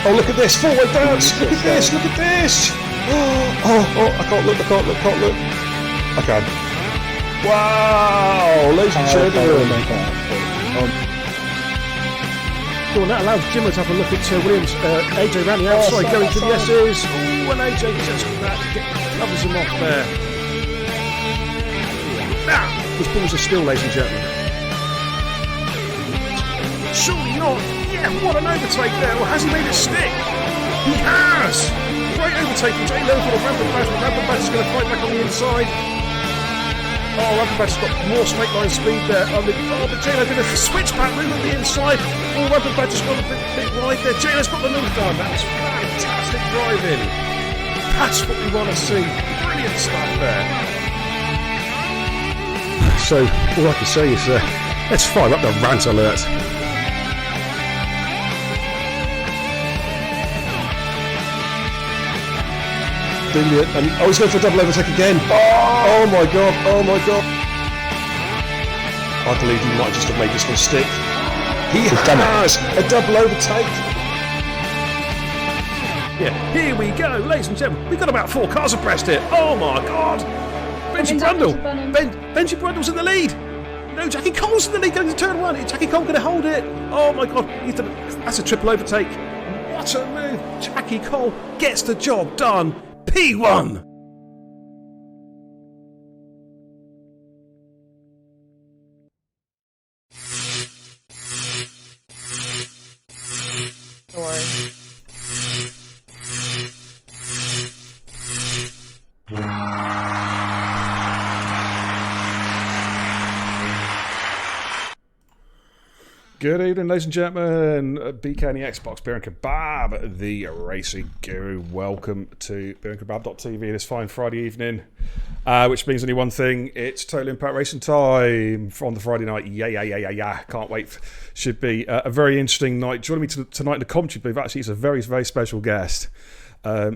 Oh, look at this, four-way dance! Look at this, look at this! Oh, I can't look, I can't look, can't look. I can. Wow, ladies and gentlemen. Well, that allows Jimmer to have a look at Williams. AJ around the outside, going to the S's. Oh, and AJ just covers him off there. Now, his balls are still, ladies and gentlemen. Surely not. Yeah, what an overtake there. Or has he made it stick? He has! Great overtake from Jay Lowe for the Rampant Badge, but Rampant Badge is going to fight back on the inside. Oh, Rampant Badge has got more straight line speed there. But Jay Lowe going to switch back, move on the inside. Oh, Rampant Badge has got a bit wide there. Jay Lowe's got the move done. That's fantastic driving. That's what we want to see. Brilliant stuff there. So, all I can say is, let's fire up the rant alert. Brilliant. And he's going for a double overtake again. Oh my god, oh my god. I believe he might just have made this one stick. He has a double overtake. Yeah, here we go, ladies and gentlemen. We've got about 4 cars abreast here. Oh my god. Benji Brundle. Benji Brundle's in the lead. No, Jackie Cole's in the lead going to turn 1. Is Jackie Cole going to hold it? Oh my god. That's a triple overtake. What a move. Jackie Cole gets the job done. P1! Don't worry. Good evening, ladies and gentlemen. BK and the Xbox, Beer and Kebab, the racing guru. Welcome to beerandkebab.tv this fine Friday evening, which means only one thing. It's Total Impact Racing time on the Friday night. Yeah. Can't wait. Should be a very interesting night. Joining me tonight in the commentary booth, actually, is a very, very special guest.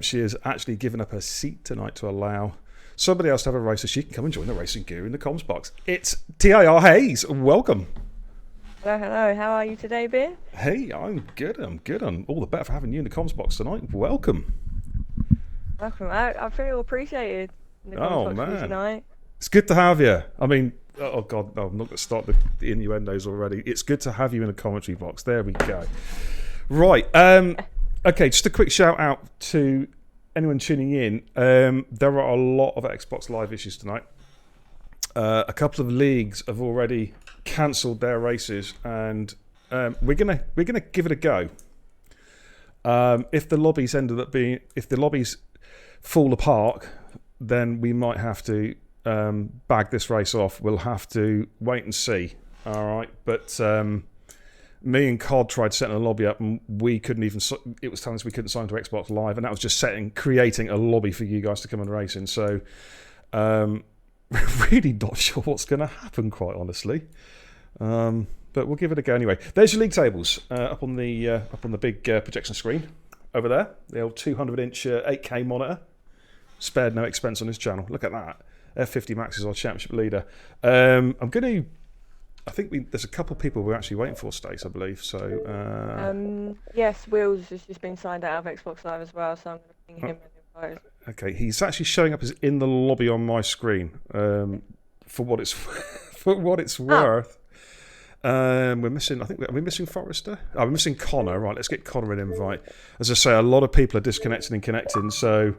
She has actually given up her seat tonight to allow somebody else to have a race so she can come and join the racing guru in the comms box. It's TIR Hayes. Welcome. Hello, how are you today, Beer? Hey, I'm good. I'm all the better for having you in the comms box tonight. Welcome. I feel appreciated in the comms box tonight. It's good to have you. I mean, oh God, no, I'm not going to start the innuendos already. It's good to have you in the commentary box. There we go. Right. Okay, just a quick shout out to anyone tuning in. There are a lot of Xbox Live issues tonight. A couple of leagues have already cancelled their races, and we're gonna give it a go. If the lobbies fall apart, then we might have to bag this race off. We'll have to wait and see. All right, but me and Cod tried setting a lobby up, and we couldn't even. It was telling us we couldn't sign to Xbox Live, and that was just creating a lobby for you guys to come and race in. So, really not sure what's going to happen, quite honestly. But we'll give it a go anyway. There's your league tables up on the big projection screen over there. The old 200-inch 8K monitor. Spared no expense on his channel. Look at that. F50 Max is our championship leader. I think there's a couple of people we're actually waiting for, Stace, I believe. So yes, Will's has just been signed out of Xbox Live as well, so I'm going to ping him and invite. Okay, he's actually showing up as in the lobby on my screen. For what it's worth. We're missing. Are we missing Forrester? We're missing Connor. Right, let's get Connor an invite. As I say, a lot of people are disconnecting and connecting. So.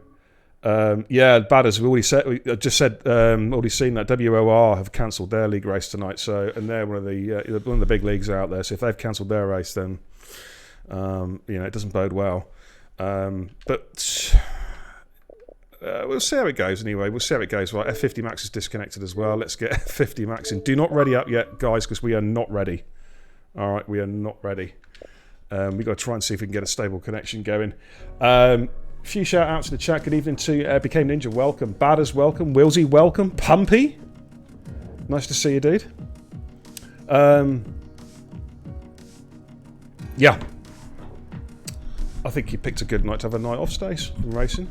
Badders, we already seen that WOR have cancelled their league race tonight. So, and they're one of the big leagues out there. So if they've cancelled their race, then it doesn't bode well. But we'll see how it goes. Anyway, we'll see how it goes. Right, F50 Max is disconnected as well. Let's get F50 Max in. Do not ready up yet, guys, because we are not ready. All right, we are not ready. We've got to try and see if we can get a stable connection going. Few shout outs in the chat. Good evening to Became Ninja. Welcome. Badders, welcome. Wilsey, welcome. Pumpy. Nice to see you, dude. Yeah. I think you picked a good night to have a night off, Stace, from racing.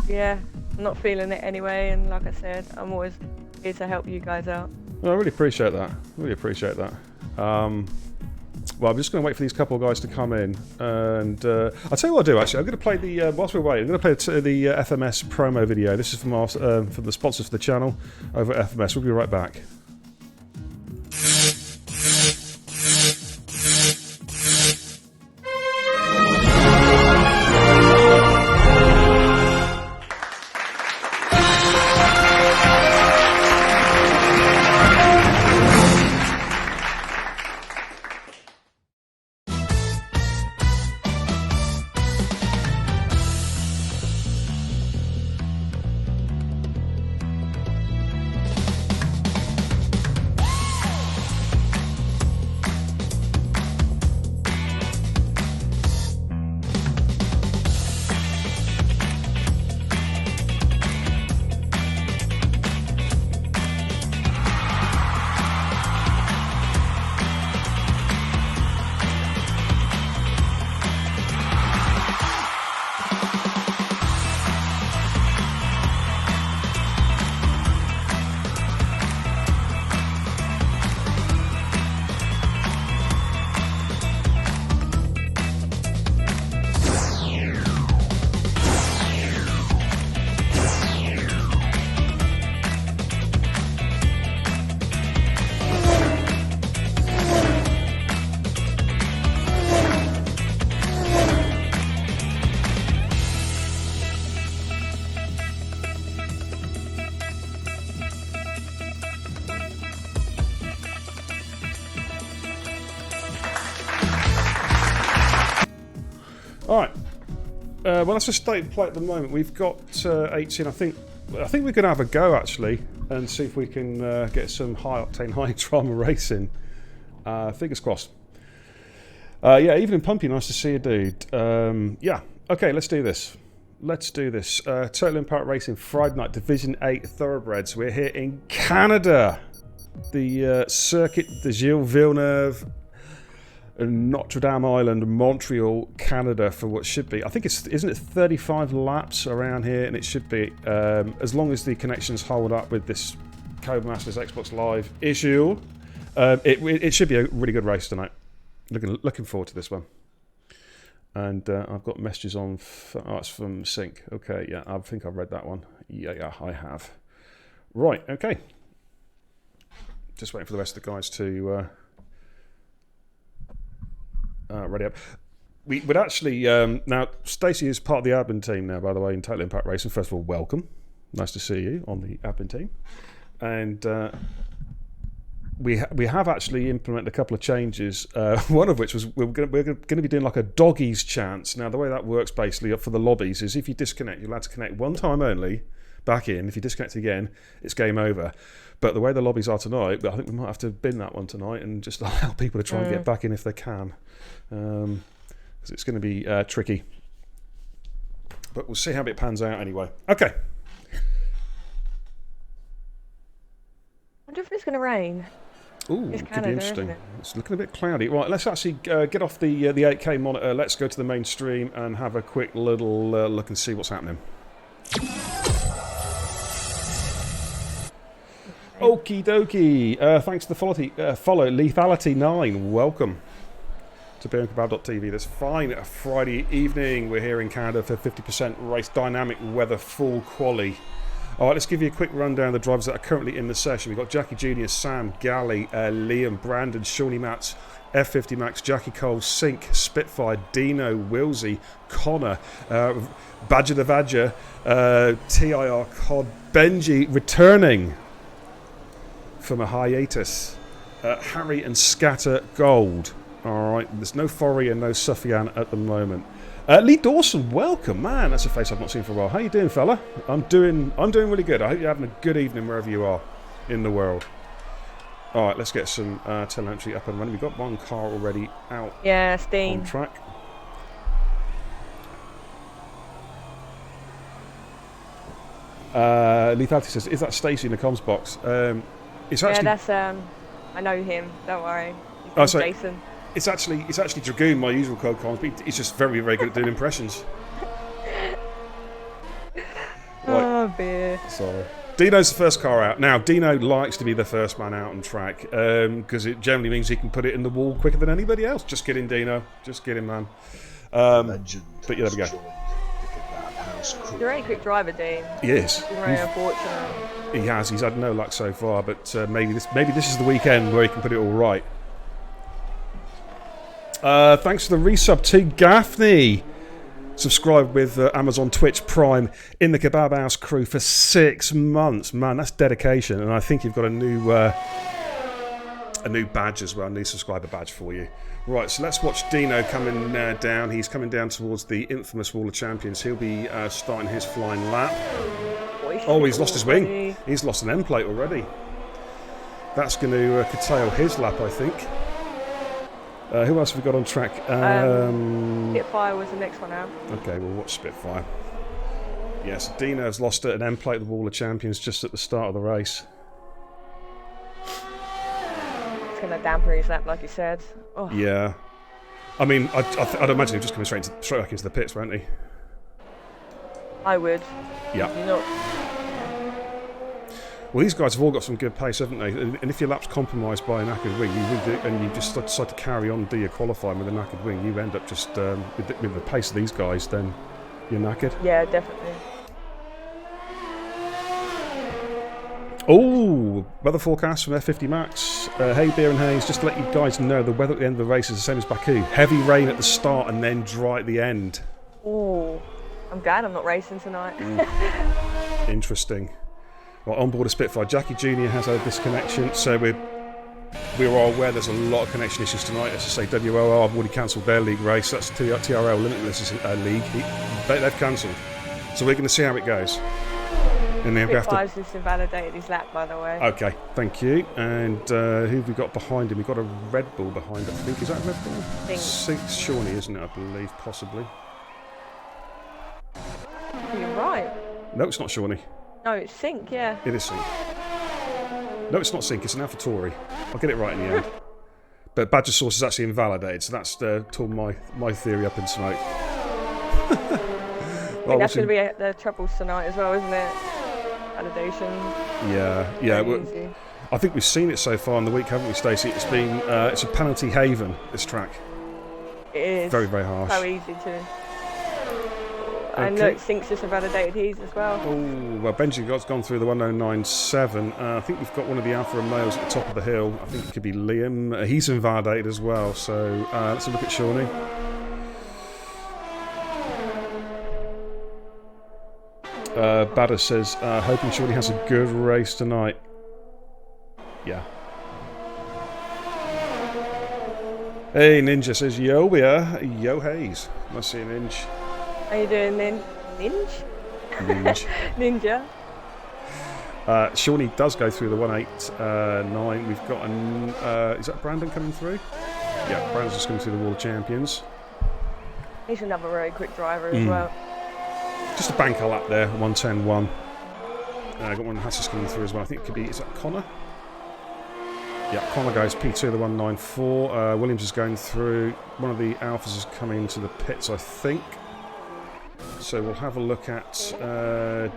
Yeah, I'm not feeling it anyway, and like I said, I'm always here to help you guys out. Well, I really appreciate that. Really appreciate that. Well, I'm just going to wait for these couple of guys to come in, and I'll tell you what I'll do. Actually, I'm going to play the whilst we're waiting. I'm going to play the FMS promo video. This is from the sponsors for the channel over at FMS. We'll be right back. Well, that's a state of play at the moment. We've got 18. I think we're going to have a go actually and see if we can get some high octane, high drama racing. Fingers crossed. Yeah, evening Pumpy, nice to see you, dude. Yeah, okay, let's do this. Total Impact Racing Friday night, Division 8 Thoroughbreds. We're here in Canada. The circuit de Gilles Villeneuve, Notre Dame Island, Montreal, Canada, for what should be, I think isn't it 35 laps around here, and it should be, as long as the connections hold up with this Codemasters Xbox Live issue, it should be a really good race tonight. Looking forward to this one. And I've got messages on, it's from Sync. Okay, yeah, I think I've read that one. Yeah, I have. Right, okay. Just waiting for the rest of the guys to ready up. We would actually now Stacey is part of the admin team now, by the way, in Total Impact Racing. First of all, welcome. Nice to see you on the admin team. And we have actually implemented a couple of changes. One of which was we're going to be doing like a doggies chance. Now the way that works basically for the lobbies is if you disconnect, you're allowed to connect one time only back in. If you disconnect again, it's game over. But the way the lobbies are tonight, I think we might have to bin that one tonight and just allow people to try and get back in if they can, because it's going to be tricky. But we'll see how it pans out anyway. Okay. I wonder if it's going to rain. Ooh, It's could be Canada, interesting. isn't it? It's looking a bit cloudy. Right, let's actually get off the 8K monitor. Let's go to the main stream and have a quick little look and see what's happening. Okie dokie. Thanks to the follow Lethality9. Welcome to BeerandKebab.tv. That's fine. A Friday evening. We're here in Canada for 50% race dynamic weather full quali. All right, let's give you a quick rundown of the drivers that are currently in the session. We've got Jackie Jr., Sam, Galley, Liam, Brandon, Shawnee Mats, F50 Max, Jackie Cole, Sink, Spitfire, Dino, Wilsey, Connor, Badger the Badger, TIR Cod, Benji returning from a hiatus, Harry and Scatter Gold. All right, there's no Forey and no Suffian at the moment. Lee Dawson, welcome, man. That's a face I've not seen for a while. How you doing, fella? I'm doing really good. I hope you're having a good evening wherever you are in the world. All right, let's get some telemetry up and running. We've got one car already out. Yeah, Steen. On track. Lethality says, "Is that Stacey in the comms box?" It's actually. Yeah, that's I know him. Don't worry. Oh, He's sorry. Jason. It's actually Dragoon, my usual code comms, but he's just very, very good at doing impressions. Oh, beer. Sorry. Dino's the first car out. Now, Dino likes to be the first man out on track because it generally means he can put it in the wall quicker than anybody else. Just kidding, Dino. Just kidding, man. Legend. But yeah, there we go. He's a very quick driver, Dean. He is. He's very unfortunate. He has. He's had no luck so far, but maybe this is the weekend where he can put it all right. Thanks for the resub to Gaffney. Subscribe with Amazon Twitch Prime in the Kebab House crew for 6 months. Man, that's dedication. And I think you've got a new badge as well, a new subscriber badge for you. Right, so let's watch Dino coming down. He's coming down towards the infamous Wall of Champions. He'll be starting his flying lap. Oh, he's lost his wing. He's lost an end plate already. That's going to curtail his lap, I think. Who else have we got on track? Spitfire was the next one out. Okay, we'll watch Spitfire. Yes, Dino's lost an end plate at the Wall of Champions just at the start of the race. It's going to dampen his lap, like you said. Oh. Yeah. I mean, I'd imagine he'll just come straight back into the pits, won't he? I would. Yeah. You're not. Well, these guys have all got some good pace, haven't they? And if your lap's compromised by a knackered wing, and you just decide to carry on, do your qualifying with a knackered wing, you end up just with the pace of these guys, then you're knackered. Yeah, definitely. Oh, weather forecast from F50 Max. Hey, Beer and Hayes, just to let you guys know, the weather at the end of the race is the same as Baku. Heavy rain at the start and then dry at the end. Oh, I'm glad I'm not racing tonight. Interesting. Well, on board a Spitfire, Jackie Jr. has a disconnection, so we're all aware there's a lot of connection issues tonight. As I say, WOR have already cancelled their league race. That's TRL Limitless league. They've cancelled. So we're going to see how it goes. And then we have to. Spitfire's just invalidated his lap, by the way. Okay, thank you. And who have we got behind him? We've got a Red Bull behind him. I think, is that Red Bull? I think. Shawnee, isn't it? I believe, possibly. You're right. No, it's not Shawnee. No, it's Sink, yeah. It is Sink. No, it's not Sink. It's an AlphaTauri. I'll get it right in the end. But Badger Source is actually invalidated, so that's torn my theory up in smoke. I think that's going to be the troubles tonight as well, isn't it? Validation. Yeah. Easy. I think we've seen it so far in the week, haven't we, Stacey? It's been it's a penalty haven, this track. It is. Very, very harsh. So easy to. Okay. And look, Sink's just invalidated his as well. Oh, well, Benji's gone through the 1097. I think we've got one of the Alpha Romeos at the top of the hill. I think it could be Liam. He's invalidated as well. So let's have a look at Shawnee. Badder says, hoping Shawnee has a good race tonight. Yeah. Hey, Ninja says, yo, yo, Hayes. Nice seeing you, Ninja. How you doing, Ninja? Shawnee does go through the 189. We've got an... is that Brandon coming through? Yeah, Brandon's just coming through the Wall of Champions. He's another very quick driver as well. Just a banker lap there, 110.1. Got one Hassis coming through as well. I think it could be... Is that Connor? Yeah, Connor goes P2 the 194. Williams is going through. One of the Alphas is coming into the pits, I think. So we'll have a look at...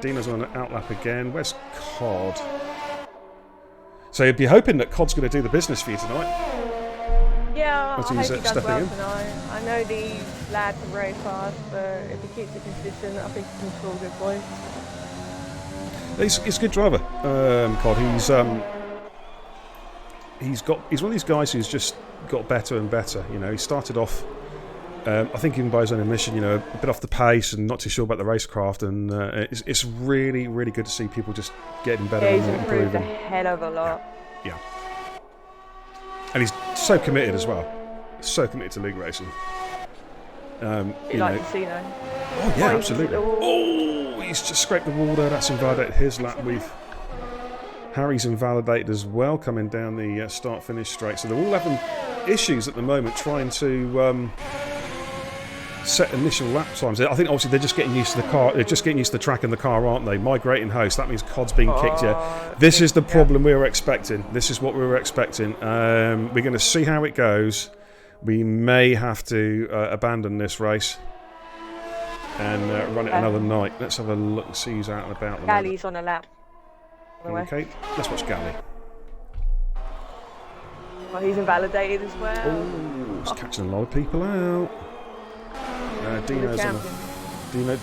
Dino's on an outlap again. Where's Cod? So you'd be hoping that Cod's going to do the business for you tonight. Yeah, I hope he does well in. tonight. I know the lad can very fast, but if he keeps it consistent, I think he can score good points. He's a good driver, Cod. He's one of these guys who's just got better and better. You know, he started off, I think even by his own admission, you know, a bit off the pace and not too sure about the racecraft. And it's really, really good to see people just getting better Yeah, and he's improved improving. a hell of a lot. Yeah. And he's so committed as well. So committed to league racing. You like the Casino. Oh yeah, absolutely. Oh, he's just scraped the wall there. That's invalidated his lap. Harry's invalidated as well, coming down the start-finish straight. So they're all having issues at the moment trying to set initial lap times. I think obviously they're just getting used to the car. They're just getting used to the track and the car, aren't they? Migrating host. That means Cod's being kicked here. This is the problem we were expecting. This is what we were expecting. We're going to see how it goes. We may have to abandon this race and run it another night. Let's have a look and see who's out and about. Galley's on a lap. Okay, let's watch Galley. Well, he's invalidated as well. Oh, he's catching a lot of people out.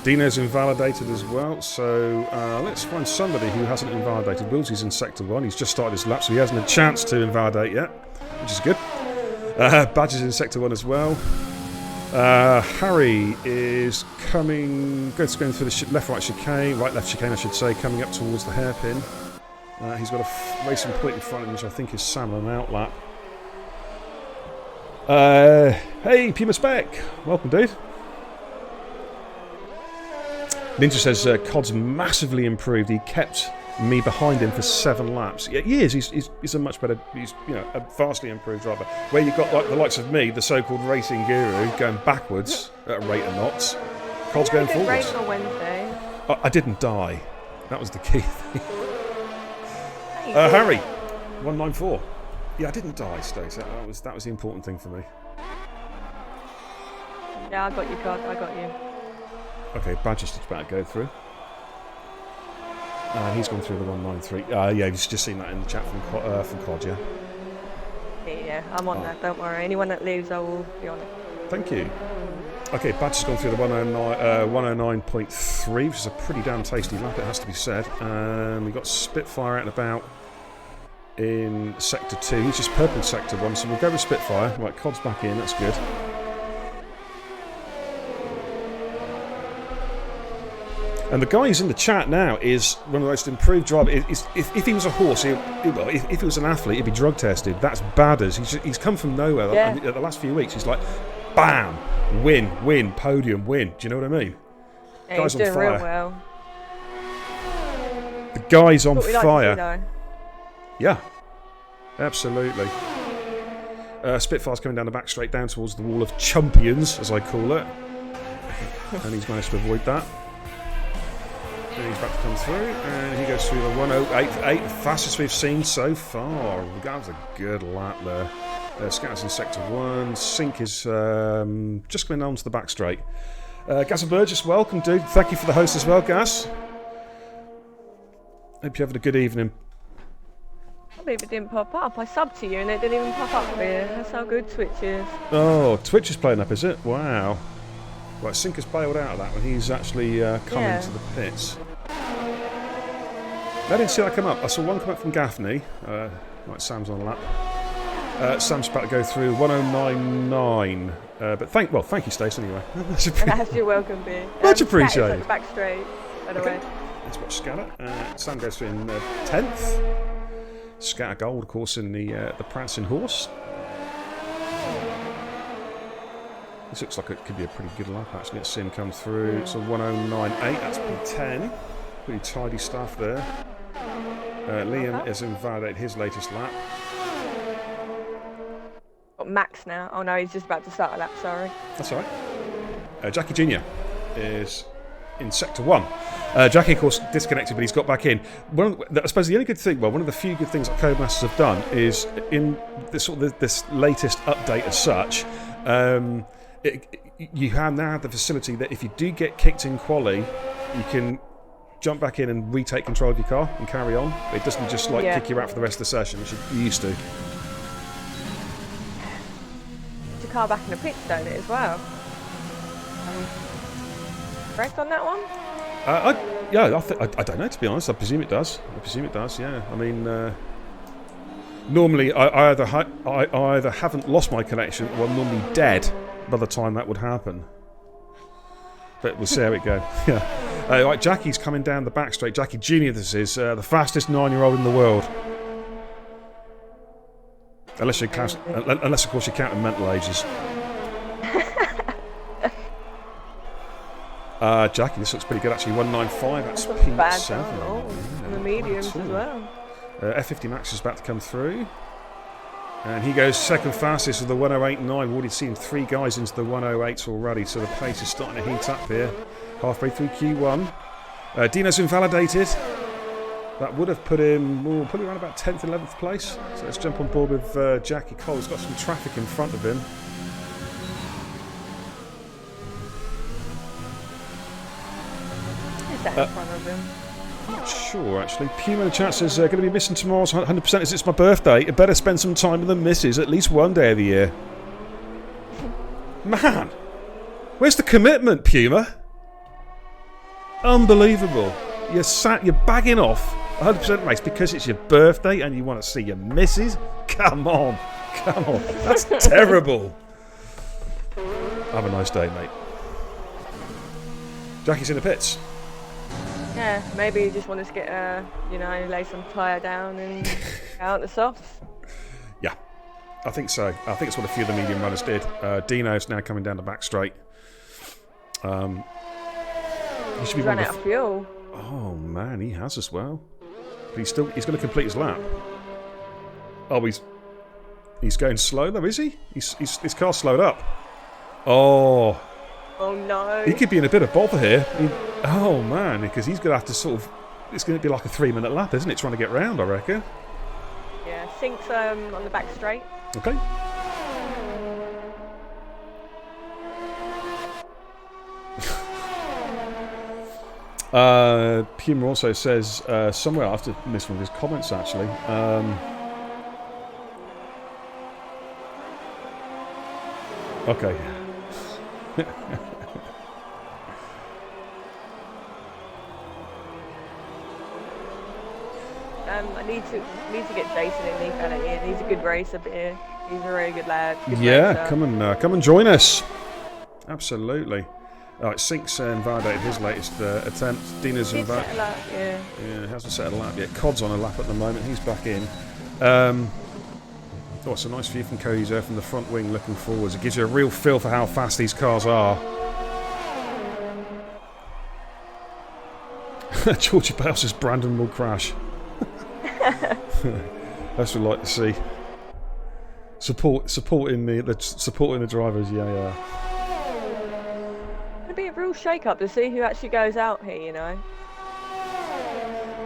Dino's invalidated as well, so let's find somebody who hasn't invalidated. Willsy's in Sector 1, he's just started his lap, so he hasn't had a chance to invalidate yet, which is good. Badger's in Sector 1 as well. Harry is going through the left-right chicane, right-left chicane I should say, coming up towards the hairpin. He's got a racing point in front of him, which I think is Sam on an outlap. Hey, Puma Spec, welcome, dude. Ninja says Cod's massively improved. He kept me behind him for 7 laps. Yeah, he is. He's a much better. He's a vastly improved driver. Where you've got like the likes of me, the so-called racing guru, going backwards at a rate of knots. Cod's going forwards. Race on Wednesday. I didn't die. That was the key thing. Harry, 194. Yeah, I didn't die, Stacey. That was the important thing for me. Yeah, I got you, Cod. I got you. Okay, Badger's just about to go through. He's gone through the 193. Yeah, you've just seen that in the chat from Cod, yeah? Yeah, I'm on that, don't worry. Anyone that leaves, I will be on it. Thank you. Okay, Badger's gone through the 109.3, which is a pretty damn tasty lap, it has to be said. We've got Spitfire out and about in Sector 2. He's just purple Sector 1, so we'll go with Spitfire. Right, Cod's back in, that's good. And the guy who's in the chat now is one of the most improved drivers. If he was a horse, if he was an athlete, he'd be drug tested. That's Badders. He's come from nowhere. Yeah. The last few weeks, he's like, bam, win, podium, win. Do you know what I mean? Yeah, Guy's he's doing on fire. real well. The guy's on What we like fire. to see, though. Yeah, absolutely. Spitfire's coming down the back straight down towards the Wall of Champions, as I call it. And he's managed to avoid that. And he's about to come through, and he goes through the 108.8, the fastest we've seen so far. That was a good lap there. Scatters in Sector 1. Sink is just coming on to the back straight. Gaz and Burgess, welcome, dude. Thank you for the host as well, Gaz. Hope you're having a good evening. I believe it didn't pop up. I subbed to you and it didn't even pop up for you. That's how good Twitch is. Oh, Twitch is playing up, is it? Wow. Right, Sinker's bailed out of that one. He's actually come into the pits. I didn't see that come up. I saw one come up from Gaffney. Right, Sam's on the lap. Sam's about to go through 109.9. But thank you, Stace, anyway. That's your welcome, B. Much appreciated. Back straight, by the way. Let's watch Scatter. Sam goes through in 10th. Scatter Gold, of course, in the Prancing Horse. This looks like it could be a pretty good lap, actually. Let's see him come through. It's a 109.8. That's P10. Pretty tidy stuff there. Liam has invalidated his latest lap. Got Max now. Oh no, he's just about to start a lap, sorry. That's all right. Jackie Jr. is in Sector 1. Jackie, of course, disconnected, but he's got back in. I suppose the only good thing, well, one of the few good things that Codemasters have done is in this latest update as such, you now have the facility that if you do get kicked in quali, you can jump back in and retake control of your car and carry on. It doesn't just kick you out for the rest of the session, which you used to. Put your car back in the pits, don't it, as well? Correct on that one? I don't know, to be honest. I presume it does. Yeah. I mean, normally I either haven't lost my connection or I'm normally dead by the time that would happen. But we'll see how it goes. Yeah. Right, Jackie's coming down the back straight. Jackie Jr. This is the fastest 9-year-old in the world. Unless of course you're counting mental ages. Jackie, this looks pretty good actually. 195. That's P7. And the mediums as well. F50 Max is about to come through. And he goes second fastest with the 108.9. We've already seen 3 guys into the 108s already, so the pace is starting to heat up here. Halfway through Q1. Dino's invalidated. That would have put him around about 10th, 11th place. So let's jump on board with Jackie Cole. He's got some traffic in front of him. Is that in front of him? Not sure, actually. Puma in the chat says, going to be missing tomorrow 100% as it's my birthday. I better spend some time with the missus at least one day of the year. Man! Where's the commitment, Puma? Unbelievable. You're bagging off 100% race because it's your birthday and you want to see your missus? Come on. That's terrible. Have a nice day, mate. Jackie's in the pits. Yeah, maybe you just want to get lay some tyre down and out the softs. Yeah, I think so. I think it's what a few of the medium runners did. Dino's now coming down the back straight. He should be run out of fuel. Oh man, he has as well. But he's going to complete his lap. Oh, he's going slow though, is he? His car's slowed up. Oh no. He could be in a bit of bother here. Oh man, because he's going to have to it's going to be like a 3-minute lap, isn't it? Trying to get round, I reckon. Yeah, Sync's on the back straight. Okay. Puma also says somewhere, I have to miss one of his comments actually. Okay. I need to get Jason in Leaf out of here. He's a good racer, but he's a very good lad. Good yeah, racer. come and join us. Absolutely. Alright, Sync's invalidated his latest attempt. Dina's invalidated. Yeah, hasn't set a lap yet. Cod's on a lap at the moment. He's back in. Oh, it's a nice view from Cody's there from the front wing looking forwards. It gives you a real feel for how fast these cars are. Georgie Bale says Brandon will crash. That's what we'd like to see. Supporting the drivers, yeah. It'd be a real shake-up to see who actually goes out here, you know.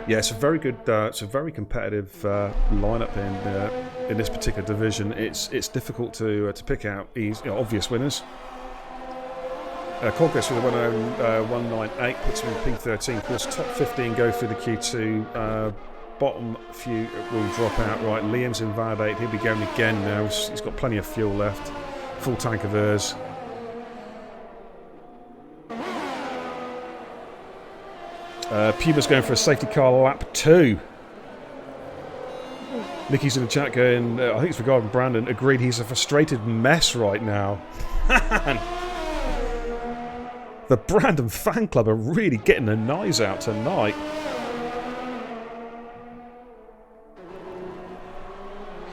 Yeah, it's a very good, it's a very competitive lineup in this particular division. It's difficult to pick out obvious winners. Cole goes through the 198, puts him in P13. Of course, top 15 go through the Q2. Bottom few will drop out. Right, Liam's invalidated. He'll be going again now. He's got plenty of fuel left. Full tank of hers. Puma's going for a safety car lap 2. Nikki's in the chat going, I think it's regarding Brandon, agreed he's a frustrated mess right now. The Brandon fan club are really getting their knives out tonight.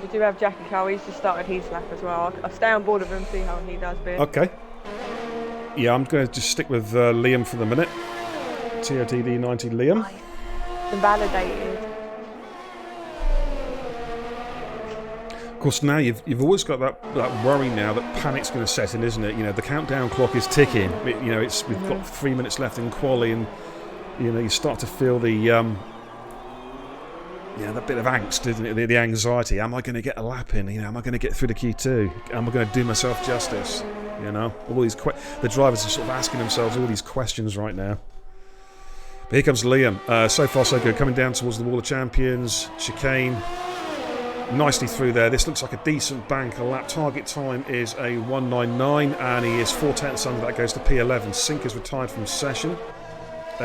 We do have Jackie Cole. He's just started his lap as well. I'll stay on board with him, see how he does. Okay. Yeah, I'm going to just stick with Liam for the minute. TOTD90 Liam. Invalidated. Of course, now you've always got that worry now that panic's going to set in, isn't it? You know, the countdown clock is ticking. We've got 3 minutes left in quali, and you start to feel the that bit of angst, isn't it? The anxiety. Am I going to get a lap in? Am I going to get through the Q2? Am I going to do myself justice? All these the drivers are sort of asking themselves all these questions right now. But here comes Liam. So far, so good. Coming down towards the Wall of Champions, chicane. Nicely through there. This looks like a decent bank. A lap target time is a 1:99, and he is 4/10 under. That goes to P11. Sinker's retired from session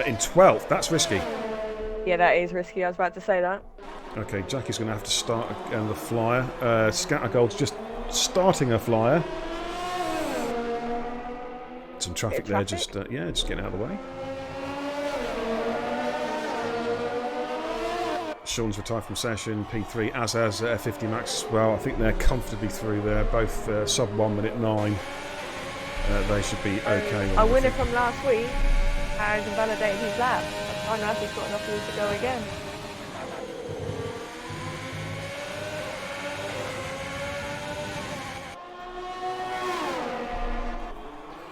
in 12th. That's risky. Yeah, that is risky. I was about to say that. Okay, Jackie's going to have to start again the flyer. Scattergold's just starting a flyer. Some traffic there. Just getting out of the way. Sean's retired from session, P3, as has F50 Max as well. I think they're comfortably through there, both sub 1 minute 9. They should be okay. Our winner from last week has invalidated his lap. I know he's got enough room to go again.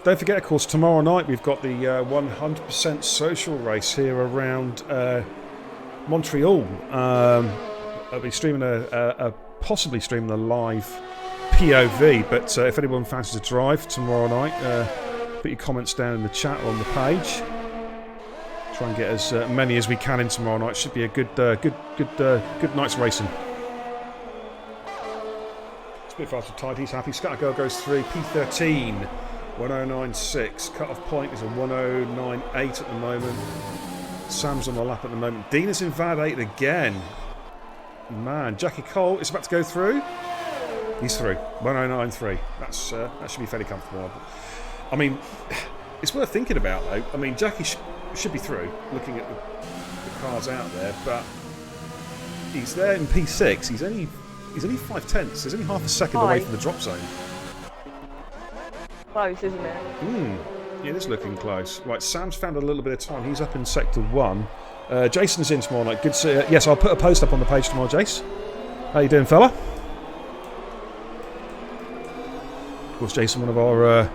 Don't forget, of course, tomorrow night we've got the 100% social race here around Montreal. I'll be streaming possibly streaming a live POV, but if anyone fancies a drive tomorrow night, put your comments down in the chat or on the page. Try and get as many as we can in tomorrow night. Should be a good night's racing. Spitfire's retired, he's happy. Scattergirl goes through, P13, 1096. Cut-off point is a 1098 at the moment. Sam's on the lap at the moment. Dean is invalidated again. Man, Jackie Cole is about to go through. He's through. 1093. That should be fairly comfortable. I mean, it's worth thinking about though. I mean, Jackie should be through, looking at the cars out there, but he's there in P6. He's only 5/10. He's only half a second away from the drop zone. Close, isn't it? Yeah, it is looking close. Right, Sam's found a little bit of time. He's up in Sector 1. Jason's in tomorrow night. Good to yes, I'll put a post up on the page tomorrow, Jace. How you doing, fella? Of course, Jason, one of our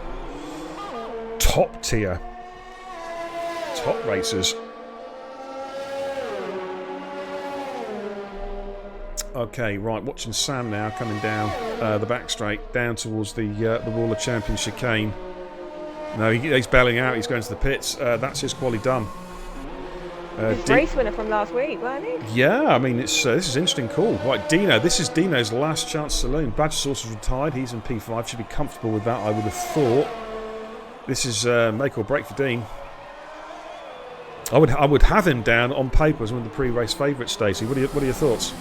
top tier racers. Okay, right, watching Sam now coming down the back straight, down towards the Wall of Champions chicane. No, he's bailing out. He's going to the pits. That's his quali done. His race winner from last week, weren't he? Yeah, I mean, this is an interesting call. Right, Dino. This is Dino's last chance saloon. Badge Source is retired. He's in P5. Should be comfortable with that, I would have thought. This is make or break for Dean. I would have him down on paper as one of the pre-race favourites, Stacey. What are your thoughts?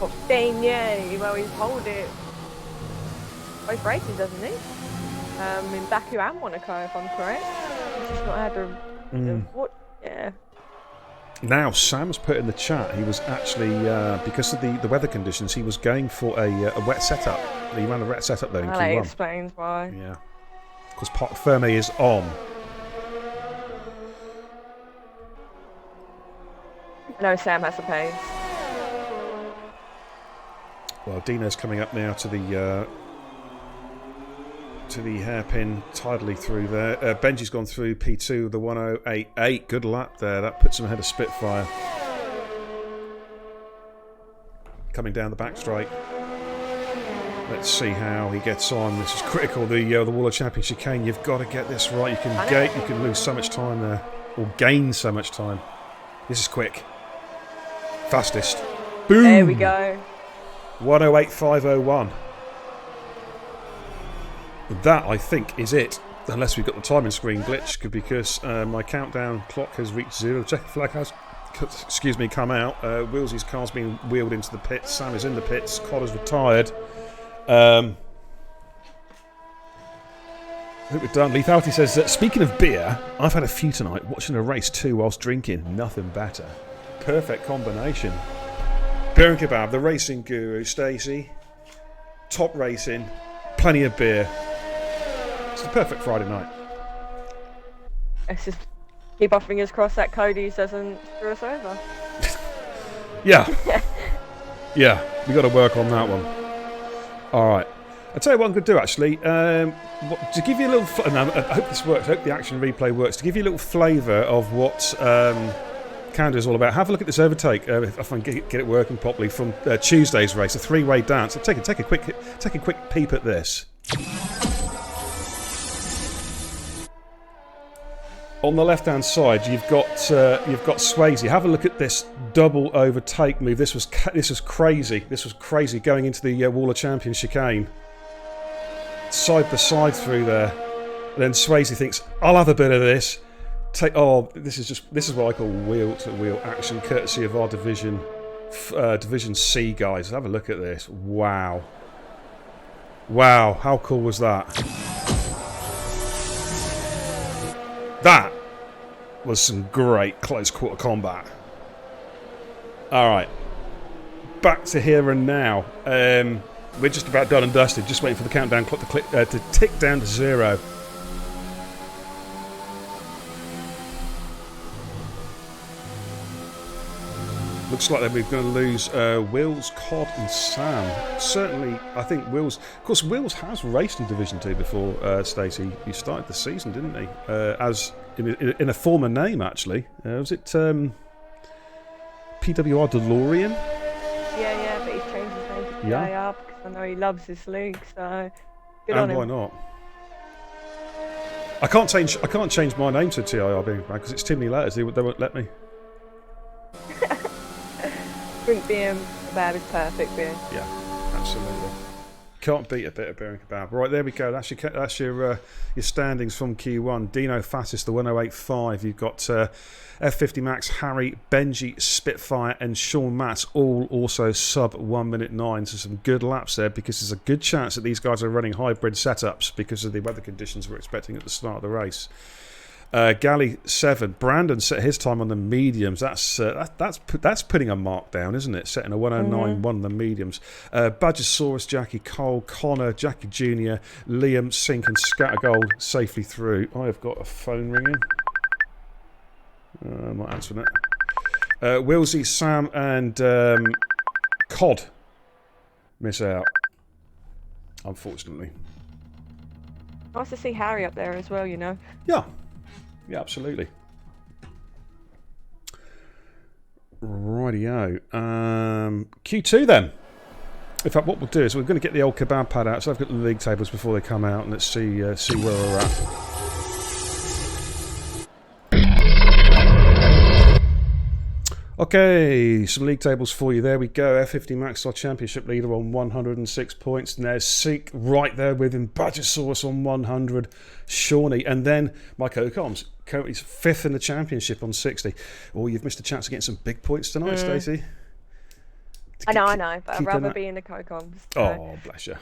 Oh, Dean, yeah. Well, he's pulled it both races, doesn't he? In Baku and Monaco, if I'm correct. He's just not had what? Yeah. Now, Sam's put in the chat, he was actually, because of the weather conditions, he was going for a wet setup. He ran a wet setup there in Q1. That explains why. Yeah. Because Parc Ferme is on. No, Sam has the pace. Well, Dino's coming up now to the hairpin tidally through there. Benji's gone through P2, the 1088. Good lap there. That puts him ahead of Spitfire. Coming down the back straight. Let's see how he gets on. This is critical. The Wall of Champions chicane. You've got to get this right. You can lose so much time there, or gain so much time. This is quick. Fastest. Boom. There we go. 108501. That, I think, is it. Unless we've got the timing screen glitch, because my countdown clock has reached 0. The checker flag has, come out. Willsy's car's been wheeled into the pits. Sam is in the pits. Collar's retired. I think we're done. Lethality says, speaking of beer, I've had a few tonight, watching a race too whilst drinking. Nothing better. Perfect combination. Beer and kebab, the racing guru, Stacey. Top racing. Plenty of beer. It's the perfect Friday night. Let's just keep our fingers crossed that Cody doesn't screw us over. Yeah. Yeah, we got to work on that one. All right. I'll tell you what I'm going to do, actually. To give you a little... I hope this works. I hope the action replay works. To give you a little flavour of what Canada is all about, have a look at this overtake, if I can get it working properly, from Tuesday's race, a three-way dance. Take a quick peep at this. On the left-hand side, you've got Swayze. Have a look at this double overtake move. This was crazy. This was crazy going into the Wall of Champions chicane. Side by side through there. And then Swayze thinks, I'll have a bit of this. This is what I call wheel-to-wheel action, courtesy of our Division C guys. Have a look at this. Wow. Wow, how cool was that? That was some great close quarter combat. Alright. Back to here and now. We're just about done and dusted. Just waiting for the countdown clock to tick down to 0. Looks like we're going to lose Wills, Cod and Sam. Certainly, I think Wills... Of course, Wills has raced in Division 2 before, Stacey. He started the season, didn't he? As in a former name, actually. Was it PWR DeLorean? Yeah, but he's changed his name to PIR because I know he loves this league, so good on him. And why not? I can't change my name to TIR because it's too many letters. They won't let me. Drink beer kebab is perfect beer. Yeah, absolutely. Can't beat a bit of beer and kebab. Right, there we go. That's your standings from Q1. Dino fastest, the 108.5. You've got F50 Max, Harry, Benji, Spitfire, and Sean Matz, all also sub 1 minute 9. So some good laps there, because there's a good chance that these guys are running hybrid setups because of the weather conditions we're expecting at the start of the race. Galley 7. Brandon set his time on the mediums. That's putting a mark down, isn't it? Setting a 109.1 on the mediums. Badgersaurus, Jackie Cole, Connor, Jackie Jr., Liam, Sink, and Scattergold safely through. I have got a phone ringing. I'm not answering it. Willsy, Sam, and Cod miss out, unfortunately. Nice to see Harry up there as well, you know. Yeah, absolutely. Rightio. Q2 then. In fact, what we'll do is we're going to get the old kebab pad out. So I've got the league tables before they come out, and let's see where we're at. Okay, some league tables for you. There we go. F50 Max, our championship leader, on 106 points. And there's Seek right there with him. Badgersaurus on 100. Shawnee. And then Mike Ocombs, currently 5th in the championship on 60. Oh, you've missed a chance of getting some big points tonight, Stacey. I know, but I'd rather be in the Cocombs. So. Oh, bless you.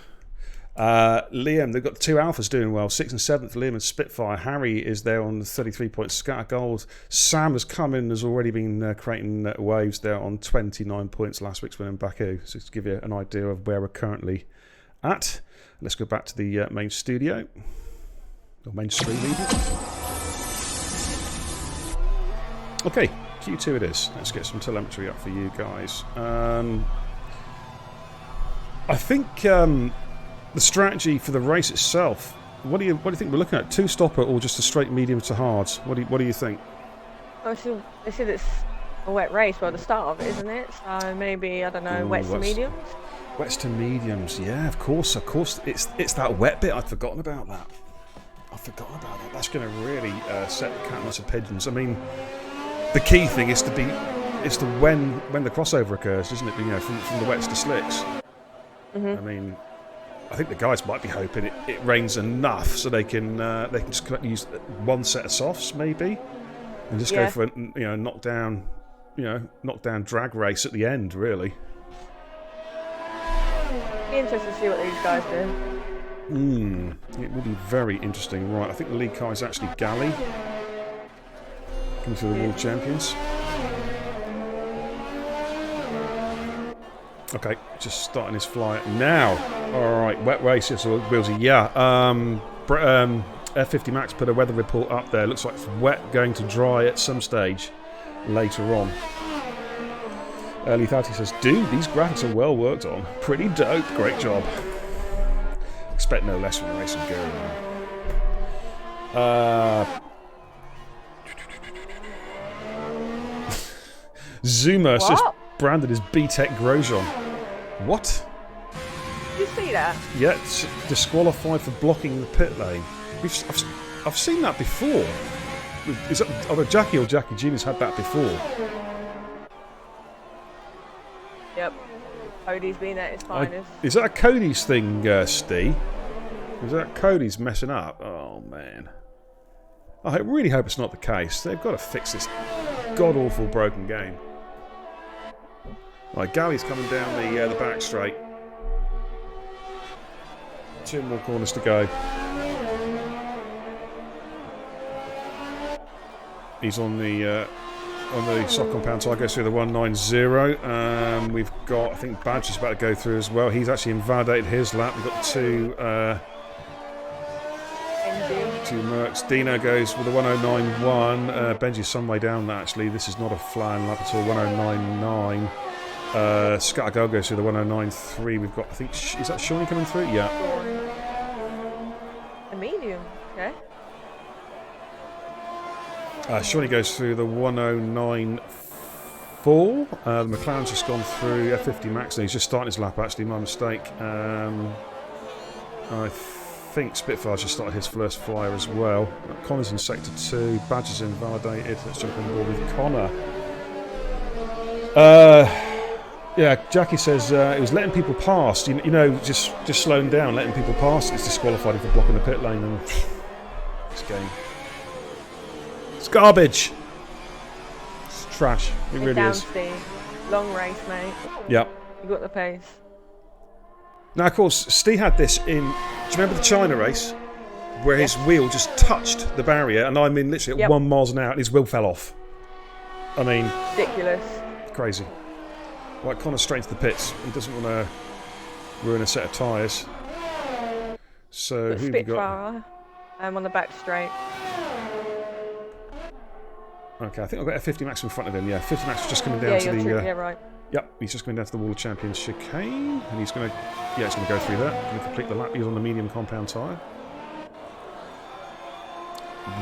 Liam, they've got 2 alphas doing well. 6th and 7th, Liam and Spitfire. Harry is there on 33 points. Scattergold. Sam has come in and has already been creating waves there on 29 points last week's win in Baku. So to give you an idea of where we're currently at. Let's go back to the main studio. Or main stream even. Okay, Q2 it is. Let's get some telemetry up for you guys. I think the strategy for the race itself, what do you think we're looking at? 2-stopper or just a straight medium to hards? What do you think? I said it's a wet race, well, the start of it, isn't it? So maybe, I don't know, wets to mediums? Wets to mediums, yeah, of course. It's that wet bit. I'd forgotten about that. That's going to really set the cat amongst the pigeons. I mean, the key thing is when the crossover occurs, isn't it? You know, from the wets to slicks. Mm-hmm. I mean, I think the guys might be hoping it rains enough so they can just use one set of softs maybe, and just go for a knock down drag race at the end. Really. Be interested to see what these guys do. It will be very interesting. Right, I think the lead car is actually Galley into the World Champions. Okay, just starting his flight now. All right, wet race. Yes, Willsy. Yeah. F50 Max put a weather report up there. Looks like it's wet, going to dry at some stage later on. Lethality says, dude, these graphics are well worked on. Pretty dope. Great job. Expect no less from the Racing Guru. Zoomer says Brandon is B-Tech Grosjean. What? Did you see that? Yeah, it's disqualified for blocking the pit lane. I've seen that before. Is that either Jackie or Jackie Genius had that before? Yep. Cody's been at his finest. Is that a Cody's thing, Steve? Is that Cody's messing up? Oh, man. I really hope it's not the case. They've got to fix this god-awful broken game. Right, Gally's coming down the back straight. 2 more corners to go. He's on the soft compound tire, goes through the 190. We've got, I think Badge is about to go through as well. He's actually invalidated his lap. We've got two Mercs. Dino goes with the 109.1. Benji's some way down that actually. This is not a flying lap at all. 109.9. Scattergirl goes through the 109.3. We've got, I think, is that Shawnee coming through? Yeah. A medium, okay. Shawnee goes through the 109.4. The McLaren's just gone through F50 Max, and he's just starting his lap actually, my mistake. I think Spitfire's just started his first flyer as well. Connor's in sector 2, Badge is invalidated. Let's jump on board with Connor. Yeah, Jackie says it was letting people past. You know, just slowing down, letting people past. It's disqualified for blocking the pit lane. And this game, it's garbage. It's trash. It really is. Steve. Long race, mate. Yep. You got the pace. Now, of course, Steve had this in. Do you remember the China race where his wheel just touched the barrier, and I mean literally at 1 mile an hour, and his wheel fell off? I mean, ridiculous. Crazy. Right, Connor straight to the pits. He doesn't want to ruin a set of tyres. So who have we got? On the back straight. Okay, I think I've got a 50 Max in front of him. Yeah, 50 Max is just coming down to the. Yeah, right. Yep, he's just going down to the Wall of Champions chicane, and he's going to. Yeah, he's going to go through that. Going to complete the lap. He's on the medium compound tyre.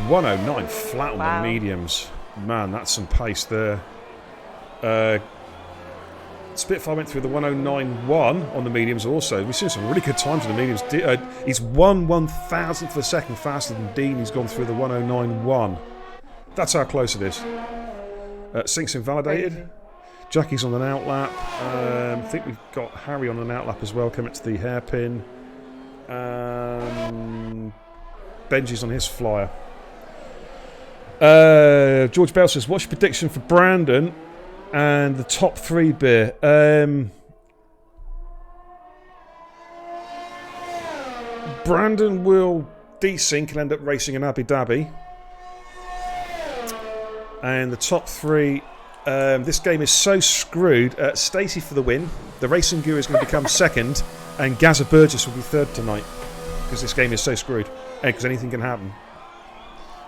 109 flat on the mediums. Man, that's some pace there. Spitfire went through the 109.1 on the mediums also. We've seen some really good times on the mediums. He's 1/1000th of a second faster than Dean. He's gone through the 109.1. That's how close it is. Sink's invalidated. Crazy. Jackie's on an outlap. I think we've got Harry on an outlap as well, coming to the hairpin. Benji's on his flyer. George Bell says, what's your prediction for Brandon and the top 3 beer? Brandon will desync and end up racing in Abu Dhabi. And the top 3, this game is so screwed. Stacey for the win. The Racing Guru is going to become second, and Gaza Burgess will be third tonight because this game is so screwed. Because anything can happen.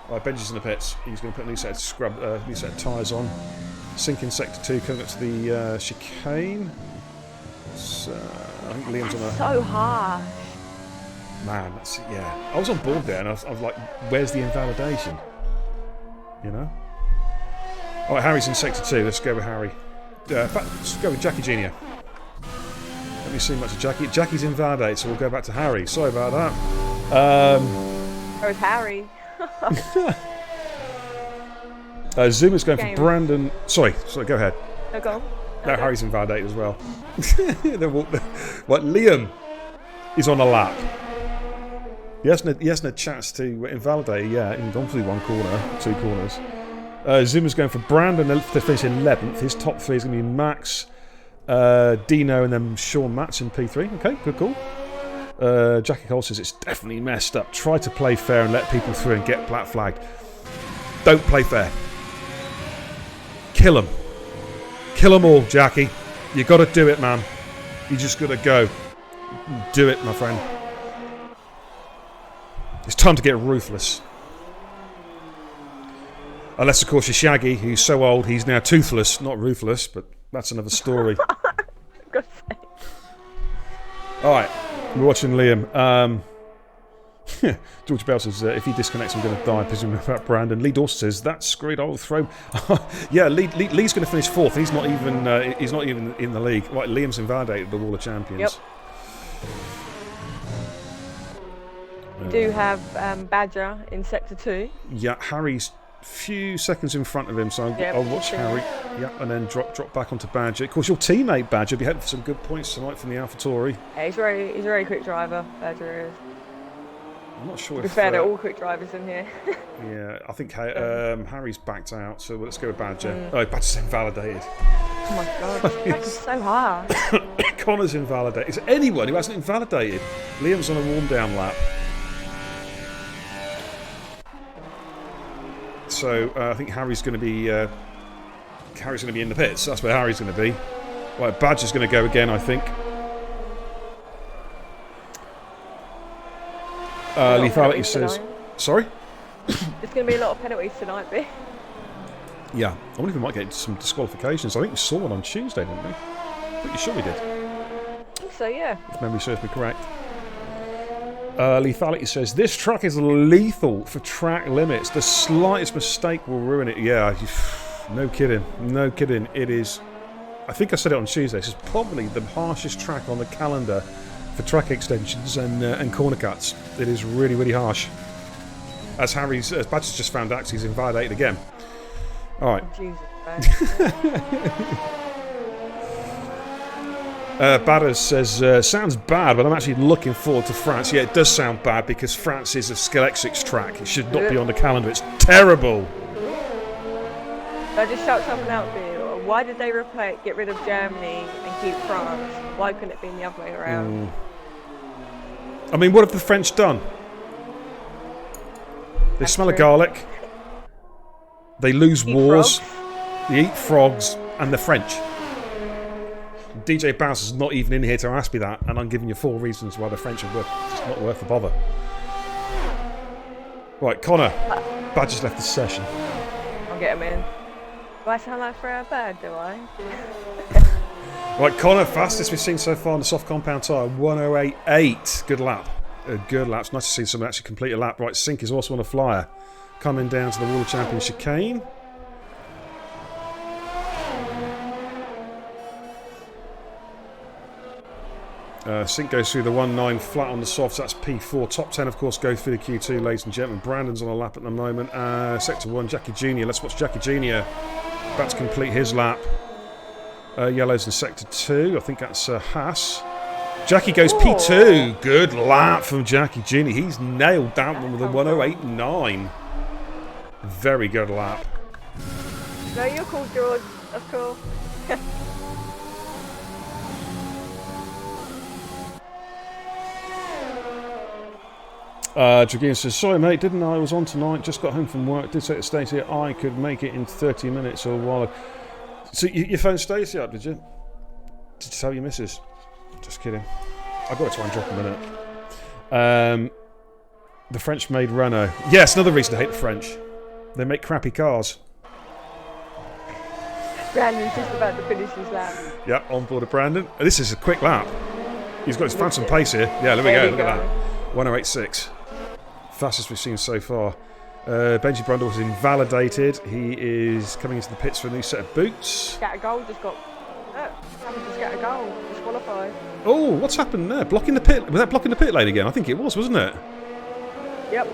Right, Benji's in the pits. He's going to put a new set of tyres on. Sinking sector 2, coming up to the chicane. So, I think Liam's on a. So harsh. Man, that's yeah. I was on board there, and I was like, "Where's the invalidation?" You know. All right, Harry's in sector 2. Let's go with Harry. In fact, let's go with Jackie Junior. Let me see much of Jackie. Jackie's invalidated, so we'll go back to Harry. Sorry about that. Where's Harry? Zuma's going for Brandon. Sorry, go ahead. No, go. No, Harry's invalidated as well. What? Liam is on a lap. He hasn't had a chance to invalidate yet. He's gone through 1 corner, 2 corners. Zuma's going for Brandon to finish 11th. His top 3 is going to be Max, Dino, and then Sean Matz in P3. Okay, good call. Jackie Cole says it's definitely messed up. Try to play fair and let people through and get black flagged. Don't play fair. Kill them. Kill them all, Jackie. You got to do it, man. You just got to go. Do it, my friend. It's time to get ruthless. Unless, of course, you're Shaggy, who's so old he's now toothless, not ruthless, but that's another story. God's sake. Alright, we're watching Liam. George Bell says, if he disconnects, I'm going to die, presumably about Brandon. Lee Dawson says, that's screwed, I'll throw. Yeah, Lee's going to finish 4th. He's not even in the league. Right, Liam's invalidated the Wall of Champions. Yep. We do have Badger in Sector 2. Yeah, Harry's few seconds in front of him, so I'll watch Harry. Yeah, and then drop back onto Badger. Of course, your teammate Badger be hoping for some good points tonight from the AlphaTauri. Yeah, he's a very quick driver. Badger is. I'm not sure to be fair, they're all quick drivers in here. Yeah, I think Harry's backed out, so let's go with Badger. Oh, Badger's invalidated. Oh my god, this track is so hard. Connor's invalidated. Is there anyone who hasn't invalidated? Liam's on a warm down lap. So I think Harry's going to be in the pits. That's where Harry's going to be. Right, Badger's going to go again, I think. Lethality says, sorry? There's going to be a lot of penalties tonight, B. Yeah, I wonder if we might get some disqualifications. I think we saw one on Tuesday, didn't we? Pretty sure we did. I think so, yeah. If memory serves me correct. Lethality says, this track is lethal for track limits. The slightest mistake will ruin it. Yeah, no kidding. No kidding. It is, I think I said it on Tuesday, this is probably the harshest track on the calendar for track extensions and corner cuts. It is really, really harsh. As Badger's just found out, he's invalidated again. All right. Jesus, Badders says, sounds bad, but I'm actually looking forward to France. Yeah, it does sound bad because France is a Skelexics track. It should not be on the calendar. It's terrible. I just shout something out for you. Why did they get rid of Germany and keep France? Why couldn't it be the other way around? I mean, what have the French done? They smell of garlic. They lose wars. They eat frogs. And they're French. DJ Bounce is not even in here to ask me that, and I'm giving you 4 reasons why the French are just not worth the bother. Right, Connor. Badger's left the session. I'll get him in. Do I sound like Freya Bird, do I? Right, Connor, fastest we've seen so far on the soft compound tyre, 108.8. Good lap. Good lap. It's nice to see someone actually complete a lap. Right, Sink is also on a flyer. Coming down to the World Champion chicane. Sink goes through the 1.9 flat on the softs, that's P4. Top 10, of course, go through the Q2, ladies and gentlemen. Brandon's on a lap at the moment. Sector 1, Jackie Jr. Let's watch Jackie Jr. about to complete his lap. Yellow's in Sector 2, I think that's Haas. Jackie goes P2. Good lap from Jackie Jr. He's nailed that one with a 108.9. Very good lap. No, you're cool, George. That's cool. Dragoon says, sorry mate, didn't I was on tonight, just got home from work, did say to Stacey I could make it in 30 minutes or a while. So you phoned Stacey up, did you? Did you tell your missus? Just kidding. I've got to try and drop a minute. The French made Renault. Yes, another reason to hate the French. They make crappy cars. Brandon's just about to finish his lap. Yep, on board of Brandon. This is a quick lap. He's got his phantom pace here. Yeah, there we go. Look at that. 108.6. Fastest we've seen so far. Benji Brundle was invalidated. He is coming into the pits for a new set of boots. Scattergold just got... happened to Scattergold. Disqualified. Oh, what's happened there? Blocking the pit... Was that blocking the pit lane again? I think it was, wasn't it? Yep.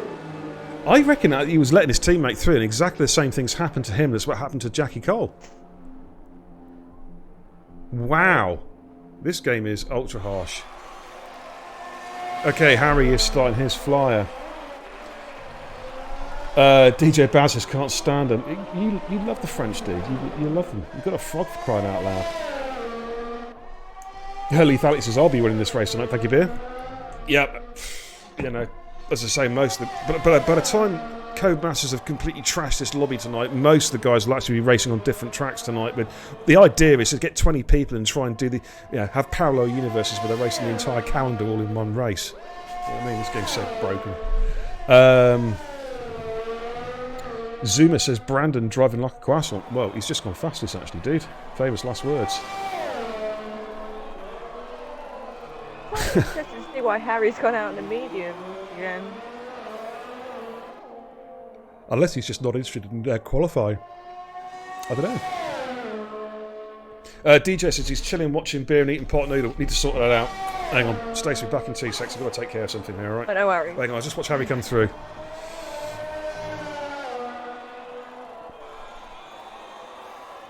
I reckon that he was letting his teammate through and exactly the same things happened to him as what happened to Jackie Cole. Wow. This game is ultra harsh. Okay, Harry is starting his flyer. DJ Bazis can't stand him. You love the French, dude. You love them. You've got a frog for crying out loud. Lethality says, I'll be winning this race tonight. Thank you, Beer. Yep. You know, as I say, most of the... But by the time Codemasters have completely trashed this lobby tonight, most of the guys will actually be racing on different tracks tonight. But the idea is to get 20 people and try and do the... have parallel universes where they're racing the entire calendar all in one race. You know what I mean? This game's so broken. Zuma says Brandon driving like a croissant. Well, he's just gone fastest actually, dude. Famous last words. Quite interested to see why Harry's gone out in the medium again. Unless he's just not interested in qualifying. I don't know. DJ says he's chilling, watching beer and eating pot noodle. Need to sort that out. Hang on, Stacey, back in 2 seconds. I've got to take care of something here, alright? But no worries. Hang on, I'll just watch Harry come through.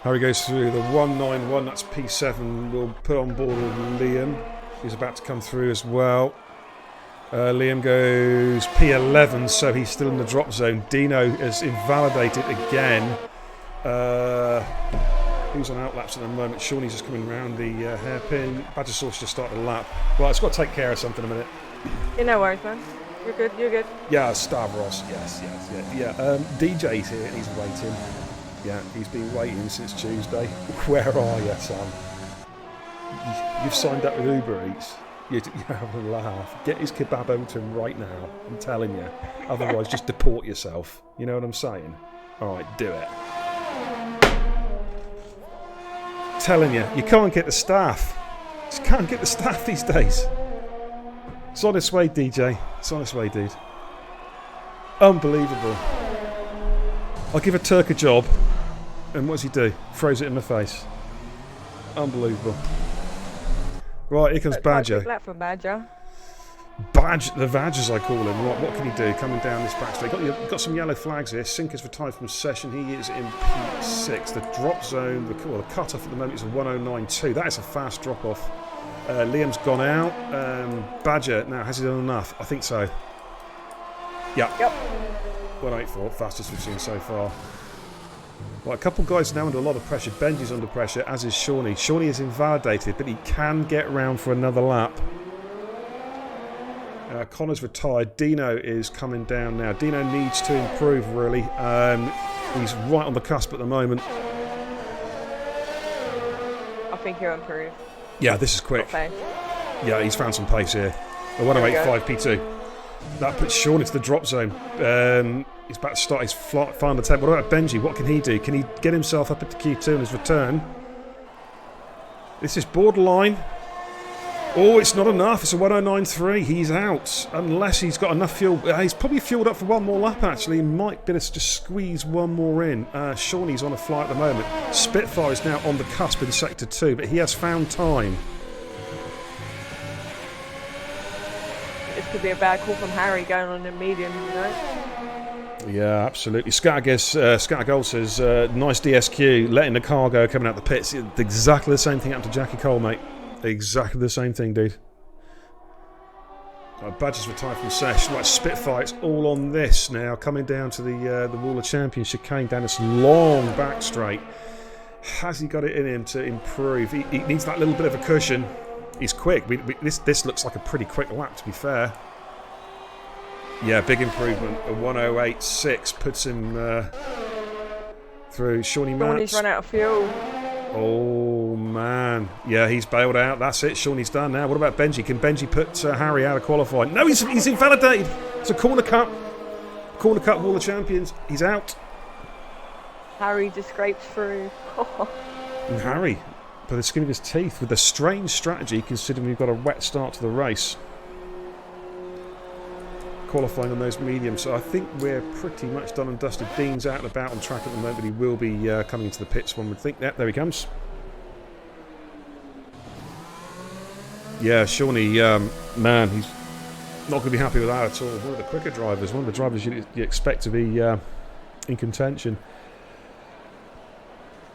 Harry goes through the 191, that's P7. We'll put on board with Liam. He's about to come through as well. Liam goes P11, so he's still in the drop zone. Dino is invalidated again. Who's on outlaps at the moment? Shawnee's just coming round the hairpin. Badger Sauce just started a lap. Right, it's got to take care of something in a minute. Yeah, no worries, man. You're good, you're good. Yeah, Stavros, yes. DJ's here and he's waiting. Yeah, he's been waiting since Tuesday. Where are you, son? You've signed up with Uber Eats. You're having a laugh. Get his kebab over to him right now. I'm telling you. Otherwise, just deport yourself. You know what I'm saying? All right, do it. Telling you, you can't get the staff. Just can't get the staff these days. It's on its way, DJ. It's on its way, dude. Unbelievable. I'll give a Turk a job, and what does he do? Throws it in the face. Unbelievable. Right, here comes Badger. Flat from Badger. The Badge as I call him. What can he do? Coming down this backstreet. Got some yellow flags here. Sinker's retired from session. He is in P6. The drop zone, the cut-off at the moment is a 109.2. That is a fast drop-off. Liam's gone out. Badger, now, has he done enough? I think so. Yeah. Yep. 184, fastest we've seen so far. Well, a couple guys now under a lot of pressure. Benji's under pressure, as is Shawnee. Shawnee is invalidated, but he can get round for another lap. Connor's retired. Dino is coming down now. Dino needs to improve, really. He's right on the cusp at the moment. I think he'll improve. Yeah, this is quick. Okay. Yeah, he's found some pace here. A 108.5 P2. That puts Sean into the drop zone. He's about to start his final attempt. What about Benji? What can he do? Can he get himself up into Q2 in his return? This is borderline. Oh, it's not enough. It's a 109.3. He's out. Unless he's got enough fuel. He's probably fueled up for one more lap, actually. He might be able to just squeeze one more in. Shawnee's on a fly at the moment. Spitfire is now on the cusp in Sector 2, but he has found time. This could be a bad call from Harry going on the medium, you know? Yeah, absolutely. Scattergold says, nice DSQ, letting the car go, coming out the pits. Exactly the same thing happened to Jackie Cole, mate. Exactly the same thing, dude. Badger's retired from Sesh. Right, Spitfire, it's all on this now. Coming down to the Wall of Champions chicane down this long back straight. Has he got it in him to improve? He needs that little bit of a cushion. He's quick. This looks like a pretty quick lap, to be fair. Yeah, big improvement. A 108.6 puts him through. Shawnee Shawnee's run out of fuel. Oh, man. Yeah, he's bailed out. That's it. Shawnee's done now. What about Benji? Can Benji put Harry out of qualifying? No, he's invalidated. It's a corner cut. Corner cut Wall of Champions. He's out. Harry just scrapes through. And Harry, by the skin of his teeth, with a strange strategy considering we've got a wet start to the race. Qualifying on those mediums, so I think we're pretty much done and dusted. Dean's out and about on track at the moment, but he will be coming into the pits, one would think. Yeah, there he comes. Yeah, Shawnee, man, he's not going to be happy with that at all. One of the quicker drivers, one of the drivers you expect to be in contention.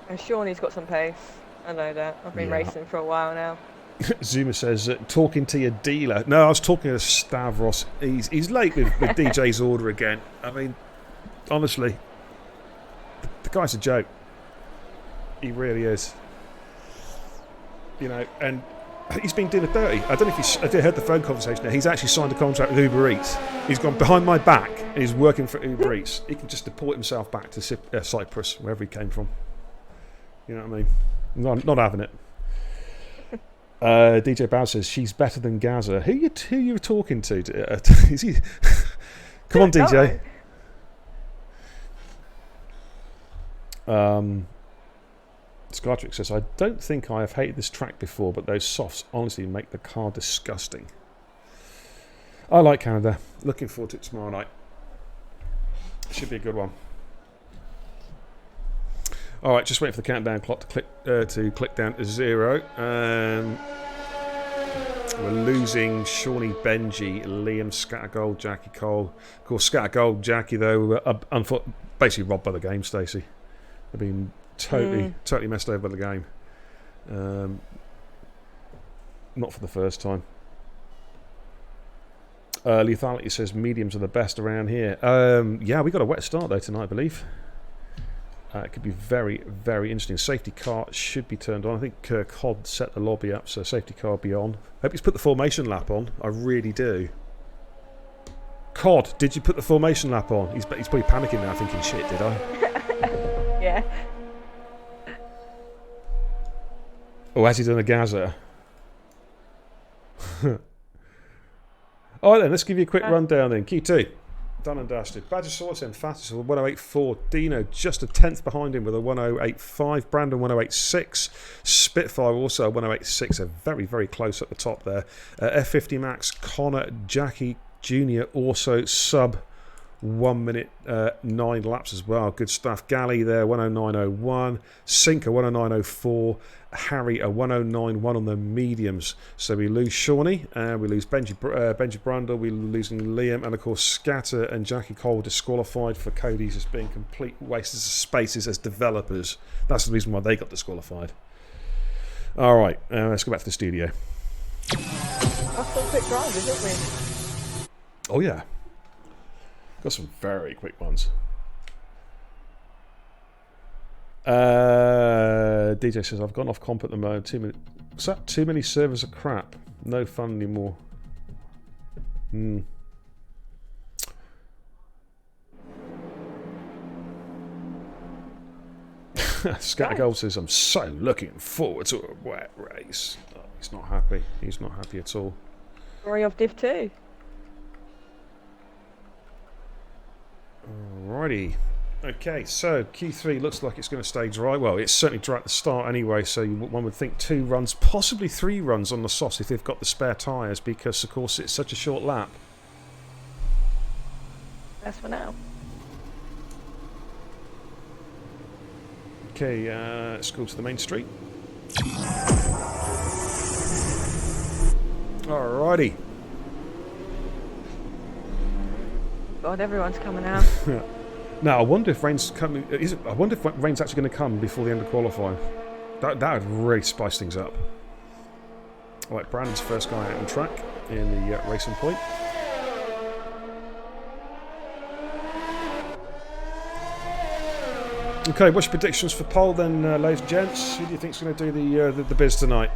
And Shawnee's got some pace. I know that. I've been racing for a while now. Zuma says, talking to your dealer. No, I was talking to Stavros. He's late with DJ's order again. I mean, honestly, the guy's a joke. He really is. You know, and he's been doing a dirty. I don't know if I heard the phone conversation there. He's actually signed a contract with Uber Eats. He's gone behind my back and he's working for Uber Eats. He can just deport himself back to Cyprus, wherever he came from. You know what I mean? Not having it. DJ Bow says she's better than Gaza. Who you talking to? Is he Come on, DJ. Skytrick says, I don't think I have hated this track before, but those softs honestly make the car disgusting. I like Canada. Looking forward to it tomorrow night. Should be a good one. Alright, just waiting for the countdown clock to click down to 0. We're losing Shawnee Benji, Liam, Scattergold, Jackie Cole. Of course, Scattergold, Jackie, though, basically robbed by the game, Stacey. They've been totally messed over by the game. Not for the first time. Lethality says mediums are the best around here. Yeah, we got a wet start though tonight, I believe. It could be very, very interesting. Safety car should be turned on. I think Cod set the lobby up, so safety car will be on. Hope he's put the formation lap on. I really do. Cod, did you put the formation lap on? He's probably panicking now, thinking, shit, did I? Yeah. Oh, has he done a Gaza? Alright then, let's give you a quick rundown then. Q2, done and dusted. Badger and fastest with a 108.4. Dino just a tenth behind him with a 108.5. Brandon 108.6. Spitfire also a 108.6. They're very, very close at the top there. F50 Max, Connor, Jackie Jr. also sub 1 minute 9 laps as well. Good stuff. Galley there 109.01. Sinker 109.04. Harry a 109.1 on the mediums. So we lose Shawnee, we lose Benji Brundle, we're losing Liam, and of course Scatter and Jackie Cole disqualified for Cody's as being complete wastes of spaces as developers. That's the reason why they got disqualified. Alright, let's go back to the studio. That's some quick drivers, isn't we? Oh yeah. Got some very quick ones. DJ says I've gone off comp at the moment. What's that? Too many servers are crap. No fun anymore. Scattergold says I'm so looking forward to a wet race. Oh, he's not happy. He's not happy at all. Story of Div 2. Alrighty. Okay, so Q3 looks like it's going to stay dry. Well, it's certainly dry at the start anyway, so one would think 2 runs, possibly 3 runs on the softs if they've got the spare tyres, because of course it's such a short lap. That's for now. Okay, let's go to the main street. Alrighty. God, everyone's coming out. Now, I wonder if rain's coming. I wonder if rain's actually going to come before the end of qualifying. That would really spice things up. All right, Brandon's first guy out on track in the racing point. Okay, what's your predictions for pole then, ladies and gents? Who do you think's going to do the biz tonight?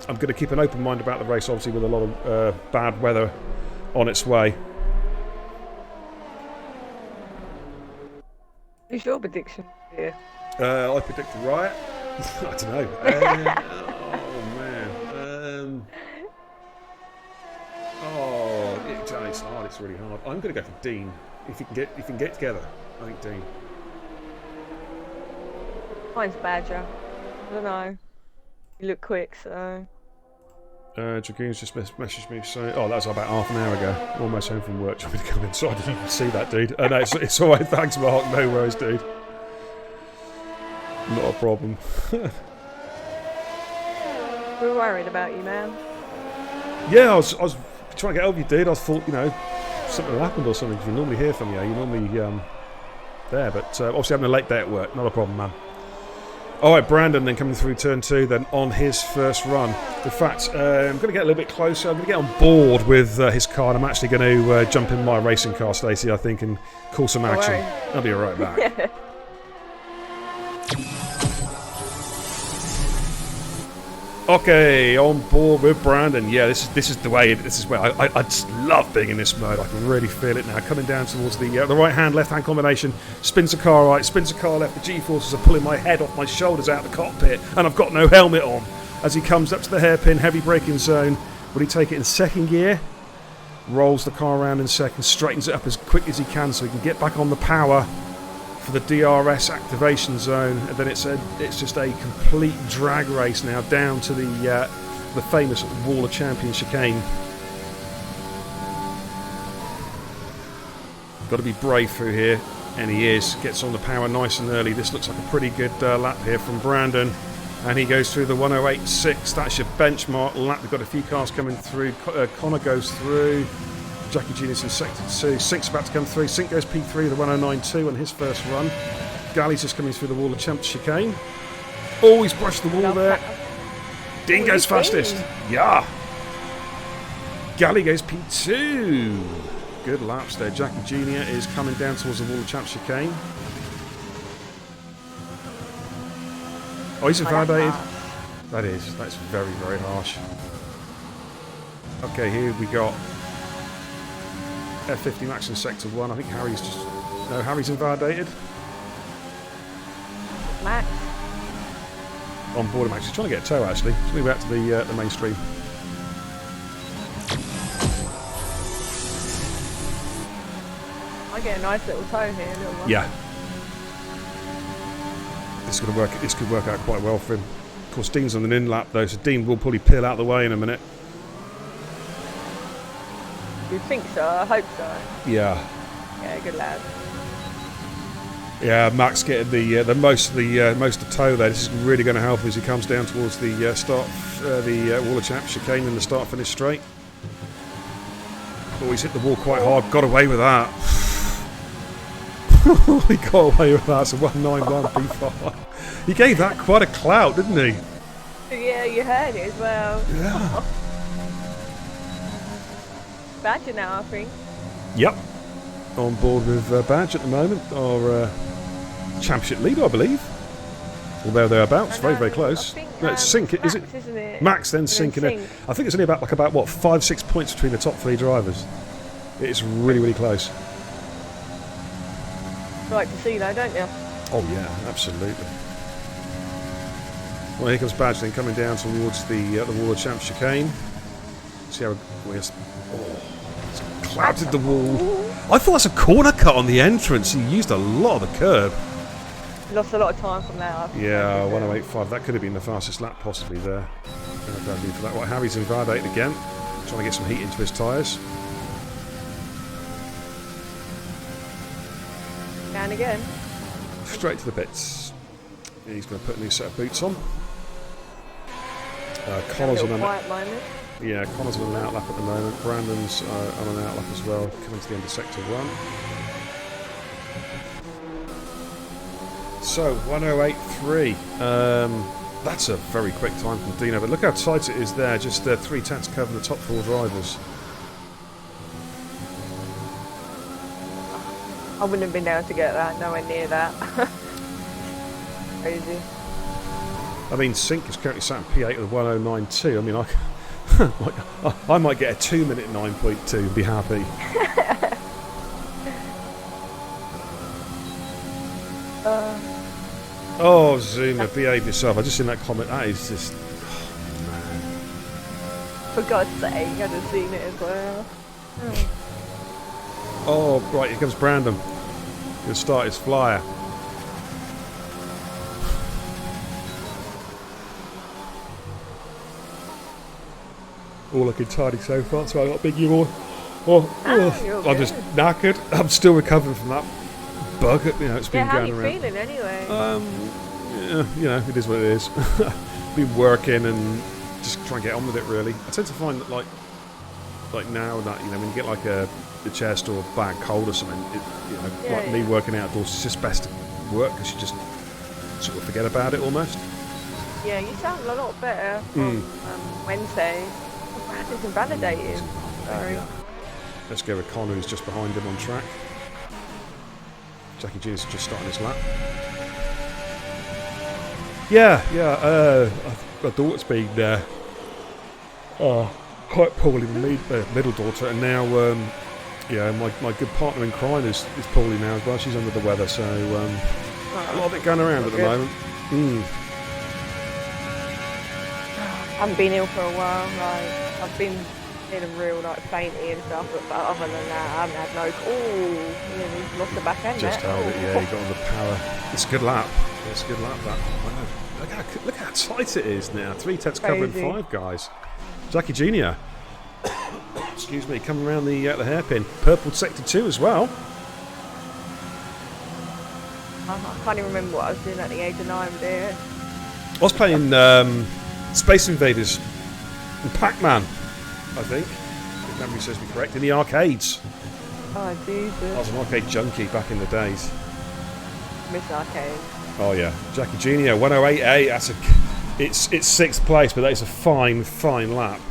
I'm going to keep an open mind about the race, obviously, with a lot of bad weather on its way. What's your prediction here? I predict a riot. I don't know. Oh man. It's hard. It's really hard. I'm going to go for Dean. If you can get together, I think Dean. Mine's Badger. I don't know. You look quick, so. Dragoons just messaged me saying, oh, that was about half an hour ago. Almost home from work. I'm going to come inside. I didn't even see that, dude. No, it's all right. Thanks, Mark. No worries, dude. Not a problem. We were worried about you, man. Yeah, I was trying to get over you, dude. I thought, something had happened or something. Because you normally hear from you. You're normally there. But obviously having a late day at work. Not a problem, man. All right, Brandon then coming through turn 2 then on his first run. In fact, I'm going to get a little bit closer. I'm going to get on board with his car, and I'm actually going to jump in my racing car, Stacey, I think, and call some action. I'll be right back. Okay, on board with Brandon. Yeah, this is the way. This is where I just love being in this mode. I can really feel it now. Coming down towards the right hand, left hand combination. Spins the car right, spins the car left. The G-forces are pulling my head off my shoulders out of the cockpit, and I've got no helmet on. As he comes up to the hairpin, heavy braking zone. Will he take it in second gear? rolls the car around in second, straightens it up as quick as he can so he can get back on the power for the DRS activation zone, and then it's just a complete drag race now down to the famous Wall of Champions chicane. Got to be brave through here, and he is. Gets on the power nice and early. This looks like a pretty good lap here from Brandon. And he goes through the 108.6. That's your benchmark lap. We've got a few cars coming through. Connor goes through. Jackie Genius in sector 2. Sink's about to come through. Sink goes P3, the 109.2 on his first run. Galley's just coming through the Wall of Champs chicane. Oh, he's brushed the wall there. Dean goes fastest. Yeah. Galley goes P2. Good laps there. Jackie Junior is coming down towards the Wall of Champs chicane. Oh, he's invalidated. That's very, very harsh. Okay, here we got F50 Max in sector 1. I think Harry's just... No, Harry's invalidated. Max. On board Max. He's trying to get a tow, actually. Let's move back to the mainstream. I get a nice little toe here, a little one. Yeah. This could work out quite well for him. Of course, Dean's on an in lap though, so Dean will probably peel out of the way in a minute. You think so? I hope so. Yeah. Yeah, good lad. Yeah, Max getting the most of the tow there. This is really going to help him as he comes down towards the start, the Wall of Champs chicane in the start finish straight. Oh, he's hit the wall quite hard. Got away with that. He got away with that. It's a 191 P5. He gave that quite a clout, didn't he? Yeah, you heard it as well. Yeah. Badger now, I think. Yep. On board with Badge at the moment, our championship leader, I believe. Although thereabouts, very, very close. No, it's Sink, Max, is it? Isn't it? Max, then Sink, and Sink. I think it's only about what 5-6 points between the top 3 drivers. It's really, really close. Like to see though, don't you? Oh yeah, absolutely. Well, here comes Badge then coming down towards the Wall of Champs chicane. See how it's clouted the wall. I thought that's a corner cut on the entrance. He used a lot of the curb. Lost a lot of time from that. Yeah, 108.5. That could have been the fastest lap possibly there. For that. Well, Harry's invalidated again, trying to get some heat into his tyres. Down again. Straight to the pits. He's going to put a new set of boots on. Connor's on quiet moment. Yeah, Connor's on an outlap at the moment. Brandon's on an outlap as well, coming to the end of sector 1. So 108.3. That's a very quick time from Dino, but look how tight it is there. Just 3 tenths cover the top 4 drivers. I wouldn't have been able to get that, nowhere near that. Crazy. I mean, Sink is currently sat in P8 with 109.2. I mean, I might get a 2-minute 9.2 and be happy. Oh, Zuma, behave yourself. I just seen that comment. That is just... Oh, man. For God's sake, I'd have seen it as well. Oh, right, here comes Brandon. He'll start his flyer. All looking tidy so far, so I got a big yawn. I'm just knackered. I'm still recovering from that bug. It's been going around. How are you feeling anyway? Yeah, it is what it is. Been working and just trying to get on with it, really. I tend to find that, like now that when you get like a chest or a bad cold or something, like me working outdoors, it's just best to work because you just sort of forget about it almost. Yeah, you sound a lot better on Wednesday. Brandon's invalidated. Sorry. Let's go with Connor, who's just behind him on track. Jackie G's just starting his lap. Yeah. My daughter's been quite poorly, middle daughter, and now my good partner in crime is poorly now as well. She's under the weather, so a lot of it going around at the moment. I haven't been ill for a while. Like, I've been Did a real like fainty and stuff, but other than that, I haven't had no. Oh, yeah, he's lost the back end. Just there. held it, yeah, he got on the power. It's a good lap. It's a good lap, that. Wow. Look how tight it is now. 3/10 covering Crazy. 5 guys. Jackie Jr. Excuse me, coming around the hairpin. Purple sector 2 as well. I can't even remember what I was doing at the age of 9 there. I was playing Space Invaders and Pac-Man, I think. If memory serves me correct, in the arcades. Oh Jesus! I was an arcade junkie back in the days. Miss arcade. Oh yeah, Jackie Jr. 108.8. It's 6th place, but that is a fine lap.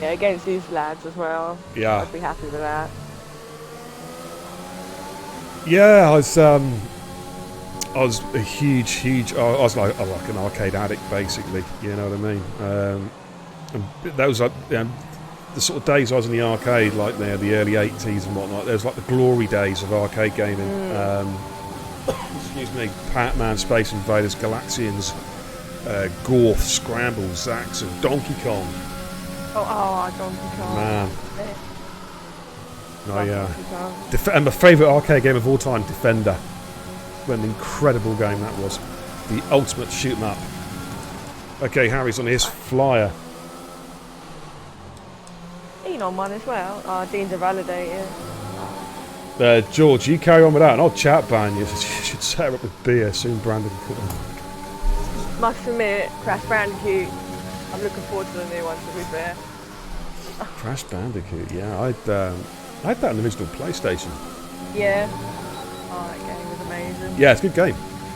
Yeah, against these lads as well. Yeah. I'd be happy with that. Yeah, I was a huge. I was like an arcade addict, basically. You know what I mean? And that was like the sort of days I was in the arcade, like the early '80s and whatnot. There was like the glory days of arcade gaming. Excuse me, Pac-Man, Space Invaders, Galaxians, Gorf, Scramble, Zax, and Donkey Kong. Oh, Donkey Kong. Man. Oh yeah. Donkey Kong. And my favourite arcade game of all time, Defender. What an incredible game that was. The ultimate shoot 'em up. Okay, Harry's on his flyer. Dean on one as well. Oh, Dean's a validator. George, you carry on with that, and I'll chat ban you. You should set her up with beer soon, Brandon. Must admit, Crash Bandicoot. I'm looking forward to the new one, to be fair. Crash Bandicoot, yeah. I had that on the original PlayStation. Yeah. Oh, that game was amazing. Yeah, it's a good game.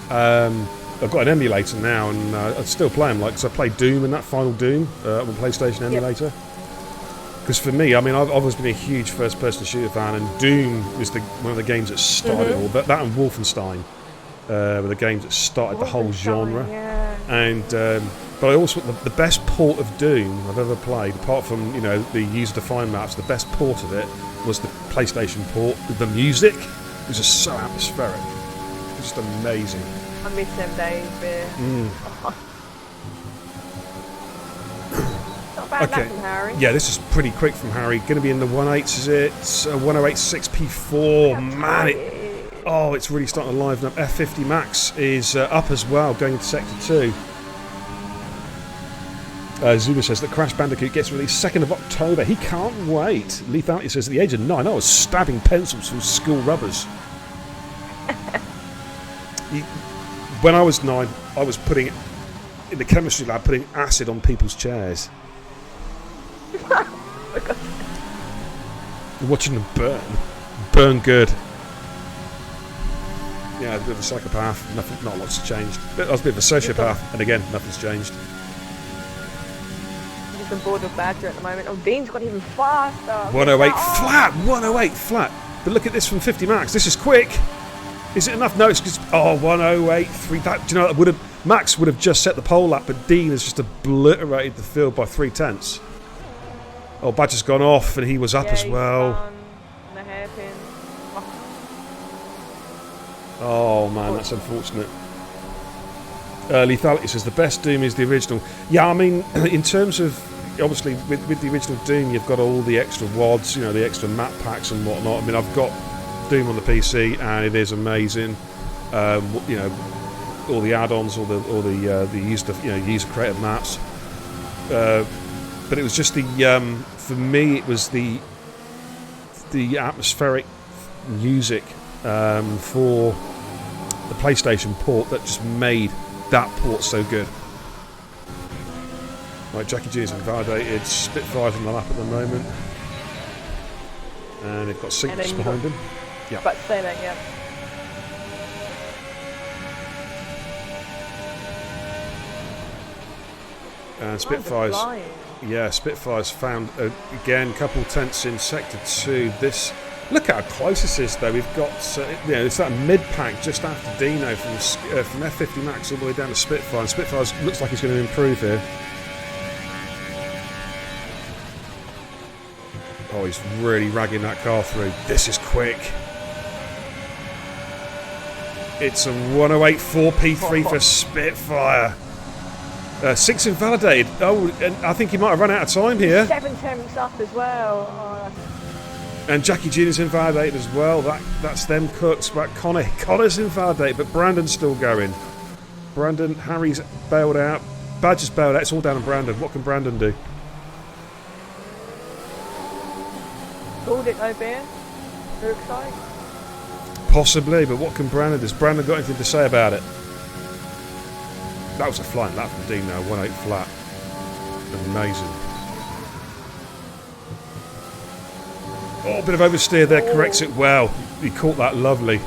I've got an emulator now, and I still play them. Like, so I played Doom and that Final Doom on the PlayStation emulator. Because for me, I mean, I've always been a huge first-person shooter fan, and Doom was one of the games that started it all. But that and Wolfenstein were the games that started the whole genre. Yeah. And but I also the best port of Doom I've ever played, apart from the user-defined maps, the best port of it was the PlayStation port. The music was just so atmospheric, it was just amazing. I miss them days, beer. Not bad Okay. that from Harry. Yeah, this is pretty quick from Harry. Going to be in the 1.8s, is it? 108.6p4. Man, it's really starting to liven up. F50 Max is up as well, going into Sector 2. Zuma says that Crash Bandicoot gets released 2nd of October. He can't wait. Lethality says at the age of 9, I was stabbing pencils through school rubbers. When I was 9, I was putting, in the chemistry lab, putting acid on people's chairs. Watching them burn good. Yeah, a bit of a psychopath. Not a lot's changed. I was a bit of a sociopath, and again, nothing's changed. I'm just bored of Badger at the moment. Oh, Dean's got even faster. 108 flat. 108 flat. But look at this from 50 Max. This is quick. Is it enough? No, it's just 108.3. Do you know that Max would have just set the pole lap, but Dean has just obliterated the field by 3/10. Oh, Badger's gone off, and he was up as well. The hairpin. Oh man, that's unfortunate. Lethality says the best Doom is the original. Yeah, I mean, in terms of obviously with the original Doom, you've got all the extra WODs, the extra map packs and whatnot. I mean, I've got Doom on the PC, and it is amazing. All the add-ons, all the user created maps. But it was just for me, it was the atmospheric music for the PlayStation port that just made that port so good. Right, Jackie G is invalidated. Spitfire's on the lap at the moment, and they've got Cygnus behind him. Yeah. But say that, yeah. And Spitfire's found again, couple tenths in Sector 2. Look at how close this is, though. We've got it's that mid pack just after Dino from F50 Max all the way down to Spitfire. And Spitfire looks like he's going to improve here. Oh, he's really ragging that car through. This is quick. It's a 108.4p3 for Spitfire. 6 invalidated. Oh, and I think he might have run out of time here. 7 temps up as well. Oh, And Jackie Jr.'s invalidated as well. That's them cooks. But Connor's invalidated, but Brandon's still going. Harry's bailed out. Badger's bailed out. It's all down to Brandon. What can Brandon do? called it no beer. Looks like. Possibly, but what can Brandon do? Has Brandon got anything to say about it? That was a flying lap from Dean now. 1.8 flat. Amazing. Oh, a bit of oversteer there. Corrects it well. He caught that lovely.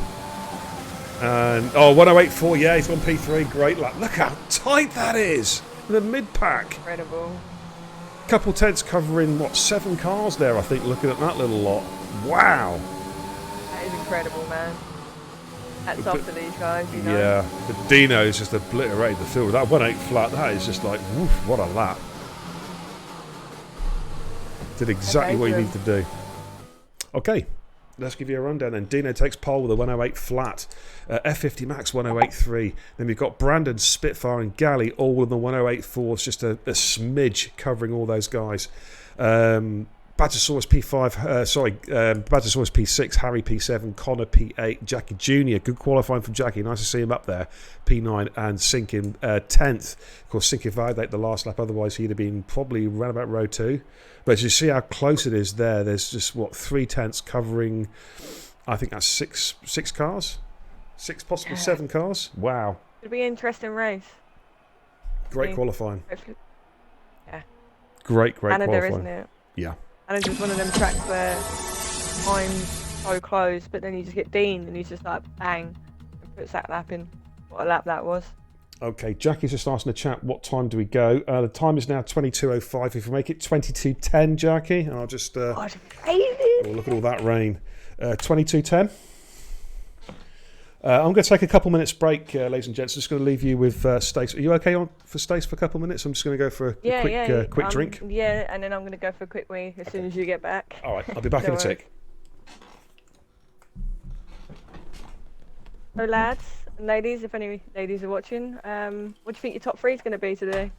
And, 1.084. Yeah, he's on P3. Great lap. Look how tight that is. In the mid-pack. Incredible. Couple tenths covering, 7 cars there, I think, looking at that little lot. Wow. That is incredible, man. Hats off to these guys, you know. Yeah, the Dino's just obliterated the field. That 1.8 flat, that is just like, woof, what a lap. Did exactly what you need to do. Okay, let's give you a rundown then. Dino takes pole with a 108 flat. F50 Max 1083. Then we've got Brandon, Spitfire and Galley all in the 1084. It's just a smidge covering all those guys. Badgersaurus P5, Badgersaurus P6, Harry P7, Connor P8, Jackie Jr. Good qualifying from Jackie. Nice to see him up there. P9 and Sink in 10th. Of course, Sink invalidate the last lap. Otherwise, he'd have been probably around about row 2. But as you see how close it is there, there's just, 3 tenths covering, I think that's six cars? 6, possibly 7 cars? Wow. It'll be an interesting race. Great qualifying. Yeah. Great Canada, qualifying. isn't it? Yeah. And it's just one of them tracks where time's so close, but then you just get Dean and he's just like bang and puts that lap in. What a lap that was. Okay, Jackie's just asking the chat, what time do we go? The time is now 22:05. If we make it 22:10, Jackie, and I'll just God, crazy. look at all that rain. 22:10. I'm going to take a couple minutes break, ladies and gents. I'm just going to leave you with Stace. Are you okay for Stace for a couple minutes? I'm just going to go for a quick drink. Yeah, and then I'm going to go for a quick wee as soon as you get back. All right, I'll be back in a tick. So lads and ladies, if any ladies are watching, what do you think your top 3 is going to be today?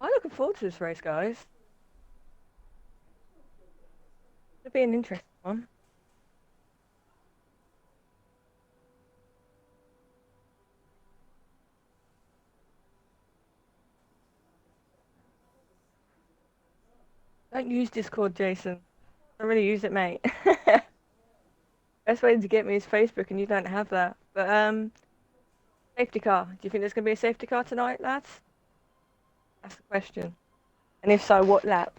I'm looking forward to this race, guys. It'll be an interesting one. Don't use Discord, Jason. Don't really use it, mate. Best way to get me is Facebook, and you don't have that. But safety car. Do you think there's going to be a safety car tonight, lads? That's the question. And if so, what lap?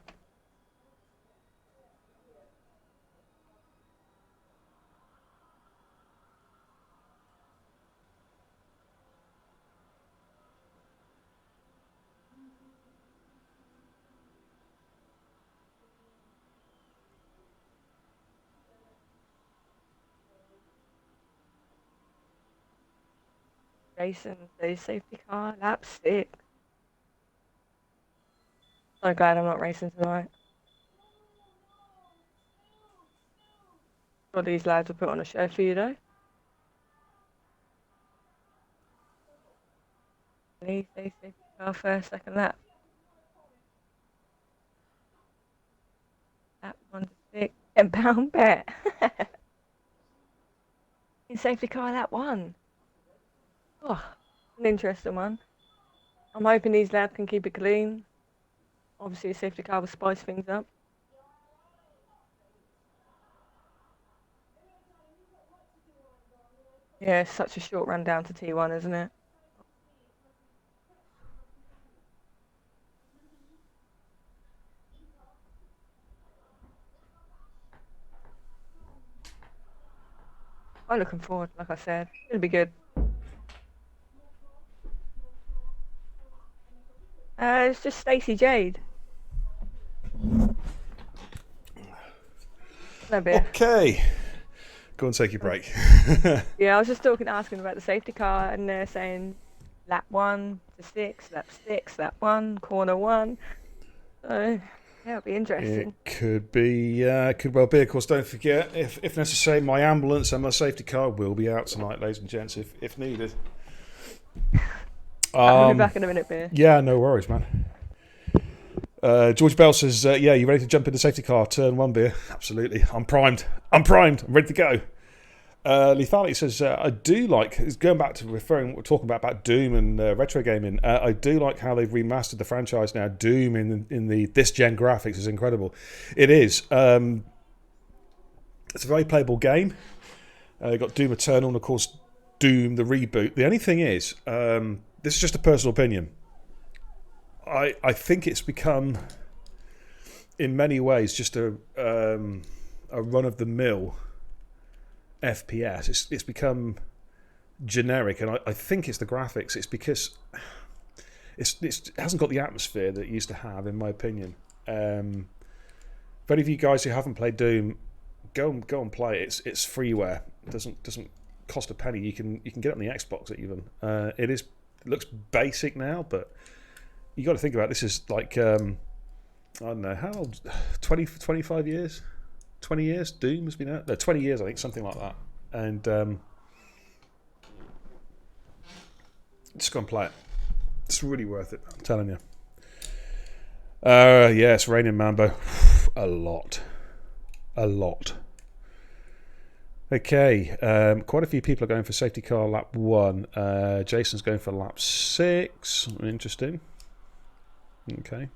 Jason says safety car, lap 6. So glad I'm not racing tonight. Sure these lads will put on a show for you though. Please say safety car first, second lap. Lap 1 to 6, £10 bet. In safety car lap 1. Oh, an interesting one. I'm hoping these lads can keep it clean. Obviously, a safety car will spice things up. Yeah, it's such a short run down to T1, isn't it? I'm looking forward, like I said. It'll be good. It's just Stacey Jade. No beer. Okay. Go and take your break. Yeah, I was just asking about the safety car, and they're saying lap 1 to 6, lap 6, lap 1, corner 1. Yeah, it'll be interesting. It could well be. Of course, don't forget, if necessary, my ambulance and my safety car will be out tonight, ladies and gents, if needed. I'll be back in a minute, beer. Yeah, no worries, man. George Bell says, yeah, you ready to jump in the safety car? Turn 1, beer. Absolutely. I'm primed. I'm ready to go. Lethality says, I do like, going back to talking about Doom and retro gaming, I do like how they've remastered the franchise now. Doom in the this gen graphics is incredible. It is. It's a very playable game. You've got Doom Eternal and, of course, Doom, the reboot. The only thing is, this is just a personal opinion. I think it's become, in many ways, just a run-of-the-mill FPS. It's become generic, and I think it's the graphics. It's because it hasn't got the atmosphere that it used to have, in my opinion. For any of you guys who haven't played Doom, go and play it. It's freeware. It doesn't cost a penny. You can get it on the Xbox even. It looks basic now, but you got to think about it. This is like I don't know how old, 25 years. 20 years Doom has been out. No, 20 years, I think, something like that. And just go and play it. It's really worth it, I'm telling you. Yeah, it's raining, Mambo. A lot. Okay, quite a few people are going for safety car lap 1. Jason's going for lap 6. Interesting. Okay.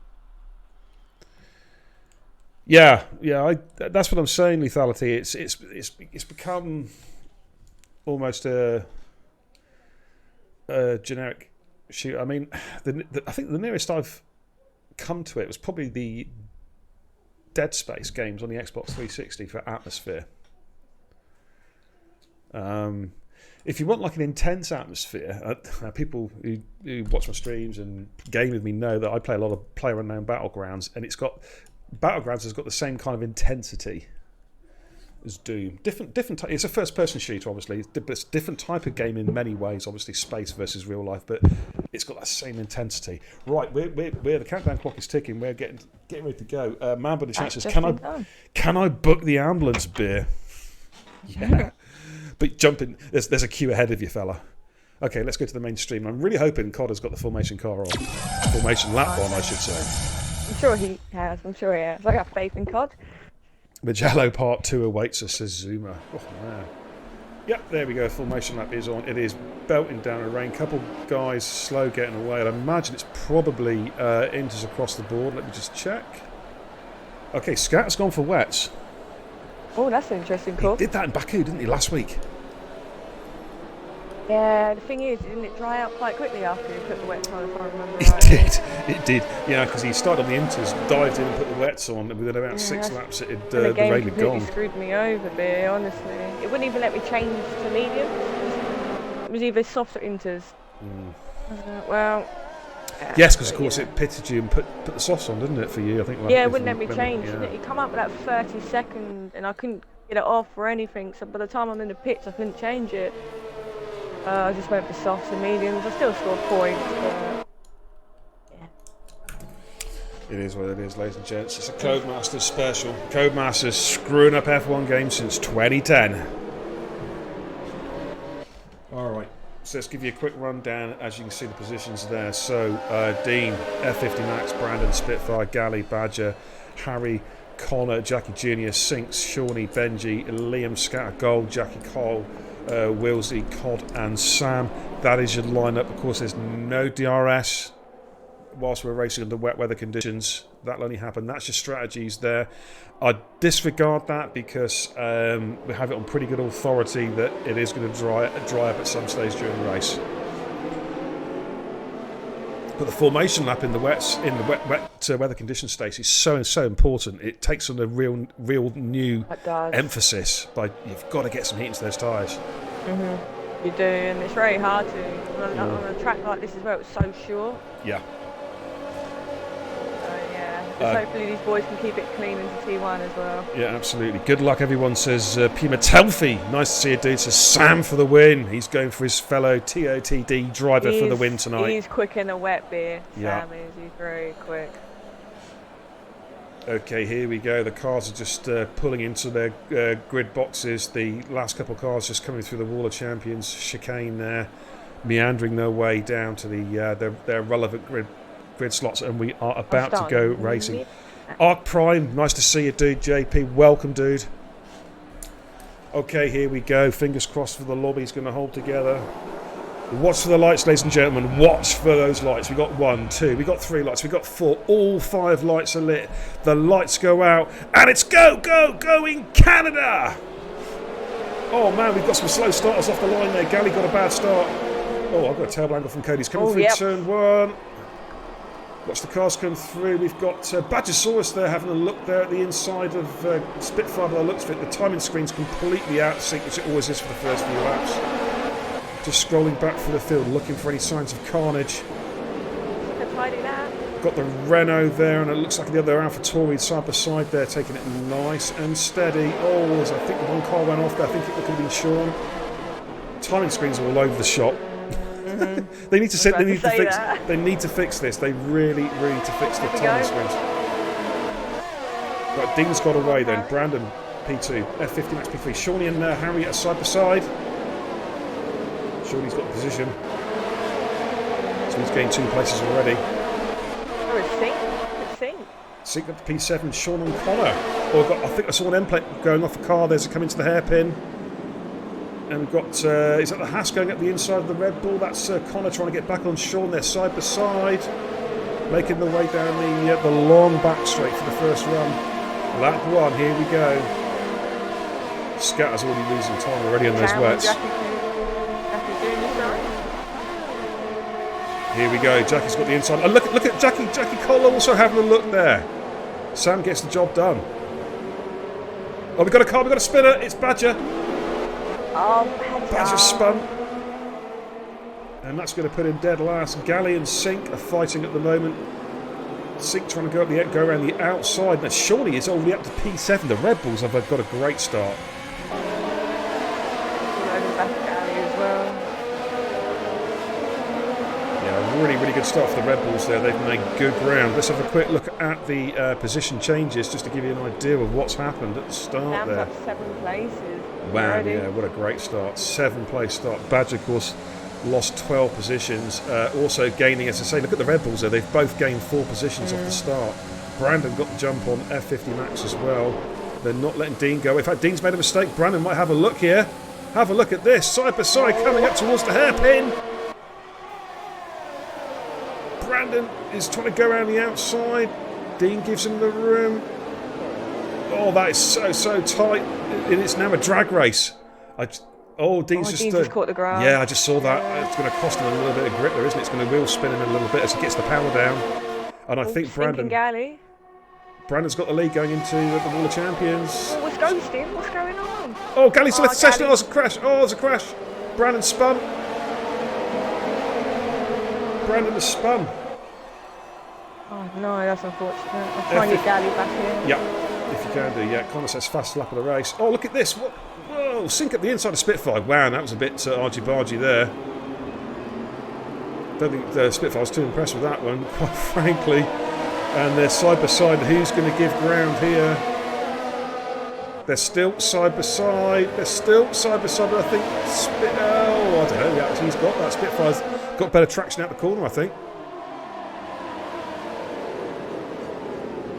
Yeah. That's what I'm saying. Lethality. It's become almost a generic shoot. I mean, I think the nearest I've come to it was probably the Dead Space games on the Xbox 360 for atmosphere. If you want like an intense atmosphere, people who watch my streams and game with me know that I play a lot of PlayerUnknown Battlegrounds, and Battlegrounds has got the same kind of intensity as Doom. Different. It's a first-person shooter, obviously. It's a different type of game in many ways. Obviously, space versus real life, but it's got that same intensity. Right, we're the countdown clock is ticking. We're getting ready to go. Mambo the chat says, "Can I book the ambulance, beer?" Yeah, but jump in. There's a queue ahead of you, fella. Okay, let's go to the main stream. I'm really hoping COD has got the formation car on, formation lap on, I should say. I'm sure he has. I got faith in COD. The Jello Part 2 awaits us, says Zuma. Oh, man. Yep, there we go. Formation lap is on. It is belting down the rain. Couple guys slow getting away. I'd imagine it's probably inters across the board. Let me just check. Okay, Scat's gone for wets. Oh, that's an interesting call. He did that in Baku, didn't he, last week? Yeah, the thing is, didn't it dry out quite quickly after he put the wets on, if I remember right? It did. Yeah, because he started on the inters, dived in and put the wets on, and within about 6 laps, the game rain had gone. Screwed me over, beer, honestly. It wouldn't even let me change to medium. It was either soft or inters. Well... Yes, because of course it pitted you and put the softs on, didn't it, for you? I think. Yeah, it wouldn't let me change. Yeah. It come up with that 30 seconds, and I couldn't get it off or anything. So by the time I'm in the pits, I couldn't change it. I just went for softs and mediums. I still scored points. But yeah. It is what it is, ladies and gents. It's a Codemasters special. Codemasters screwing up F1 games since 2010. All right. So let's give you a quick rundown. As you can see, the positions there. So Dean, F50 Max, Brandon, Spitfire, Galley, Badger, Harry, Connor, Jackie Jr., Sinks, Shawnee, Benji, Liam, Scatter, Gold, Jackie Cole, Willsey, Cod, and Sam. That is your lineup. Of course, there's no DRS whilst we're racing under wet weather conditions. That'll only happen. That's your strategies there. I disregard that because we have it on pretty good authority that it is going to dry up at some stage during the race. But the formation lap in the wet weather condition stage is so important. It takes on a real new emphasis. You've got to get some heat into those tyres. You do, and it's very hard to on a track like this as well. It's so short. Yeah. Hopefully these boys can keep it clean into T1 as well. Yeah, absolutely. Good luck, everyone, says Puma Telfi. Nice to see a dude. Says Sam for the win. He's going for his fellow TOTD driver for the win tonight. He's quick in the wet, beer. Yeah. Sam is. He's very quick. Okay, here we go. The cars are just pulling into their grid boxes. The last couple of cars just coming through the Wall of Champions chicane there, meandering their way down to their relevant grid slots, and we are about to go racing. Arc Prime, nice to see you, dude. JP, welcome, dude. Okay, here we go. Fingers crossed for the lobby's going to hold together. Watch for the lights, ladies and gentlemen. Watch for those lights. We got 1, 2, we got 3 lights, we got 4. All 5 lights are lit. The lights go out, and it's go in Canada. Oh man, we've got some slow starters off the line there. Galley got a bad start. Oh, I've got a tail angle from Cody's coming through turn 1. Watch the cars come through. We've got Badgersaurus there having a look there at the inside of Spitfire by the looks of it. The timing screen's completely out of sync, which it always is for the first few laps. Just scrolling back through the field, looking for any signs of carnage. Got the Renault there, and it looks like the other AlphaTauri side by side there, taking it nice and steady. Oh, I think one car went off there. I think it could have been Sean. Timing screens are all over the shop. Mm-hmm. They need to fix this. They really need to fix the timing screens. Right, Dean's got away then. Brandon P2, F50 Max P3. Shawnee and Harry are side by side. Shawnee's got the position. So he's gained 2 places already. Oh, it's Sync. Sync up to P7, Sean and Connor. Oh, I think I saw an end plate going off a car. There's a coming to the hairpin. And we've got, is that the Haas going up the inside of the Red Bull? That's Connor trying to get back on Sean. They're side by side. Making their way down the long back straight for the first run. Lap 1, here we go. Scatter's already losing time already on those wets. Here we go. Jackie's got the inside. Oh, look at Jackie. Jackie Cole also having a look there. Sam gets the job done. Oh, we got a car. We got a spinner. It's Badger. Oh, Badger spun. And that's going to put him dead last. Galley and Sink are fighting at the moment. Sink trying to go around the outside. Now Shawnee is already up to P7. The Red Bulls have got a great start. Really good start for the Red Bulls there. They've made good ground. Let's have a quick look at the position changes just to give you an idea of what's happened at the start there. Up 7 places. Wow, already. yeah, what a great start. 7-place start. Badger, of course, lost 12 positions. Also gaining, as I say, look at the Red Bulls there. They've both gained 4 positions off the start. Brandon got the jump on F50 Max as well. They're not letting Dean go. In fact, Dean's made a mistake. Brandon might have a look here. Have a look at this. Side by side coming up towards the hairpin. Brandon is trying to go around the outside. Dean gives him the room. Oh, that is so tight. And it's now a drag race. Dean's just caught the ground. Yeah, I just saw that. It's going to cost him a little bit of grip there, isn't it? It's going to wheel spin him a little bit as he gets the power down. And I think Brandon's got the lead going into the Wall of Champions. Oh, what's ghosting? What's going on? Oh, Galley's left the session. Oh, it's a crash. There's a crash. Brandon spun. Brandon has spun. Oh no, that's unfortunate. I'll try and get Galley back in. Yeah, if you can do. Yeah, Connor says fast lap of the race. Oh, look at this. What? Whoa, Sink at the inside of Spitfire. Wow, that was a bit argy-bargy there. Don't think the Spitfire's too impressed with that one, quite frankly. And they're side by side. Who's going to give ground here? They're still side by side. But I think I don't know. Yeah, he's got that. Spitfire's got better traction out the corner, I think.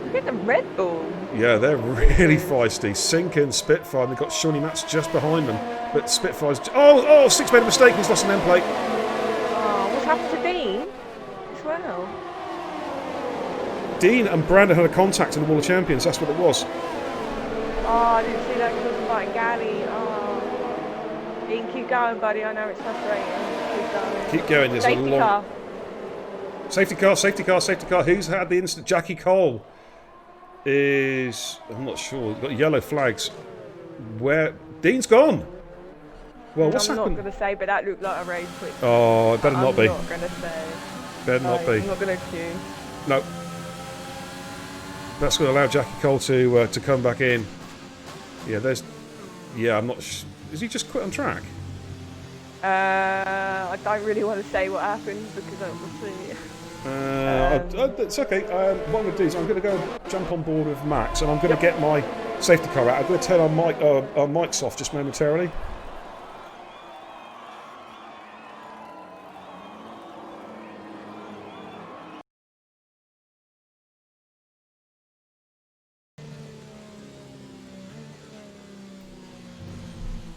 Look at the Red Bull. Yeah, they're really feisty. Sink and Spitfire, and they've got Shawnee Mats just behind them. But Spitfire's... Sink's made a mistake. He's lost an end plate. Oh, what's happened to Dean as well? Dean and Brandon had a contact in the Wall of Champions. That's what it was. Oh, I didn't see that because I was fighting Galley. Oh. Dean, keep going, buddy. I know it's frustrating. Keep going. There's Safety car. Safety car. Who's had the incident? Jackie Cole is... I'm not sure. Got yellow flags. Where... Dean's gone. Well, what's happened? I'm not going to say, but that looked like a race switch. Oh, it better not be. I'm not going to say. Better not be. I'm not going to cue. No. That's going to allow Jackie Cole to come back in. Yeah, I'm not... Is he just quit on track? I don't really want to say what happened because I will see. It's okay. What I'm going to do is I'm going to go jump on board with Max, and I'm going to get my safety car out. I'm going to turn our mics off just momentarily.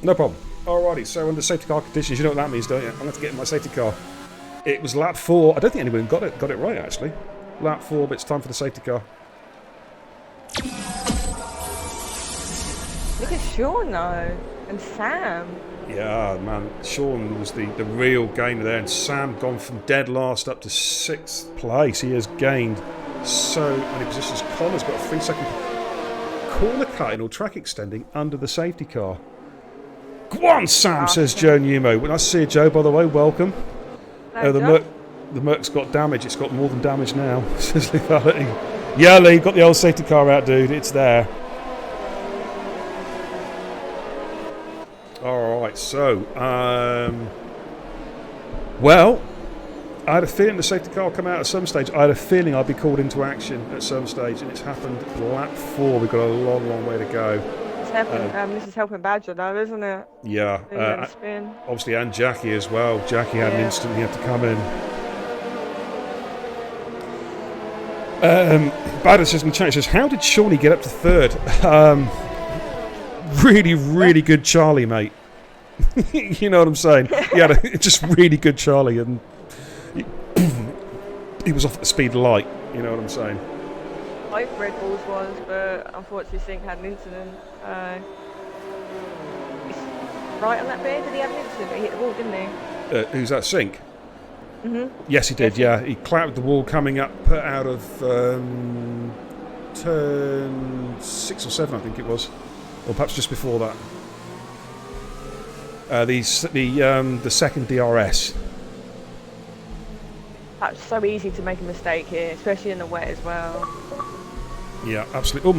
No problem. Alrighty, so under safety car conditions, you know what that means, don't you? I'm going to get in my safety car. It was lap 4. I don't think anyone got it right, actually. Lap 4, but it's time for the safety car. Look at Sean though, and Sam. Yeah, man. Sean was the real gainer there, and Sam gone from dead last up to 6th place. He has gained so many positions. Connor's got a 3-second corner cutting or track extending under the safety car. Go on, Sam, says Joe Newmo. When I see you, Joe, by the way, welcome. The Merc's got damage. It's got more than damage now, says Lethality. Yeah, Lee, got the old safety car out, dude. It's there. Alright, so, well, I had a feeling the safety car would come out at some stage. I had a feeling I'd be called into action at some stage, and it's happened lap 4. We've got a long, long way to go. This is helping Badger though, isn't it? Yeah. Spin. Obviously, and Jackie as well. Jackie had an instant he had to come in. Badger says in the chat, says, how did Shawnee get up to 3rd? Really, really good Charlie, mate. You know what I'm saying? He had a just really good Charlie, and he was off at the speed of light. You know what I'm saying? Both Red Bulls was, but unfortunately Sink had an incident. Right on that bit, did he have an incident? He hit the wall, didn't he? Who's that, Sink? Mm-hmm. Yes, he did, yeah. He clattered the wall coming up out of turn 6 or 7, I think it was. Or perhaps just before that. The second DRS. That's so easy to make a mistake here, especially in the wet as well. Yeah, absolutely. Oh,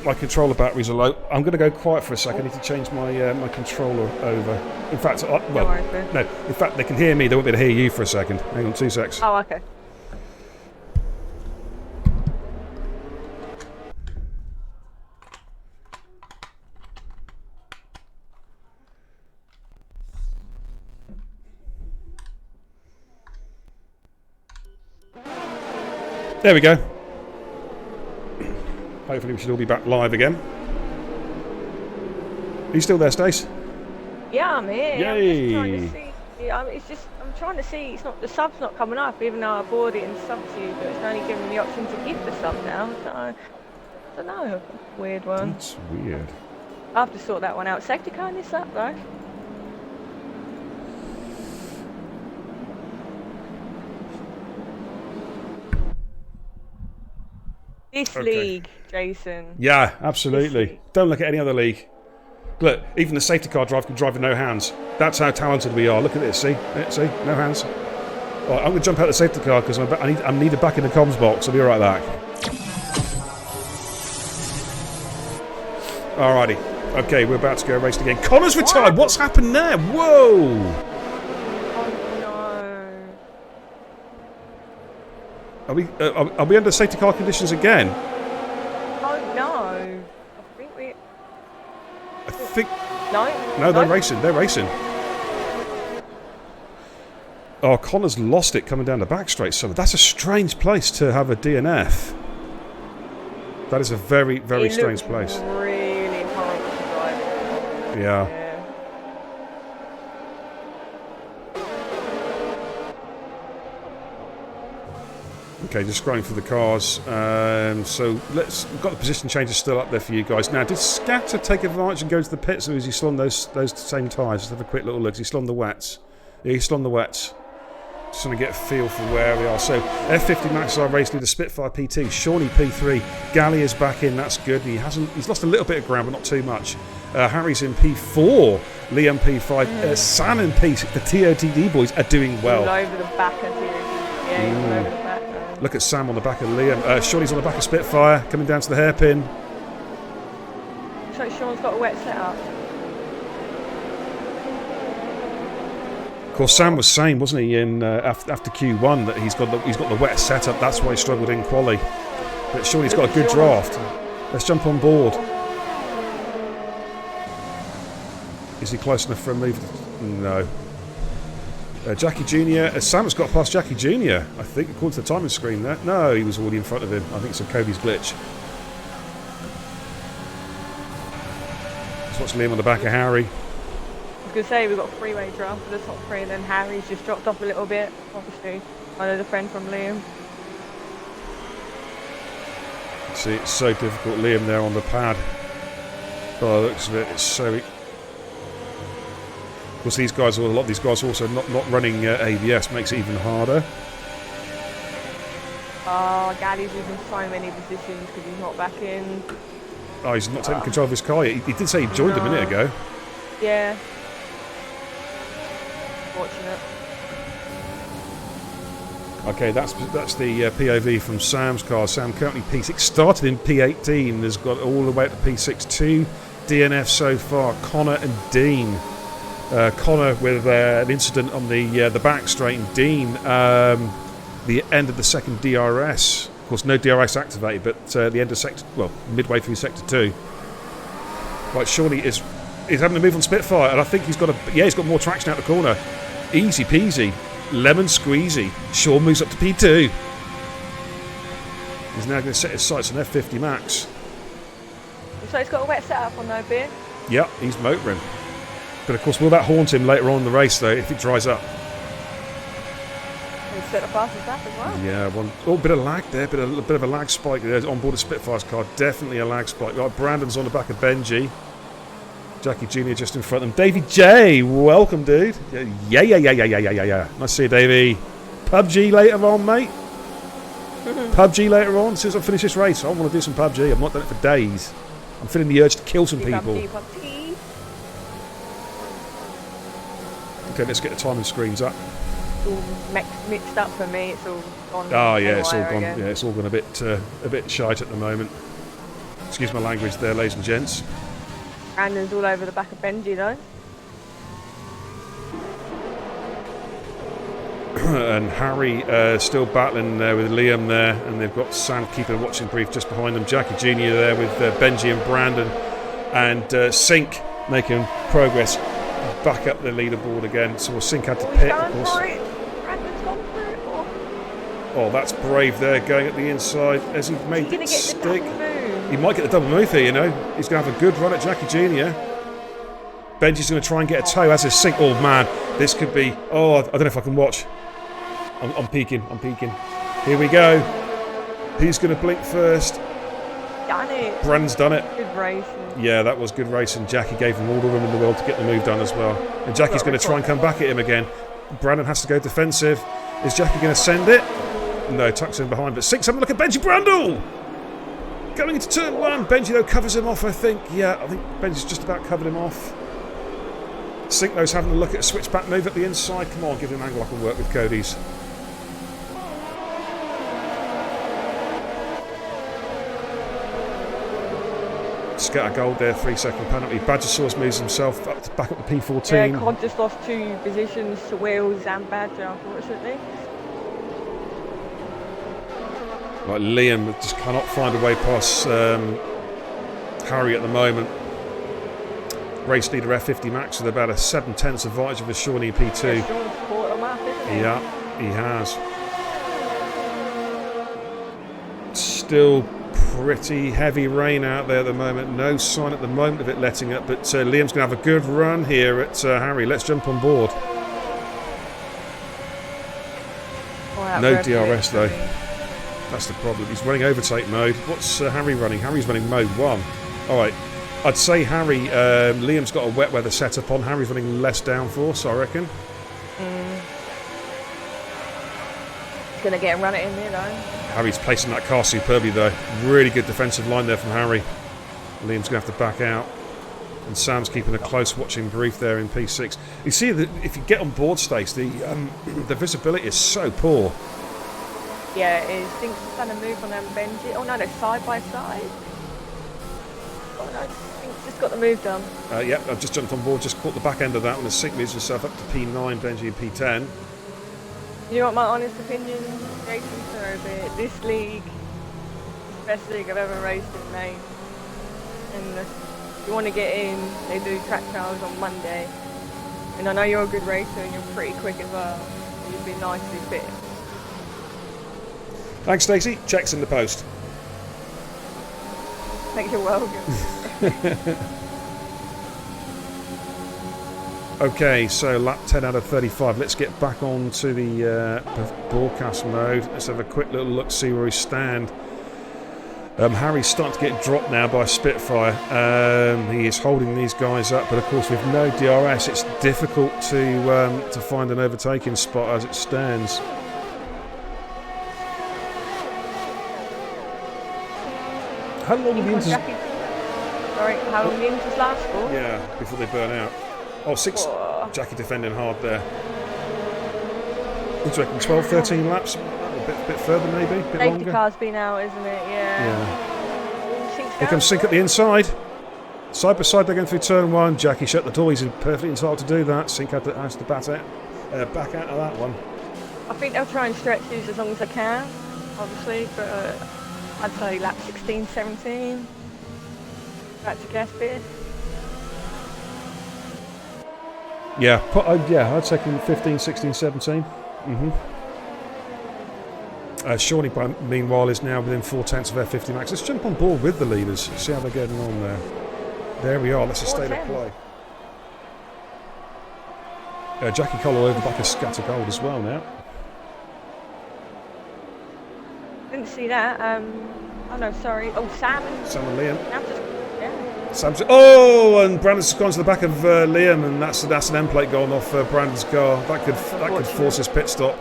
my controller batteries are low. I'm going to go quiet for a second. I need to change my my controller over. In fact, in fact, they can hear me. They won't be able to hear you for a second. Hang on, 2 secs. Oh, okay. There we go. Hopefully we should all be back live again. Are you still there, Stace? Yeah, I'm here. Yay! I'm just trying to see. I'm trying to see. It's not the sub's not coming up, even though I bought it in sub to, but it's only giving me the option to keep the sub now. So I don't know. Weird one. That's weird. I have to sort that one out. Safety car in this up though. This league, Jason. Yeah, absolutely. Don't look at any other league. Look, even the safety car driver can drive with no hands. That's how talented we are. Look at this. See, no hands. Right, I'm going to jump out of the safety car because I need it back in the comms box. I'll be right back. Alrighty. Okay, we're about to go race again. Connor's retired. What's happened there? Whoa! Are we under safety car conditions again? Oh no! I think. No, they're racing. They're racing. Oh, Connor's lost it coming down the back straight. So that's a strange place to have a DNF. That is a very, very strange place. Really hard to drive. Yeah. Okay, just scrolling through the cars. So we've got the position changes still up there for you guys. Now, did Scatter take advantage and go to the pits, or is he still on those same tyres? Let's have a quick little look. Is he still on the wets? Yeah, he's still on the wets. Just want to get a feel for where we are. So F50 Max is our race leader, Spitfire P2, Shawnee P3, Galley is back in. That's good. He's lost a little bit of ground, but not too much. Harry's in P4, Liam P5, Sam in P. The TOTD boys are doing well. All over the back of TOTD. Yeah, he's all over the back. Look at Sam on the back of Liam. Shawnee's on the back of Spitfire, coming down to the hairpin. So Sean's got a wet setup. Of course, Sam was saying, wasn't he, in after Q1 that he's got the wet setup. That's why he struggled in quali. But surely he's got a good draft. Let's jump on board. Is he close enough for a move? No. Jackie Jr. Sam has got past Jackie Jr. I think, according to the timing screen there. No, he was already in front of him. I think it's a Cody's glitch. Let's watch Liam on the back of Harry. I was going to say, we've got a three-way draft for the top three, and then Harry's just dropped off a little bit, obviously. I know the friend from Liam. See, it's so difficult. Liam there on the pad. Oh, it looks of it. It's so... Of course, these guys, a lot of these guys are also not running ABS, makes it even harder. Oh, Gaddy's losing so many positions because he's not back in. Oh, he's not taking control of his car. He did say he joined a minute ago. Yeah. Fortunate. Okay, that's the POV from Sam's car. Sam currently P6, started in P18, has got all the way up to P6, 2 DNF so far, Connor and Dean. Connor with an incident on the back straight, and Dean the end of the second DRS. Of course, no DRS activated, but the end of sector, well, midway through sector 2. Right, Shawnee is having to move on Spitfire, and I think he's got he's got more traction out the corner. Easy peasy, lemon squeezy. Shaw moves up to P2. He's now going to set his sights on F50 max. So he's got a wet setup on no beer. Yep, he's motoring. But of course, will that haunt him later on in the race, though, if it dries up? He's set the fastest lap as well. Yeah, bit of lag there, bit of a lag spike there on board a Spitfire's car. Definitely a lag spike. Right, Brandon's on the back of Benji. Jackie Jr. just in front of him. Davey J, welcome, dude. Yeah. Nice to see you, Davey. PUBG later on, mate. PUBG later on. As soon as I finish this race, I want to do some PUBG. I've not done it for days. I'm feeling the urge to kill some people. PUBG. Okay, let's get the timing screens up. It's all mixed up for me. It's all gone. Oh yeah, it's all gone. Again. Yeah, it's all gone a bit shite at the moment. Excuse my language there, ladies and gents. Brandon's all over the back of Benji though. And Harry still battling there with Liam there, and they've got Sam keeping a watching brief just behind them. Jackie Jr. there with Benji and Brandon, and Sink making progress back up the leaderboard again. So Sink had to pit, of course. Brandon's gone for it. Oh, that's brave there, going at the inside as he made it stick. He might get the double move here, you know. He's going to have a good run at Jackie Jr. Benji's going to try and get a toe as his Sink. Oh man, this could be. Oh, I don't know if I can watch. I'm peeking. Here we go. Who's going to blink first? Done it. Brandon's done it. Good racing. Yeah, that was good racing. Jackie gave him all the room in the world to get the move done as well. And Jackie's going to try and come back at him again. Brandon has to go defensive. Is Jackie going to send it? No, tucks in behind. But Sink's having a look at Benji Brandle! Going into turn 1. Benji, though, covers him off, I think. Yeah, I think Benji's just about covered him off. Sink, though's having a look at a switchback move at the inside. Come on, give him an angle I can work with Cody's. Scatter gold there, 3-second penalty. Badgersaurus moves himself back up the P14. Yeah, Cod just lost 2 positions to Wheels and Badger, unfortunately. Like Liam just cannot find a way past Harry at the moment. Race leader F50 Max with about a 7/10 advantage of his Shawnee P2. Yeah, Sean's caught him up, isn't he? Yeah, he has. Still pretty heavy rain out there at the moment. No sign at the moment of it letting up, but Liam's going to have a good run here at Harry. Let's jump on board. Oh, No DRS though. That's the problem. He's running overtake mode. What's Harry running? Harry's running mode 1. Alright. I'd say Harry, Liam's got a wet weather setup on. Harry's running less downforce, I reckon. He's going to get him run it in there though. Harry's placing that car superbly though. Really good defensive line there from Harry. Liam's going to have to back out. And Sam's keeping a close watching brief there in P6. You see that if you get on board, Stace, the visibility is so poor. Yeah, it is. Think's done a move on them Benji. Oh no, they're side by side. Oh, no, I think just got the move done. Yep, I've just jumped on board, just caught the back end of that one. The Sink moves himself up to P9, Benji and P10. You know what my honest opinion, Jason, for a bit? This league is the best league I've ever raced in, mate. And if you want to get in, they do track trials on Monday. And I know you're a good racer and you're pretty quick as well. So you'd be nicely fit. Thanks, Stacey. Checks in the post. Thank you, welcome. Okay, so lap 10 out of 35. Let's get back on to the broadcast mode. Let's have a quick little look, see where we stand. Harry's starting to get dropped now by Spitfire. He is holding these guys up, but of course with no DRS, it's difficult to find an overtaking spot as it stands. How long will the inters... Sorry, how long the inters last for? Yeah, before they burn out. Oh, six. Whoa. Jackie defending hard there. What do you reckon, 12, 13 laps? A bit further maybe, a bit Safety longer? car's been out, isn't it? Yeah. Here comes Sink at the inside. Side by side, they're going through turn one. Jackie shut the door. He's perfectly entitled to do that. Sink has to back out of that one. I think they'll try and stretch these as long as they can, obviously, but I'd say lap 16, 17. Back to gas bit. Yeah, I'd say 15, 16, 17. Shawnee, meanwhile, is now within 4/10 of F50 max. Let's jump on board with the leaders, see how they're getting on there. There we are, that's a state of play. Jackie Cole all over the back of Scatter Gold as well now. Didn't see that. Oh no, sorry. Oh, Sam and Liam. Sam just, and Brandon's gone to the back of Liam, and that's an end plate going off Brandon's car. That could force his pit stop.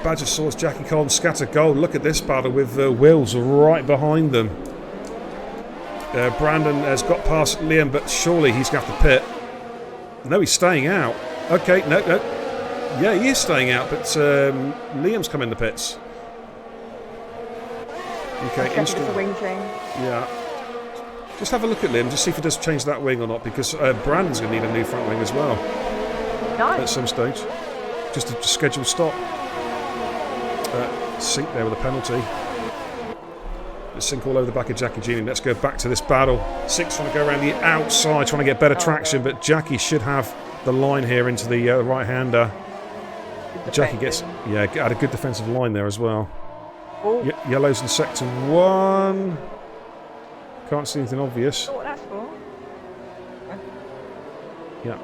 Badger Sauce, Jackie Cole and Scatter Gold. Look at this battle with Wills right behind them. Brandon has got past Liam, but surely he's going to have to pit. No, he's staying out. Okay, no. Yeah, he is staying out, but Liam's come in the pits. Okay, instant. It's a wing change. Yeah. Just have a look at Liam, just see if he does change that wing or not, because Brandon's going to need a new front wing as well. Nice. At some stage. Just a scheduled stop. Sink there with a penalty. Sink all over the back of Jackie Genie. Let's go back to this battle. Sink's trying to go around the outside, trying to get better traction, but Jackie should have the line here into the right-hander. Jackie gets, had a good defensive line there as well. Yellow's in sector 1. Can't see anything obvious. What that's for? Yeah,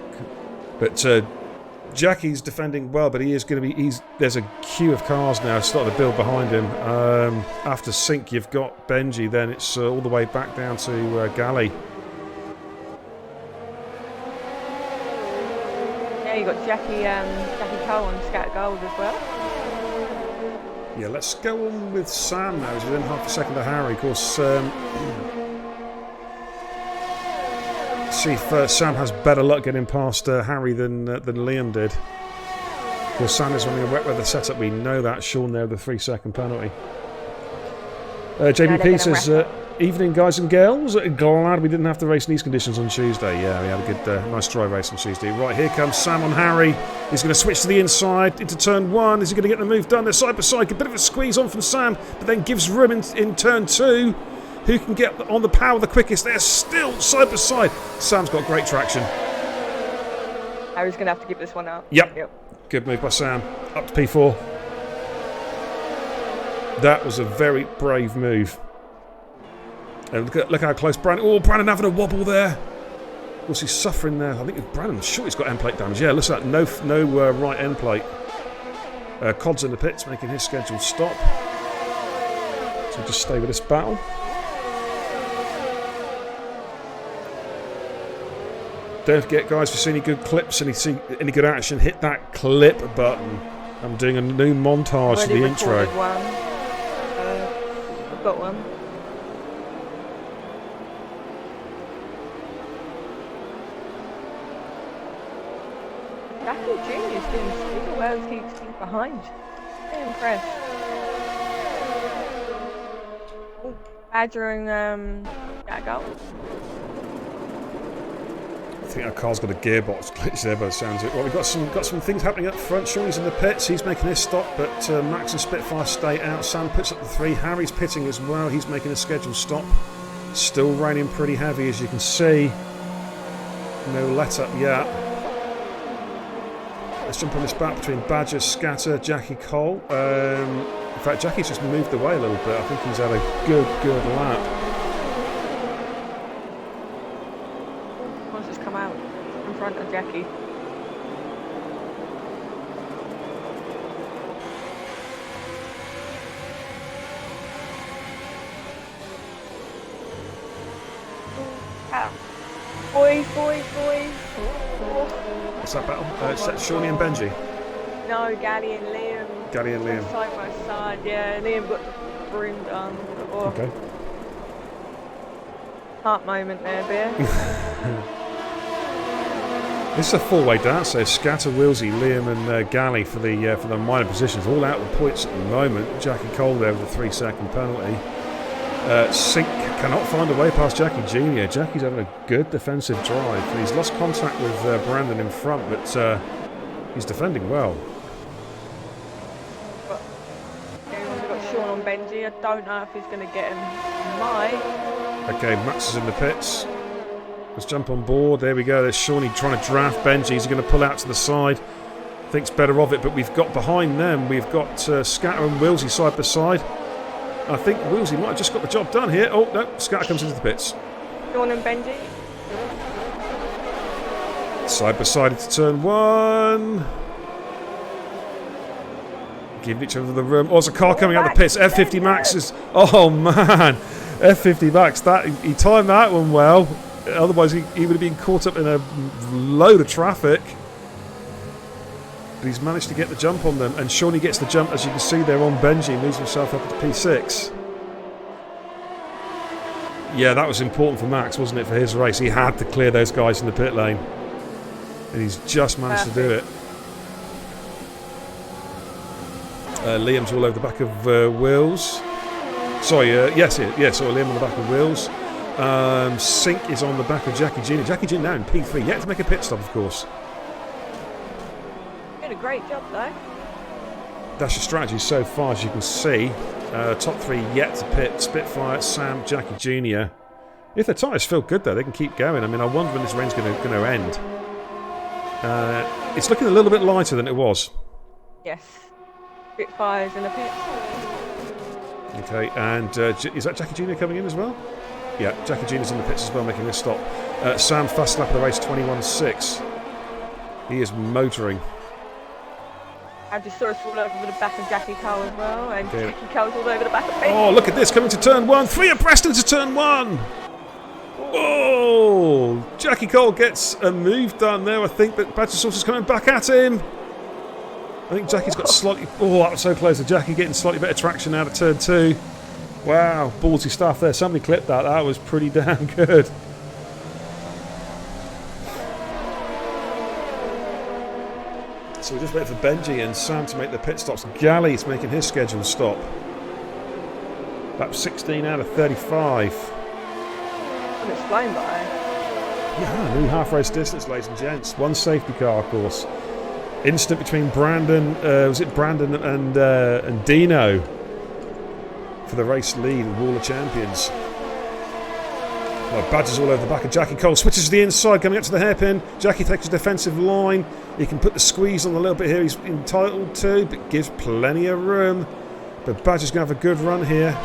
but Jackie's defending well, but he is going to be. There's a queue of cars now starting to build behind him. After Sink, you've got Benji. Then it's all the way back down to Galley. Yeah, you got Jackie Cole and Scat Gold as well. Yeah, let's go on with Sam now. He's within half a second of Harry. Of course, see if Sam has better luck getting past Harry than Liam did. Of course, Sam is running a wet weather setup. We know that. Sean there with the 3-second penalty. JBP says, evening guys and girls. Glad we didn't have to race in these conditions on Tuesday. Yeah, we had a good, nice dry race on Tuesday. Right, here comes Sam on Harry. He's going to switch to the inside into turn 1. Is he going to get the move done? They're side by side. A bit of a squeeze on from Sam, but then gives room in turn 2. Who can get on the power the quickest? They're still side by side. Sam's got great traction. Harry's going to have to give this one out. Yep. Good move by Sam. Up to P4. That was a very brave move. Look how close Brandon... Oh, Brandon having a wobble there. Of course, he's suffering there. I think Brandon, sure he's got end plate damage. Yeah, looks like no right end plate. Cod's in the pits, making his scheduled stop. So just stay with this battle. Don't forget, guys, if you see any good clips, any good action, hit that clip button. I'm doing a new montage of the intro. One. I've got one. Jackie Jr. is doing super well to keep behind. Very impressed. Oh, Badger and Jago. I think our car's got a gearbox glitch there by the sounds of it. Well, we've got some things happening up front. Shawnee's in the pits. He's making his stop, but Max and Spitfire stay out. Sam puts up the 3. Harry's pitting as well. He's making a scheduled stop. Still raining pretty heavy, as you can see. No let up yet. Let's jump on this back between Badger, Scatter, Jackie Cole. In fact, Jackie's just moved away a little bit. I think he's had a good lap. One's just come out in front of Jackie. Boys. What's that battle? It's Shawnee and Benji. No, Gally and Liam. Gally and Liam. Side by side, yeah. Liam got the broom done. Oh. Okay. Heart moment there, Bear. This is a 4-way dance, so Scatter, Wilsey, Liam and Gally for the minor positions. All out of the points at the moment. Jackie Cole there with a 3-second penalty. Sink cannot find a way past Jackie Jr. Jackie's having a good defensive drive. He's lost contact with Brandon in front, but he's defending well. We've got Sean on Benji. I don't know if he's going to get him. He might. Okay, Max is in the pits. Let's jump on board. There we go. There's Shawnee trying to draft Benji. He's going to pull out to the side. Thinks better of it, but we've got behind them. We've got Scatter and Wilsey side by side. I think Wilsey might have just got the job done here. Oh, no, Scatter comes into the pits. Sean and Benji. Side by side into turn 1. Giving each other the room. Oh, there's a car coming out of the pits. F50 Max is... Oh, man. F50 Max. He timed that one well. Otherwise, he would have been caught up in a load of traffic. But he's managed to get the jump on them, and Shawnee gets the jump, as you can see there on Benji, moves himself up to P6. Yeah, that was important for Max, wasn't it, for his race? He had to clear those guys in the pit lane, and he's just managed to do it. Liam's all over the back of Wills. Sorry, yes, Liam on the back of Wills. Sink is on the back of Jackie Jr. Jackie Jr. now in P3, yet to make a pit stop, of course. Did a great job though. That's your strategy so far, as you can see. Top 3 yet to pit. Spitfire, Sam, Jackie Jr. If their tyres feel good though, they can keep going. I mean, I wonder when this rain's going to end. It's looking a little bit lighter than it was. Yes. Spitfires in the pit. Okay, and is that Jackie Jr. coming in as well? Yeah, Jackie Jr.'s in the pits as well, making this stop. Sam, fast lap of the race, 21.6. He is motoring. I just saw us all over the back of Jackie Cole as well, and okay. Jackie Cole's all over the back of Benji. Oh, look at this, coming to turn 1. 3 abreast into turn 1. Oh, Jackie Cole gets a move done there, I think, but Badger Sauce is coming back at him. I think Jackie's got slightly... Oh, that was so close to Jackie getting slightly better traction out of turn 2. Wow, ballsy stuff there. Somebody clipped that. That was pretty damn good. So we're just waiting for Benji and Sam to make their pit stops. Gally's making his scheduled stop. Lap 16 out of 35. And it's flying by. Yeah, new half race distance, ladies and gents. One safety car, of course. Instant between Brandon, was it Brandon and Dino for the race lead, Wall of Champions. Well, Badger's all over the back of Jackie Cole. Switches to the inside, coming up to the hairpin. Jackie takes a defensive line. He can put the squeeze on a little bit here. He's entitled to, but gives plenty of room. But Badger's going to have a good run here.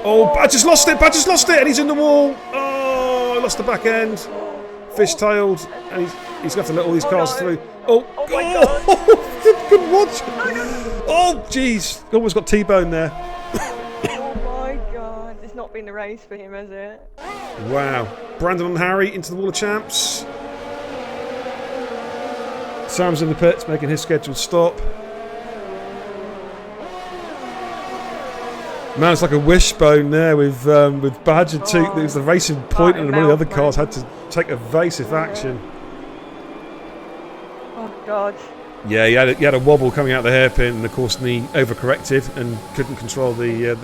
Oh, Badger's lost it! Badger's lost it! And he's in the wall! Oh, lost the back end. Fish-tailed. And he's going to have to let all these cars through. Oh, my God. Good watch. Oh, jeez. Almost got T-bone there. Oh, my God. It's not been the race for him, has it? Wow. Brandon and Harry into the Wall of Champs. Sam's in the pits, making his scheduled stop. Man, it's like a wishbone there with Badger too. There was the racing point, and one of the other cars had to take evasive action. Oh God! Yeah, he had a wobble coming out the hairpin, and of course he overcorrected and couldn't control the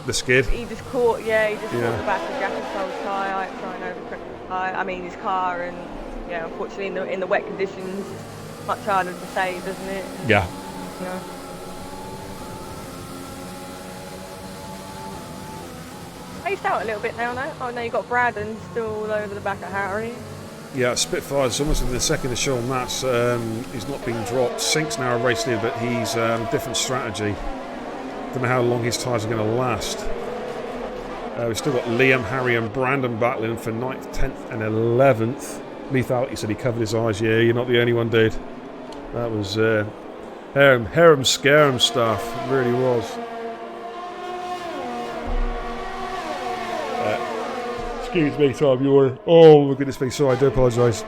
the skid. He just caught, he just caught the back of Jackie's whole tyre, trying over his car, and yeah, unfortunately in the wet conditions, it's much harder to save, isn't it? Yeah. You know. Spaced out a little bit now, no? Oh no, you got Braden still all over the back of Harry. Yeah, Spitfire's almost in the second of Sean Matz. He's not been dropped. Sink's now a race leader, but he's different strategy. Don't know how long his tyres are going to last. We've still got Liam, Harry and Brandon battling for 9th, 10th and 11th. Lethality said he covered his eyes. Yeah, you're not the only one, dude. That was harem scarum stuff. It really was. Excuse me, Tom, you're... Oh, my goodness me, sorry, I do apologise.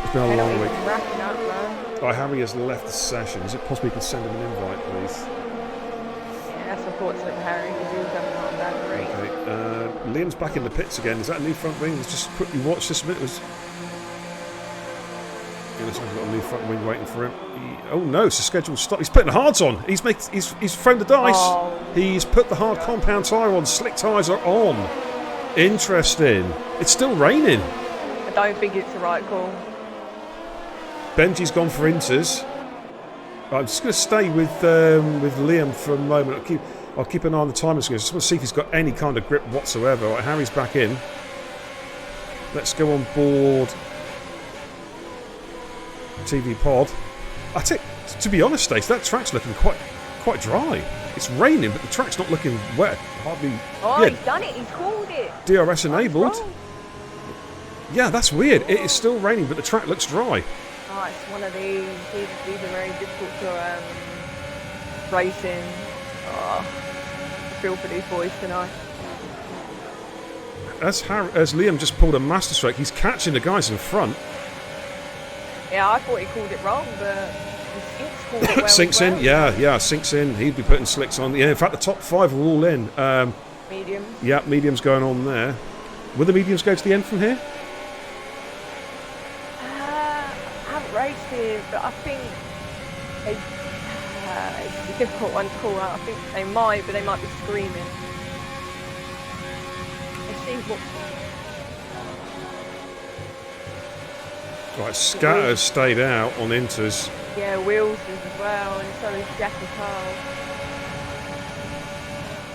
It's been a long week. Harry has left the session. Is it possible you can send him an invite, please? Yeah, that's unfortunate for Harry, because he was having a bad race. Okay, Liam's back in the pits again. Is that a new front wing? Let's just quickly watch this a minute. Looks like he's got a new front wing waiting for him. Oh no, it's a scheduled stop. He's putting the hards on. He's thrown the dice. Oh. He's put the hard compound tyre on. Slick tyres are on. Interesting. It's still raining. I don't think it's the right call. Benji's gone for inters. I'm just going to stay with Liam for a moment. I'll keep an eye on the timing screen. I just want to see if he's got any kind of grip whatsoever. Right, Harry's back in. Let's go on board TV Pod. To be honest, Stace, that track's looking quite dry. It's raining, but the track's not looking wet. Hardly. Oh, yeah. He's done it. He's called it. DRS enabled. Yeah, that's weird. It is still raining, but the track looks dry. Oh, it's one of these. These are very difficult to racing. Oh, I feel for these boys tonight. As Liam just pulled a master stroke, he's catching the guys in front. Yeah, I thought he called it wrong, but Sink's called it well. Sinks in, yeah, sinks in. He'd be putting slicks on. Yeah, in fact, the top 5 are all in. Medium. Yeah, medium's going on there. Will the mediums go to the end from here? I haven't raced it, but I think it's a difficult one to call out. I think they might, but they might be screaming. Let's see what. Right, Scatter's stayed out on inters. Yeah, Wills is as well, and so is Jackie Carl.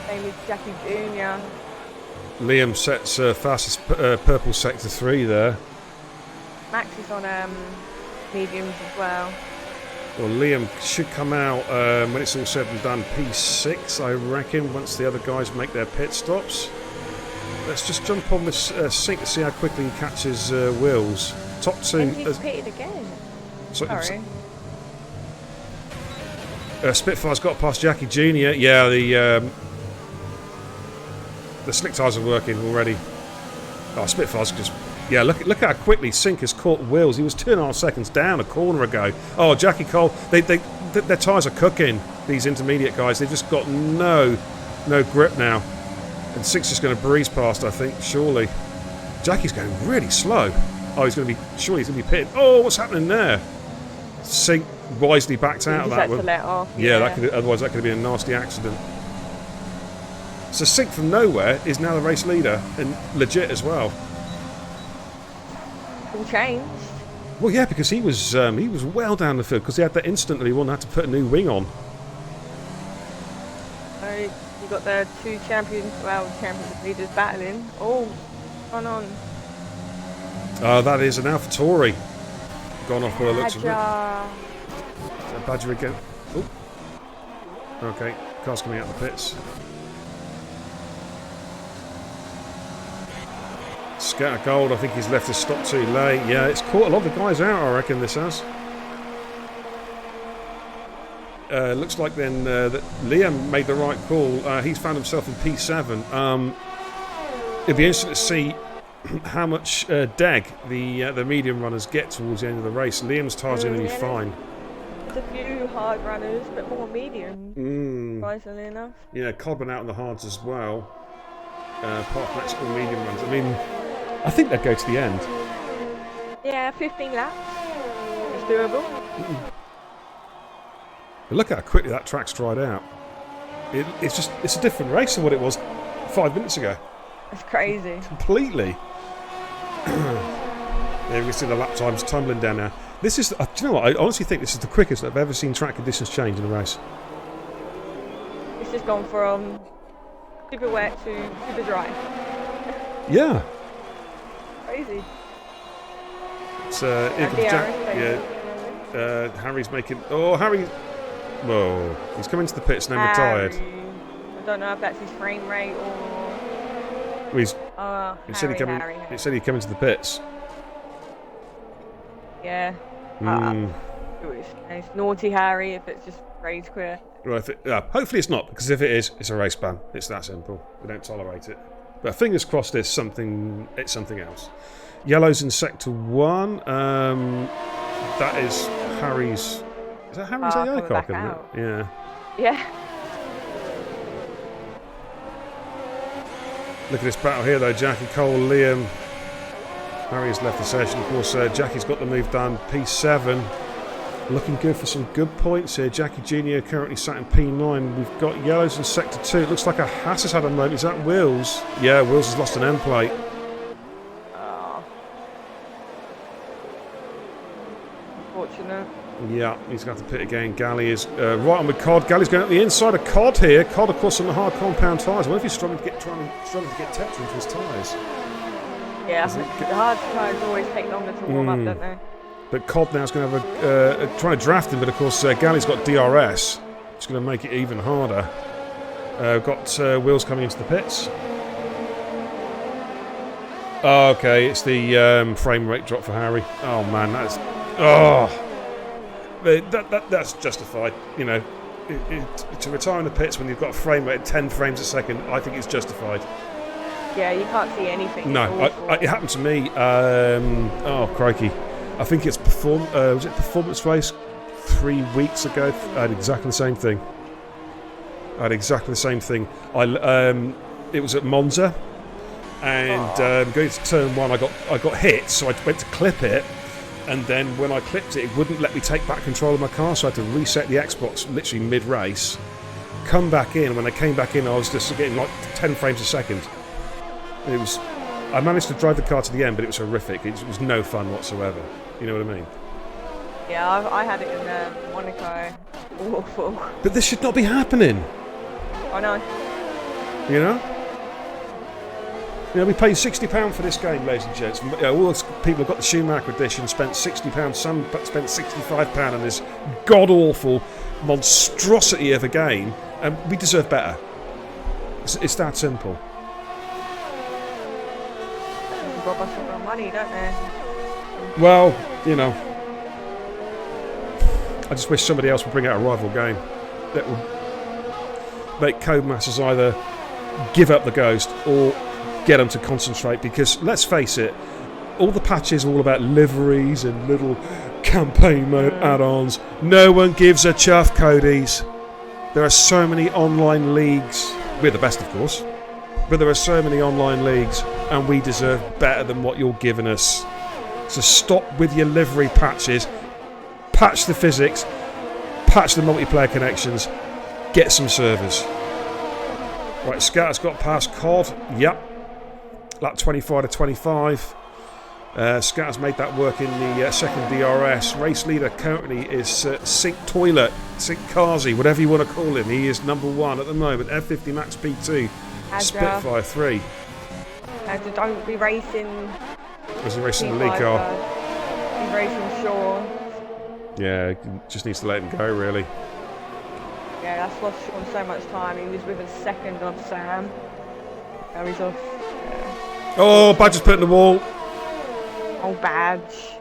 Same as Jackie Jr. Liam sets fastest purple sector 3 there. Max is on mediums as well. Well, Liam should come out when it's all said and done P6, I reckon, once the other guys make their pit stops. Let's just jump on this Sink to see how quickly he catches Wills. Top 2. And he's pitted again. Sorry. Spitfire's got past Jackie Jr. Yeah, the slick tyres are working already. Oh, Spitfire's just... Yeah, look how quickly Sink has caught Wills. He was 2.5 seconds down a corner ago. Oh, Jackie Cole, their tyres are cooking, these intermediate guys. They've just got no grip now. And Sink's just going to breeze past, I think, surely. Jackie's going really slow. Oh, surely he's going to be pitted. Oh, what's happening there? Sink wisely backed out of that one. To let off. Yeah, otherwise that could have been a nasty accident. So Sink from nowhere is now the race leader, and legit as well. All changed. Well, yeah, because he was well down the field because he had that instant that he had to put a new wing on. You got the two championship leaders battling. Oh, gone on. That is an AlphaTauri. Gone off by the looks of it. Badger again. Oh. Okay, car's coming out of the pits. Scatter Gold, I think he's left his stop too late. Yeah, it's caught a lot of the guys out, I reckon this has. Looks like then that Liam made the right call. He's found himself in P7. It'd be interesting to see how much deg the medium runners get towards the end of the race. Liam's tyres are going to be fine. There's a few hard runners, but more medium, surprisingly enough. Yeah, Codman out on the hards as well. Apart from that's all medium runs. I mean, I think they'd go to the end. Yeah, 15 laps. It's doable. But look how quickly that track's dried out. It's a different race than what it was 5 minutes ago. That's crazy. Completely. Yeah, we can see the lap times tumbling down now. This is, do you know what? I honestly think this is the quickest I've ever seen track conditions change in a race. It's just gone from super wet to super dry. Yeah. Crazy. It's Harry's making. Oh, Harry! Whoa! He's coming to the pits and then retired. I don't know if that's his frame rate or. Well, he said he'd come into the pits. Yeah. It's naughty Harry if it's just race quit. Well, hopefully it's not, because if it is, it's a race ban. It's that simple. We don't tolerate it. But fingers crossed, it's something else. Yellow's in sector 1. That is Harry's. Is that Harry's AI car coming out? Yeah. Yeah. Look at this battle here, though. Jackie, Cole, Liam. Harry's left the session. Of course, Jackie's got the move done. P7. Looking good for some good points here. Jackie Jr. currently sat in P9. We've got Yellows in sector 2. It looks like a Haas has had a moment. Is that Wills? Yeah, Wills has lost an end plate. Unfortunate. Yeah, he's going to have to pit again. Galley is right on with Cod. Galley's going up the inside of Cod here. Cod, of course, on the hard compound tyres. I wonder if he's struggling to get Tetra into his tyres. Yeah, the hard tyres always take longer to warm up, don't they? But Cod now is going to have trying to draft him, but of course Galley's got DRS. It's going to make it even harder. We've got Wills coming into the pits. Oh, okay, it's the frame rate drop for Harry. Oh man, that's justified. You know, to retire in the pits when you've got a frame rate at 10 frames a second, I think it's justified. Yeah, you can't see anything. No, it happened to me. Oh crikey! I think it's was it performance race 3 weeks ago? I had exactly the same thing. It was at Monza, and going to turn 1, I got hit, so I went to clip it, and then when I clipped it, it wouldn't let me take back control of my car, so I had to reset the Xbox literally mid-race, come back in. When I came back in, I was just getting like 10 frames a second. I managed to drive the car to the end, but it was horrific. It was no fun whatsoever. You know what I mean? Yeah, I had it in Monaco. Awful. But this should not be happening. I know. You know? You know, we paid £60 for this game, ladies and gents. All those people who got the Schumacher edition spent £60. Some spent £65 on this god-awful monstrosity of a game, and we deserve better. It's that simple. Rob us of our money, don't they? Well, you know, I just wish somebody else would bring out a rival game that would make Codemasters either give up the ghost or get them to concentrate, because let's face it, all the patches are all about liveries and little campaign mode add-ons. No one gives a chuff, Codies. There are so many online leagues. We're the best, of course, but there are so many online leagues, and we deserve better than what you're giving us. So stop with your livery patches, patch the physics, patch the multiplayer connections, get some servers. Right, Scatter's got past COD, yep, lap 25 to 25. Scatter's made that work in the second DRS. Race leader currently is Sink Toilet, Sink Kazi, whatever you want to call him. He is number 1 at the moment, F50 Max P2, Spitfire 3. Don't be racing. Was he racing the league car? He's racing Sean. Yeah, just needs to let him go, really. Yeah, that's lost Sean so much time. He was with a second on Sam. Now he's off. Yeah. Oh, Badger's put in the wall. Oh, Badge.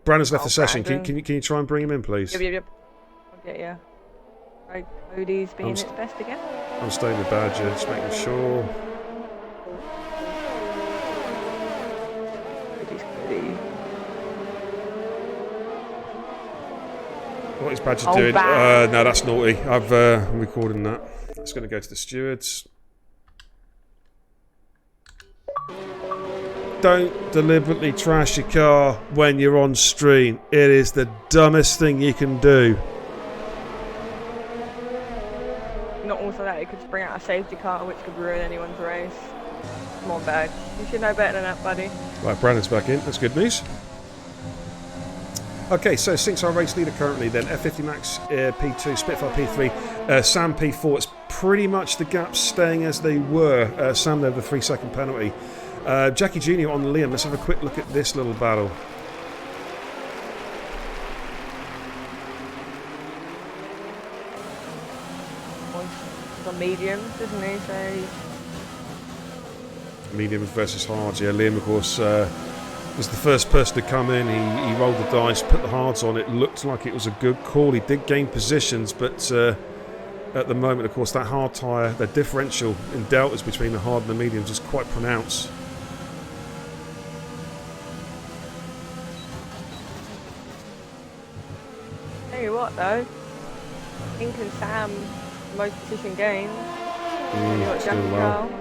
Brandon's left the session. Can you try and bring him in, please? Yep. I'll get you. Right, Cody's being its best again. I'm staying with Badger, just making sure. What is Badger doing? No, that's naughty. I'm recording that. It's going to go to the stewards. Don't deliberately trash your car when you're on stream. It is the dumbest thing you can do. not also that, it could bring out a safety car, which could ruin anyone's race. Come on, Bird. You should know better than that, buddy. Right, Brandon's back in. That's good news. Okay, so Sinks our race leader currently then. F50 Max P2, Spitfire P3, Sam P4. It's pretty much the gaps staying as they were. Sam there with a 3-second penalty. Jackie Jr. on Liam. Let's have a quick look at this little battle. On mediums, isn't he? So Mediums versus hards. Yeah, Liam, of course, was the first person to come in. He rolled the dice, put the hards on. It looked like it was a good call. He did gain positions, but at the moment, of course, that hard tyre, the differential in deltas between the hard and the mediums is quite pronounced. tell you what, though, Ink and Sam most position gains. You got Jackie well. Carl.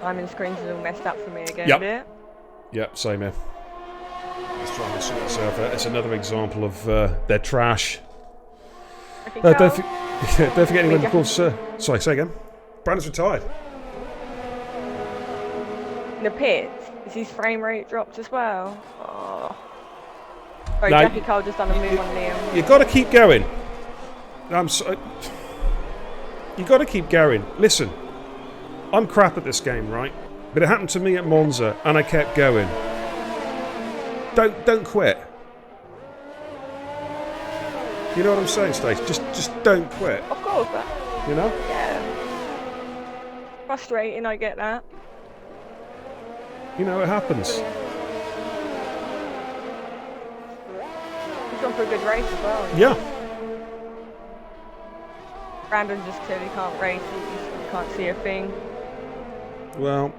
Timing screens is all messed up for me again. Yep. Yeah. Yep, same here. Let's try and sort this out. It's another example of their trash. Don't forget anyone, of course. Sorry, say again. Brandon's retired. In the pits, is his frame rate dropped as well? Oh. Sorry, No, Jackie Cole just done a move on Liam. You got to keep going. You got to keep going. Listen, I'm crap at this game, right? But it happened to me at Monza, and I kept going. Don't quit. You know what I'm saying, Stace? Just don't quit. Of course, but You know? yeah. Frustrating, I get that. You know, it happens. He's gone for a good race as well. Yeah. Brandon just clearly can't race. He can't see a thing. Well,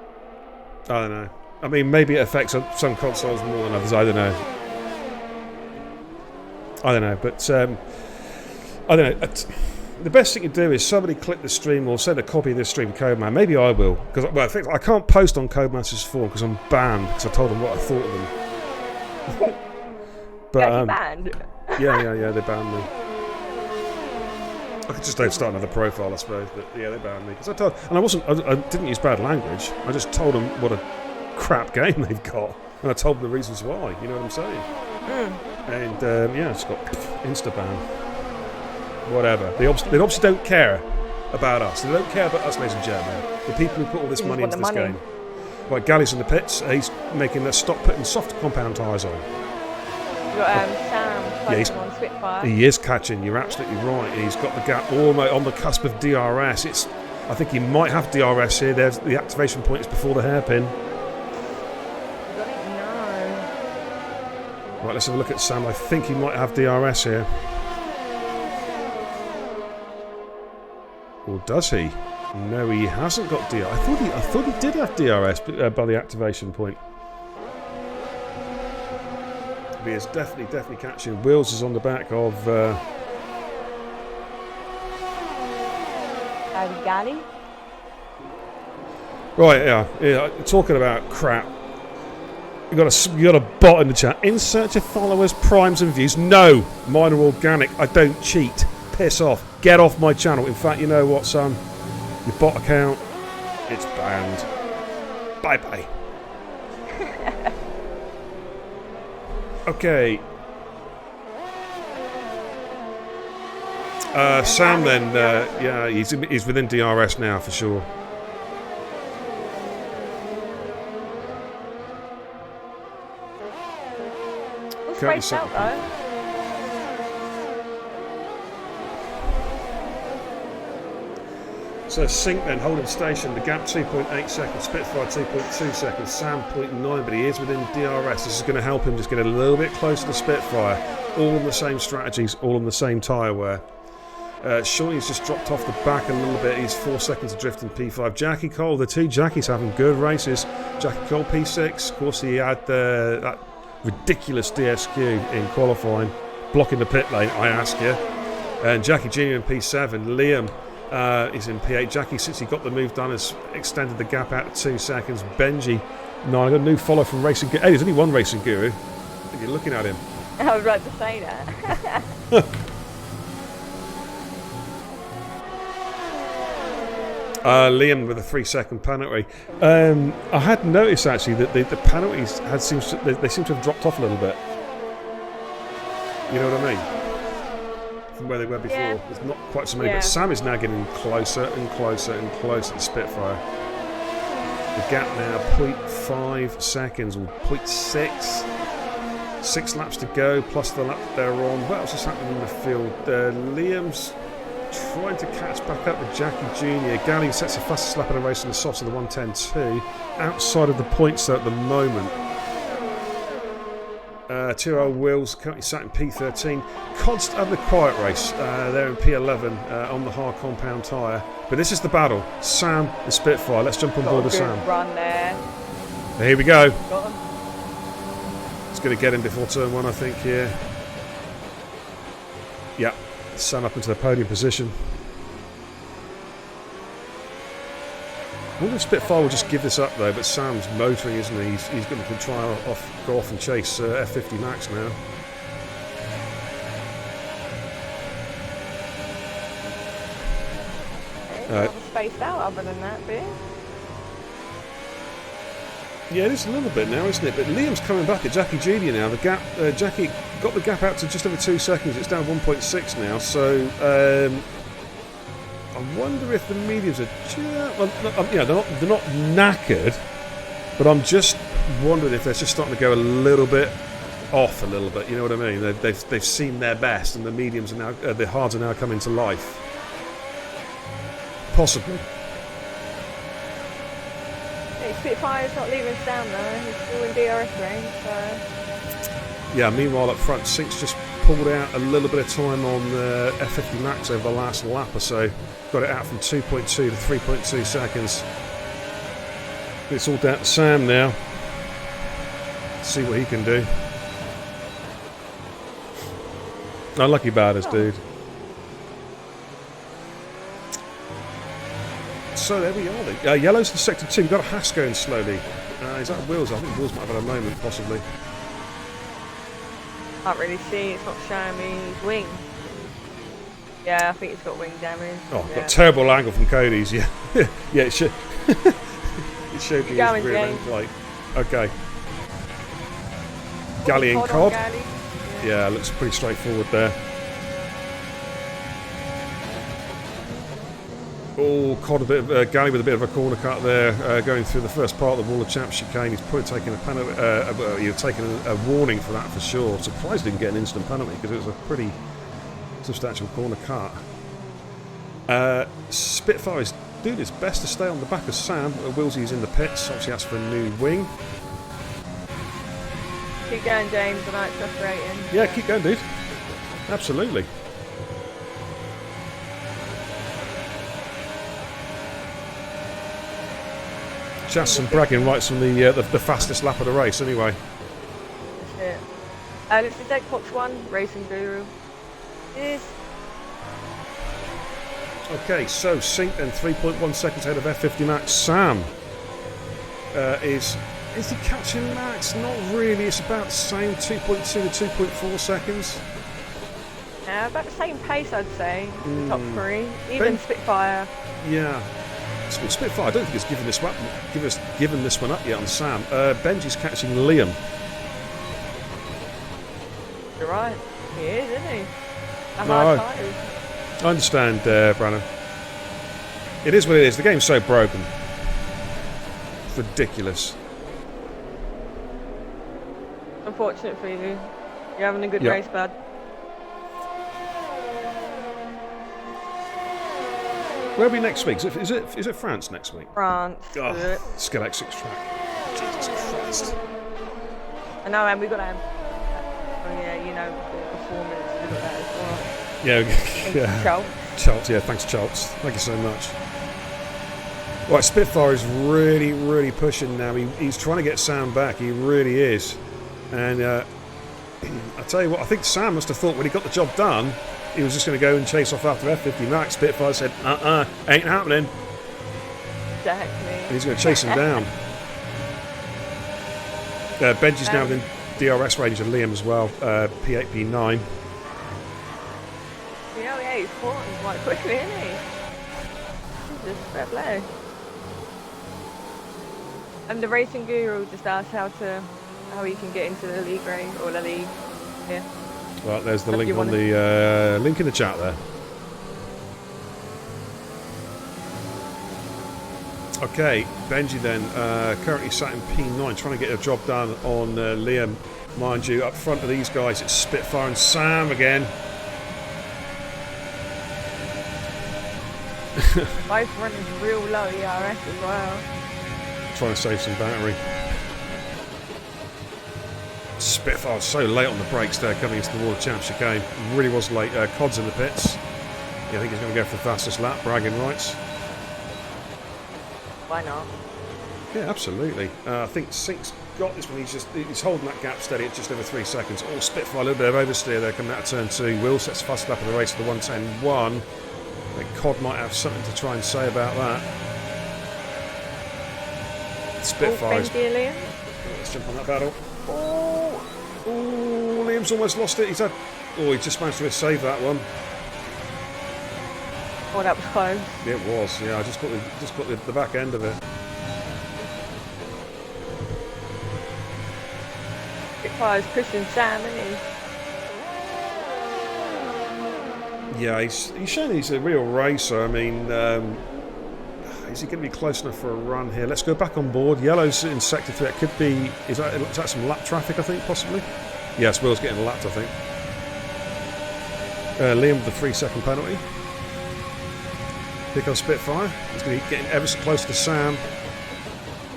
I don't know. I mean, maybe it affects some consoles more than others. I don't know. But I don't know. The best thing to do is somebody click the stream or send a copy of this stream to Codeman. Maybe I will, because I think I can't post on Codemasters forum because I'm banned because I told them what I thought of them. But Banned. yeah, they banned me. I could just don't start another profile, I suppose. But yeah, they banned me because I didn't use bad language. I just told them what a crap game they've got, and I told them the reasons why. You know what I'm saying? And yeah, it's got insta ban. Whatever. They obviously don't care about us. They don't care about us, ladies and gentlemen. The people who put all this money into this game. Right, Galley's in the pits. He's making a stop putting soft compound tyres on. You've got Sam focusing on Spitfire. He is catching. You're absolutely right. He's got the gap almost on the cusp of DRS. I think he might have DRS here. There's the activation point is before the hairpin. Got it? No. Right, let's have a look at Sam. I think he might have DRS here. Or does he? No, he hasn't got DRS. I thought he did have DRS by the activation point. But he is definitely catching. Wills is on the back of. Galley. Right, yeah. Talking about crap. You got a bot in the chat. In search of followers, primes, and views. No, mine are organic. I don't cheat. Piss off. Get off my channel. In fact, you know what, son? Your bot account, it's banned. Bye bye. Okay. Sam then, yeah, he's within DRS now for sure. Let's race out though. So Sink then holding station, the gap 2.8 seconds, Spitfire 2.2 seconds, Sam 0.9, but he is within DRS. This is going to help him just get a little bit closer to Spitfire. All on the same strategies, all on the same tyre wear. Shawnee's just dropped off the back a little bit. He's 4 seconds adrift in P5. Jackie Cole, the two Jackies having good races. Jackie Cole P6, of course he had that ridiculous DSQ in qualifying, blocking the pit lane, I ask you. And Jackie Jr. in P7, Liam is in P8. Jackie, since he got the move done, has extended the gap out to 2 seconds. Benji, no, I got a new follow from Racing Guru. Hey, there's only one Racing Guru. If you're looking at him. I was about to say that. Liam with a 3-second penalty. I had noticed actually that the penalties seem to have dropped off a little bit. You know what I mean? From where they were before. Yeah. There's not quite so many, Yeah. but Sam is now getting closer and closer and closer to Spitfire. The gap now 0.5 seconds or 0.6. 6 laps to go, plus the lap that they're on. What else is happening in the field? Liam's trying to catch back up with Jackie Jr. Galley sets the fastest lap of the race in the softs of the 1:10.2. Outside of the points though at the moment. 2-0 Wills currently sat in P13. Const having a quiet race. They're in P11 on the hard compound tyre. But this is the battle. Sam and Spitfire. Let's jump on board with Sam. Run there. Here we go. Got him. It's going to get him before turn 1, I think, here. Yeah. Sam up into the podium position. I wonder if Spitfire will just give this up though, but Sam's motoring, isn't he? He's going to try go off and chase F50 Max now. Spaced out other than that bit. Yeah, it is a little bit now, isn't it? But Liam's coming back at Jackie Jr. now. The gap, Jackie got the gap out to just over 2 seconds. It's down 1.6 now. So I wonder if the mediums are. They're not knackered, but I'm just wondering if they're just starting to go a little bit off a little bit. You know what I mean? They've seen their best, and the mediums are now, the hards are now coming to life. Possibly. Spitfire's not leaving us down though, he's still in DRS range, so... Yeah, meanwhile up front, Sink's just pulled out a little bit of time on F50 Max over the last lap or so. Got it out from 2.2 to 3.2 seconds. It's all down to Sam now. See what he can do. Unlucky batters, dude. So there we are. Yellow's in sector 2. We've got a Haas going slowly. Is that Wills? I think Wills might have had a moment, possibly. Can't really see, it's not showing me his wing. Yeah, I think he's got wing damage. Oh, yeah. got a terrible angle from Cody's. Yeah, yeah. It showed me his rear end plate. Okay. Galley and Cod. Yeah, looks pretty straightforward there. Oh, Cod Galley with a bit of a corner cut there, going through the first part of the Wall of Champs chicane. He's probably taken a penalty. You're taking a warning for that for sure. Surprised he didn't get an instant penalty because it was a pretty substantial corner cut. Spitfire is doing his best to stay on the back of Sam. Willsy's in the pits. Obviously, asked for a new wing. Keep going, James. I know it's frustrating. Yeah, keep going, dude. Absolutely. Just some bragging rights from the fastest lap of the race, anyway. Shit. Let's do Deck Box 1, Racing Guru. Yes. Okay, so Sink then 3.1 seconds ahead of F50 Max. Sam is he catching Max? Not really. It's about the same, 2.2 to 2.4 seconds. Yeah, about the same pace, I'd say. The top three, even Spitfire. Yeah. Spitfire, I don't think it's given this one up yet on Sam. Benji's catching Liam. You're right. He is, isn't he? I understand, Brandon. It is what it is. The game's so broken. It's ridiculous. Unfortunate for you. You're having a good Yep. race, bud. Where are we next week? Is it France next week? France. Oh, Skill X6 track. Jesus Christ. I know, and we got to have. Oh yeah, you know, the performance. We got that as well. Yeah. Ciao. Chalts, yeah, thanks Chalts. Thank you so much. Right, Spitfire is really, really pushing now. He's trying to get Sam back. He really is. And I tell you what, I think Sam must have thought when he got the job done, he was just going to go and chase off after F50 Max. Spitfire said, ain't happening. Exactly. And he's going to chase him down. Benji's now within DRS range of Liam as well, P8, P9. Yeah, he's fought quite quickly, isn't he? He's just fair play. And the racing guru just asked how he can get into the league range or the league. Yeah. Well, there's the link on the link in the chat there. Okay, Benji then, currently sat in P9, trying to get a job done on Liam. Mind you, up front of these guys, it's Spitfire and Sam again. Both running real low ERS as well. Trying to save some battery. Spitfire so late on the brakes there coming into the World Championship game. Really was late. Cod's in the pits. Yeah, I think he's going to go for the fastest lap, bragging rights. Why not? Yeah, absolutely. I think Sink's got this one. He's holding that gap steady at just over 3 seconds. Oh, Spitfire, a little bit of oversteer there coming out of turn 2. Will sets the fastest lap of the race to the 1:10.1. I think Cod might have something to try and say about that. Spitfire. Let's jump on that battle. Oh, Liam's almost lost it. He just managed to save that one. Oh, that was close. It was, yeah. I just got the back end of it. Spitfire's pushing Sam, isn't he? Yeah, he's shown he's a real racer. I mean, is he going to be close enough for a run here? Let's go back on board. Yellow's in sector 3. It could be. Is that some lap traffic? I think possibly. Yes, Will's getting lapped. I think. Liam with the 3-second penalty. Here comes Spitfire. He's going to be getting ever so close to Sam.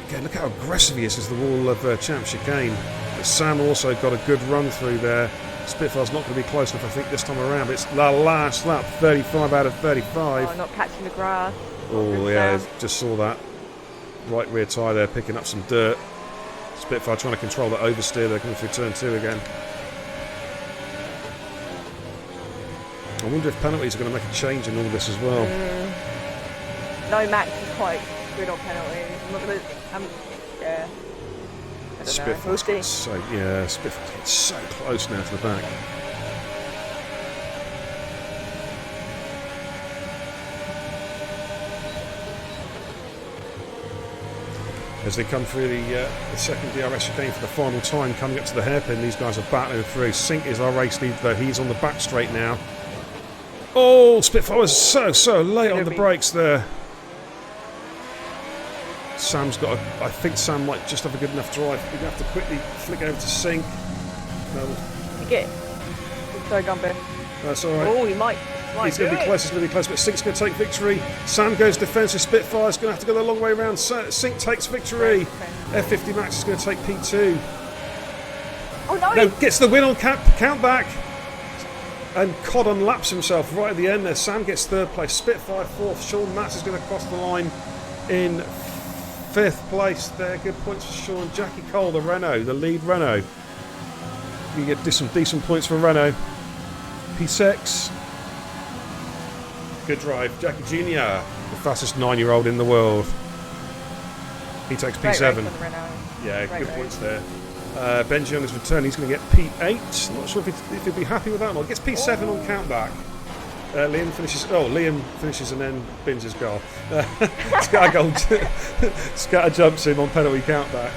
Again, look how aggressive he is as the Wall of Championship game. But Sam also got a good run through there. Spitfire's not going to be close enough, I think, this time around. But it's the last lap, 35 out of 35. Oh, not catching the grass. Oh, yeah, just saw that. Right rear tyre there, picking up some dirt. Spitfire trying to control that oversteer. They're coming through turn 2 again. I wonder if penalties are going to make a change in all this as well. No, Max is quite good on penalties. Yeah. Spitfire's getting so close now to the back. As they come through the second DRS chicane for the final time, coming up to the hairpin, these guys are battling through. Sink is our race lead, though. He's on the back straight now. Oh, Spitfire was so late on the brakes there. Sam's got I think Sam might just have a good enough drive. We're going to have to quickly flick over to Sink. Sorry, Gumby. That's all right. Oh, he might He's going to be close, but Sink's going to take victory. Sam goes defensive, Spitfire's going to have to go the long way around. Sink takes victory. F50 Max is going to take P2. Oh no! No, gets the win on countback. And Cod unlaps himself right at the end there. Sam gets 3rd place, Spitfire 4th. Sean Matz is going to cross the line in 5th place there. Good points for Sean. Jackie Cole, the Renault, the lead Renault. You get some decent points for Renault. P6. Good drive. Jackie Jr., the fastest 9-year-old in the world. He takes P7. Yeah, good points there. Benji on his return, he's going to get P8. I'm not sure if he'd be happy with that or not. Gets P7 on countback. Liam finishes and then bins his goal. Scatter jumps him on penalty countback.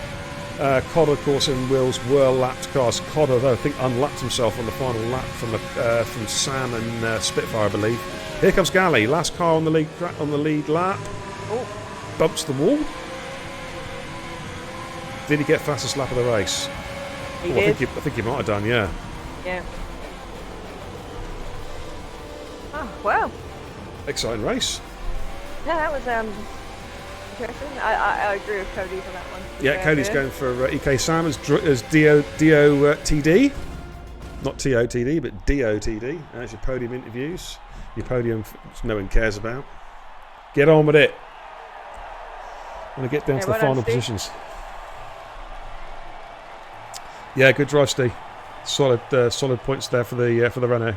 Cod, of course, and Will's were lapped cars. Cod, although I think unlapped himself on the final lap from Sam and Spitfire, I believe. Here comes Galley, last car on the lead lap. Oh. Bumps the wall. Did he get fastest lap of the race? He did. I think he might have done, yeah. Yeah. Oh, well. Exciting race. Yeah, that was interesting. I agree with Cody on that one. Yeah, Cody's going for EK Sam as DOTD. Not TOTD, but DOTD. That's your podium interviews. Your podium no one cares about. Get on with it. I'm going to get down to the final positions. Yeah, good drive, Steve. Solid points there for the Renault.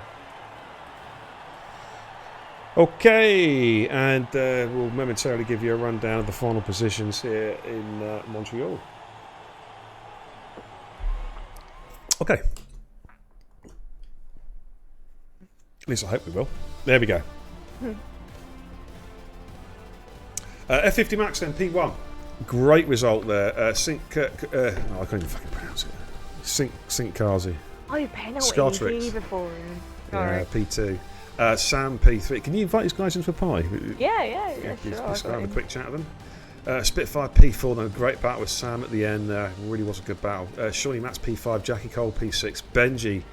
Okay, and we'll momentarily give you a rundown of the final positions here in Montreal. Okay. At least I hope we will. There we go. F50 Max then, P1. Great result there. I can't even fucking pronounce it. Sink Kazi. Oh, penalty Scartrix. either for him. Yeah, Sorry. P2. Sam, P3. Can you invite these guys into a pie? Yeah, Just sure. have a quick chat with them. Spitfire P4, then a great battle with Sam at the end there. Really was a good battle. Shawnee Matt's P5, Jackie Cole P6, Benji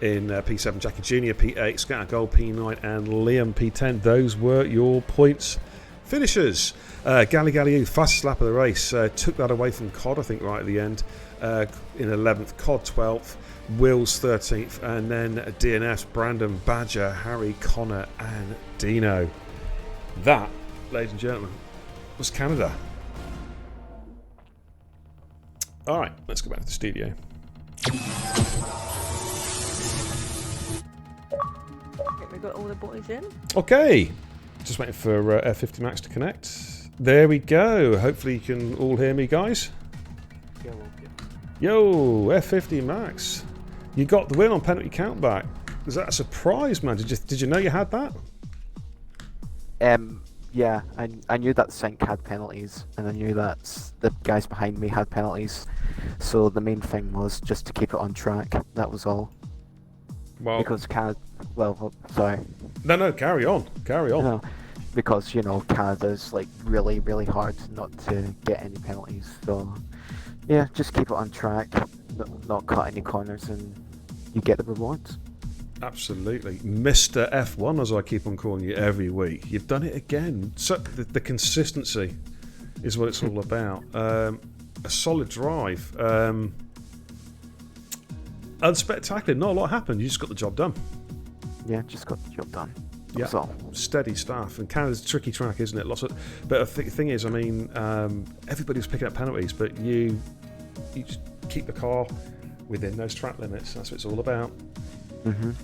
in P7, Jackie Jr. P8, Scatter Gold P9, and Liam P10. Those were your points finishers. Gally Galliou, fastest lap of the race, took that away from Cod, I think, right at the end. In 11th, Cod 12th, Wills 13th, and then DNS, Brandon, Badger, Harry, Connor, and Dino. That, ladies and gentlemen, was Canada. Alright, let's go back to the studio. We got all the boys in. Okay, just waiting for F50 Max to connect. There we go. Hopefully you can all hear me, guys. Yo, F50 Max. You got the win on penalty countback. Was that a surprise, man? Did you know you had that? Yeah, I knew that Sync had penalties, and I knew that the guys behind me had penalties. So the main thing was just to keep it on track. That was all. Well, Because sorry. No, carry on. No, because Canada's like really, really hard not to get any penalties. So yeah, just keep it on track, not cut any corners, and you get the rewards. Absolutely. Mr. F1, as I keep on calling you every week. You've done it again. So the consistency is what it's all about. A solid drive. Unspectacular. Not a lot happened. You just got the job done. Yeah, just got the job done. Yeah, That's all. steady stuff. And Canada's a tricky track, isn't it? But the thing is, I mean, everybody's picking up penalties, but you just keep the car within those track limits. That's what it's all about. Mhm.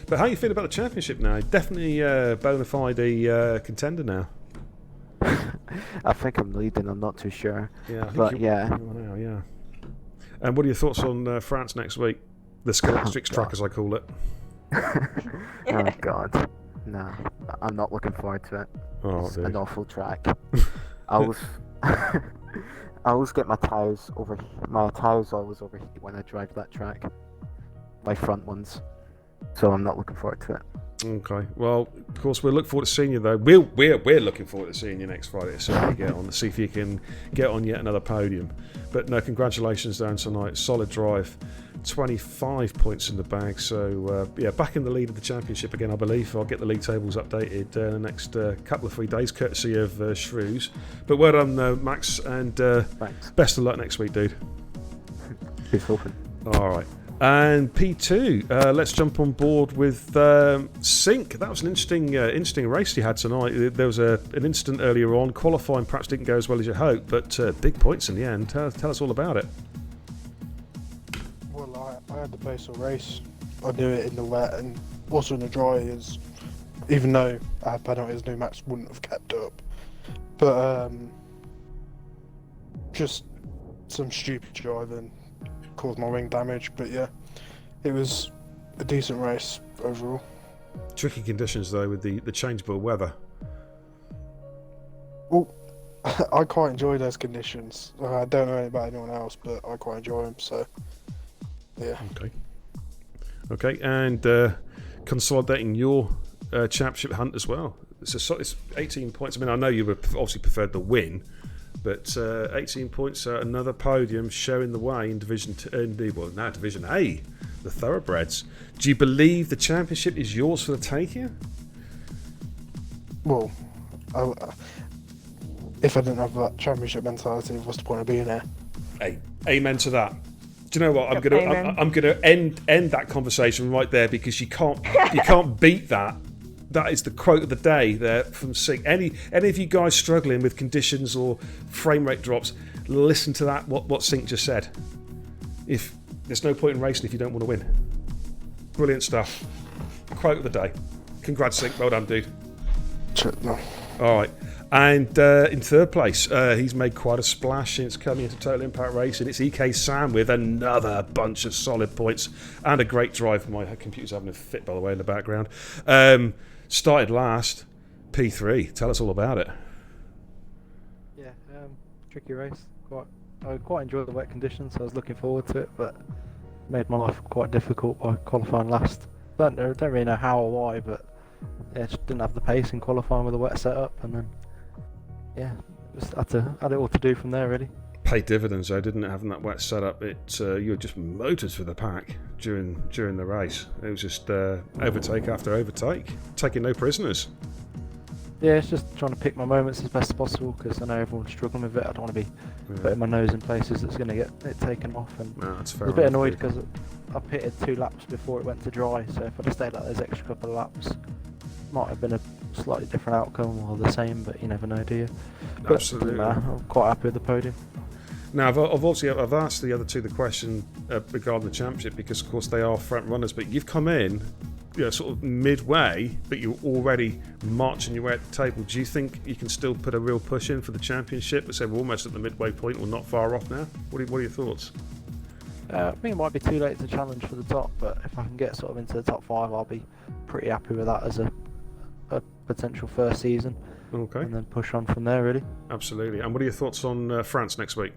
But how you feel about the championship now? Definitely bona fide contender now. I think I'm leading. I'm not too sure. Yeah, I think But you yeah. are now, yeah. And what are your thoughts on France next week? The Scalastrix track, as I call it. Oh God, no, I'm not looking forward to it. Oh, It's dude. an awful track. I always, I always get my tires overheat. My tires always overheat when I drive that track. My front ones. So I'm not looking forward to it. Okay. Well, of course, we'll look forward to seeing you, though. We're looking forward to seeing you next Friday to see how you get on. See if you can get on yet another podium. But no, congratulations down tonight. Solid drive. 25 points in the bag. So, yeah, back in the lead of the championship again, I believe. I'll get the league tables updated in the next couple of 3 days, courtesy of Shrews. But well done, Max, and Thanks. best of luck next week, dude. Who's hoping? All right. And P2, let's jump on board with Sync. That was an interesting race you had tonight. There was an incident earlier on. Qualifying perhaps didn't go as well as you hoped, but big points in the end. Tell us all about it. Well, I had the pace of race. I knew it in the wet and also in the dry. Is even though I had penalties, New Max wouldn't have kept up. But just some stupid driving caused my wing damage. But yeah, it was a decent race overall. Tricky conditions though with the changeable weather. Well, I quite enjoy those conditions. I don't know about anyone else, but I quite enjoy them. So yeah. Okay, and consolidating your championship hunt as well. It's 18 points. I mean, I know you would obviously preferred the win, but 18 points, another podium showing the way in Division Division A, the Thoroughbreds. Do you believe the championship is yours for the taking? Well, if I didn't have that championship mentality, what's the point of being there? Hey, amen to that. Do you know what? Yep, amen. I'm gonna end that conversation right there because you can't beat that. That is the quote of the day there from Sync. Any of you guys struggling with conditions or frame rate drops, listen to that. What Sync just said. If there's no point in racing if you don't want to win. Brilliant stuff. Quote of the day. Congrats, Sync. Well done, dude. No. All right. And in third place, he's made quite a splash since coming into Total Impact Racing. It's EK Sam with another bunch of solid points and a great drive. My computer's having a fit, by the way, in the background. Started last, P3. Tell us all about it. Yeah, tricky race. I quite enjoyed the wet conditions, so I was looking forward to it, but made my life quite difficult by qualifying last. Don't really know how or why, but yeah, just didn't have the pace in qualifying with a wet setup, and then yeah, just had it all to do from there really. Paid dividends though, didn't it? Having that wet setup, you were just motored through the pack during the race. It was just overtake after overtake, taking no prisoners. Yeah, it's just trying to pick my moments as best as possible because I know everyone's struggling with it. I don't want to be putting my nose in places that's going to get it taken off. And No, that's fair I was a bit enough, annoyed dude. because I pitted 2 laps before it went to dry, so if I'd have stayed like those extra couple of laps, might have been a slightly different outcome or the same, but you never know, do you? But Absolutely. I'm quite happy with the podium. Now, I've asked the other two the question regarding the championship because, of course, they are front runners. But you've come in, sort of midway, but you're already marching your way at the table. Do you think you can still put a real push in for the championship? But say we're almost at the midway point, or not far off now. What are your thoughts? I think it might be too late to challenge for the top, but if I can get sort of into the top 5, I'll be pretty happy with that as a potential first season. Okay, And then push on from there, really. absolutely. And what are your thoughts on France next week?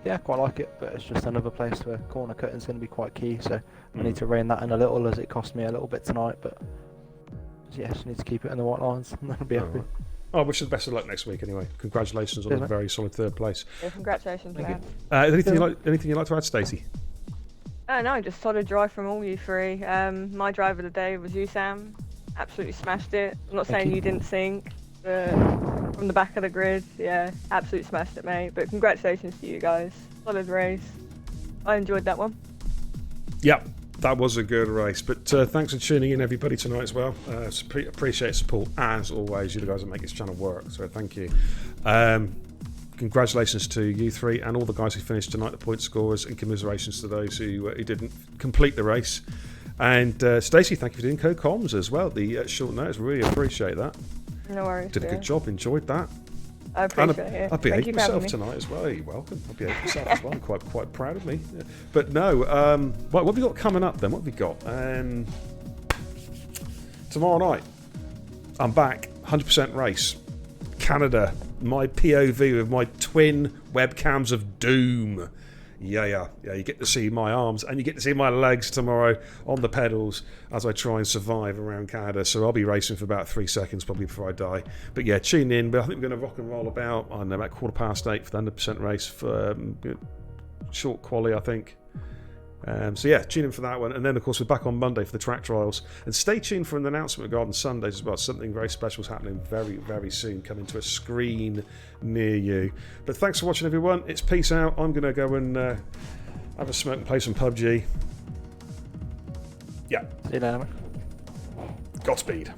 Yeah, I quite like it, but it's just another place where corner cutting is going to be quite key, so I need to rein that in a little as it cost me a little bit tonight, but yeah, just need to keep it in the white lines and then I'll be happy. Right. I wish you the best of luck next week anyway. Congratulations on Cheers, a mate. very solid third place. Yeah, congratulations, Thank man. Anything you'd like to add, Stacey? No, just solid drive from all you three. My drive of the day was you, Sam. Absolutely smashed it. I'm not Thank saying you. you didn't sink, but from the back of the grid, yeah, absolutely smashed it, mate. But congratulations to you guys. Solid race. I enjoyed that one. Yep, that was a good race. But thanks for tuning in, everybody, tonight as well. Appreciate support as always. You guys are making this channel work, so thank you. Congratulations to you three and all the guys who finished tonight, the point scorers, and commiserations to those who didn't complete the race. And Stacey, thank you for doing co-coms as well. The short notice, really appreciate that. No worries. Did a good job, enjoyed that. I appreciate it. I Thank behaved you for having myself me. tonight as well. You're welcome. I behaved myself as well. I'm quite proud of me. Yeah. But no, what have we got coming up then? What have we got? Tomorrow night, I'm back. 100% race. Canada. My POV with my twin webcams of doom. Yeah. You get to see my arms and you get to see my legs tomorrow on the pedals as I try and survive around Canada. So I'll be racing for about 3 seconds probably before I die. But yeah, tune in. But I think we're going to rock and roll about, I don't know, about 8:15 for the 100% race for short quali, I think. So yeah, tune in for that one. And then, of course, we're back on Monday for the track trials. And stay tuned for an announcement regarding Sundays as well. Something very special is happening very, very soon, coming to a screen near you. But thanks for watching, everyone. It's peace out. I'm going to go and have a smoke and play some PUBG. Yeah, See you later, mate. Godspeed.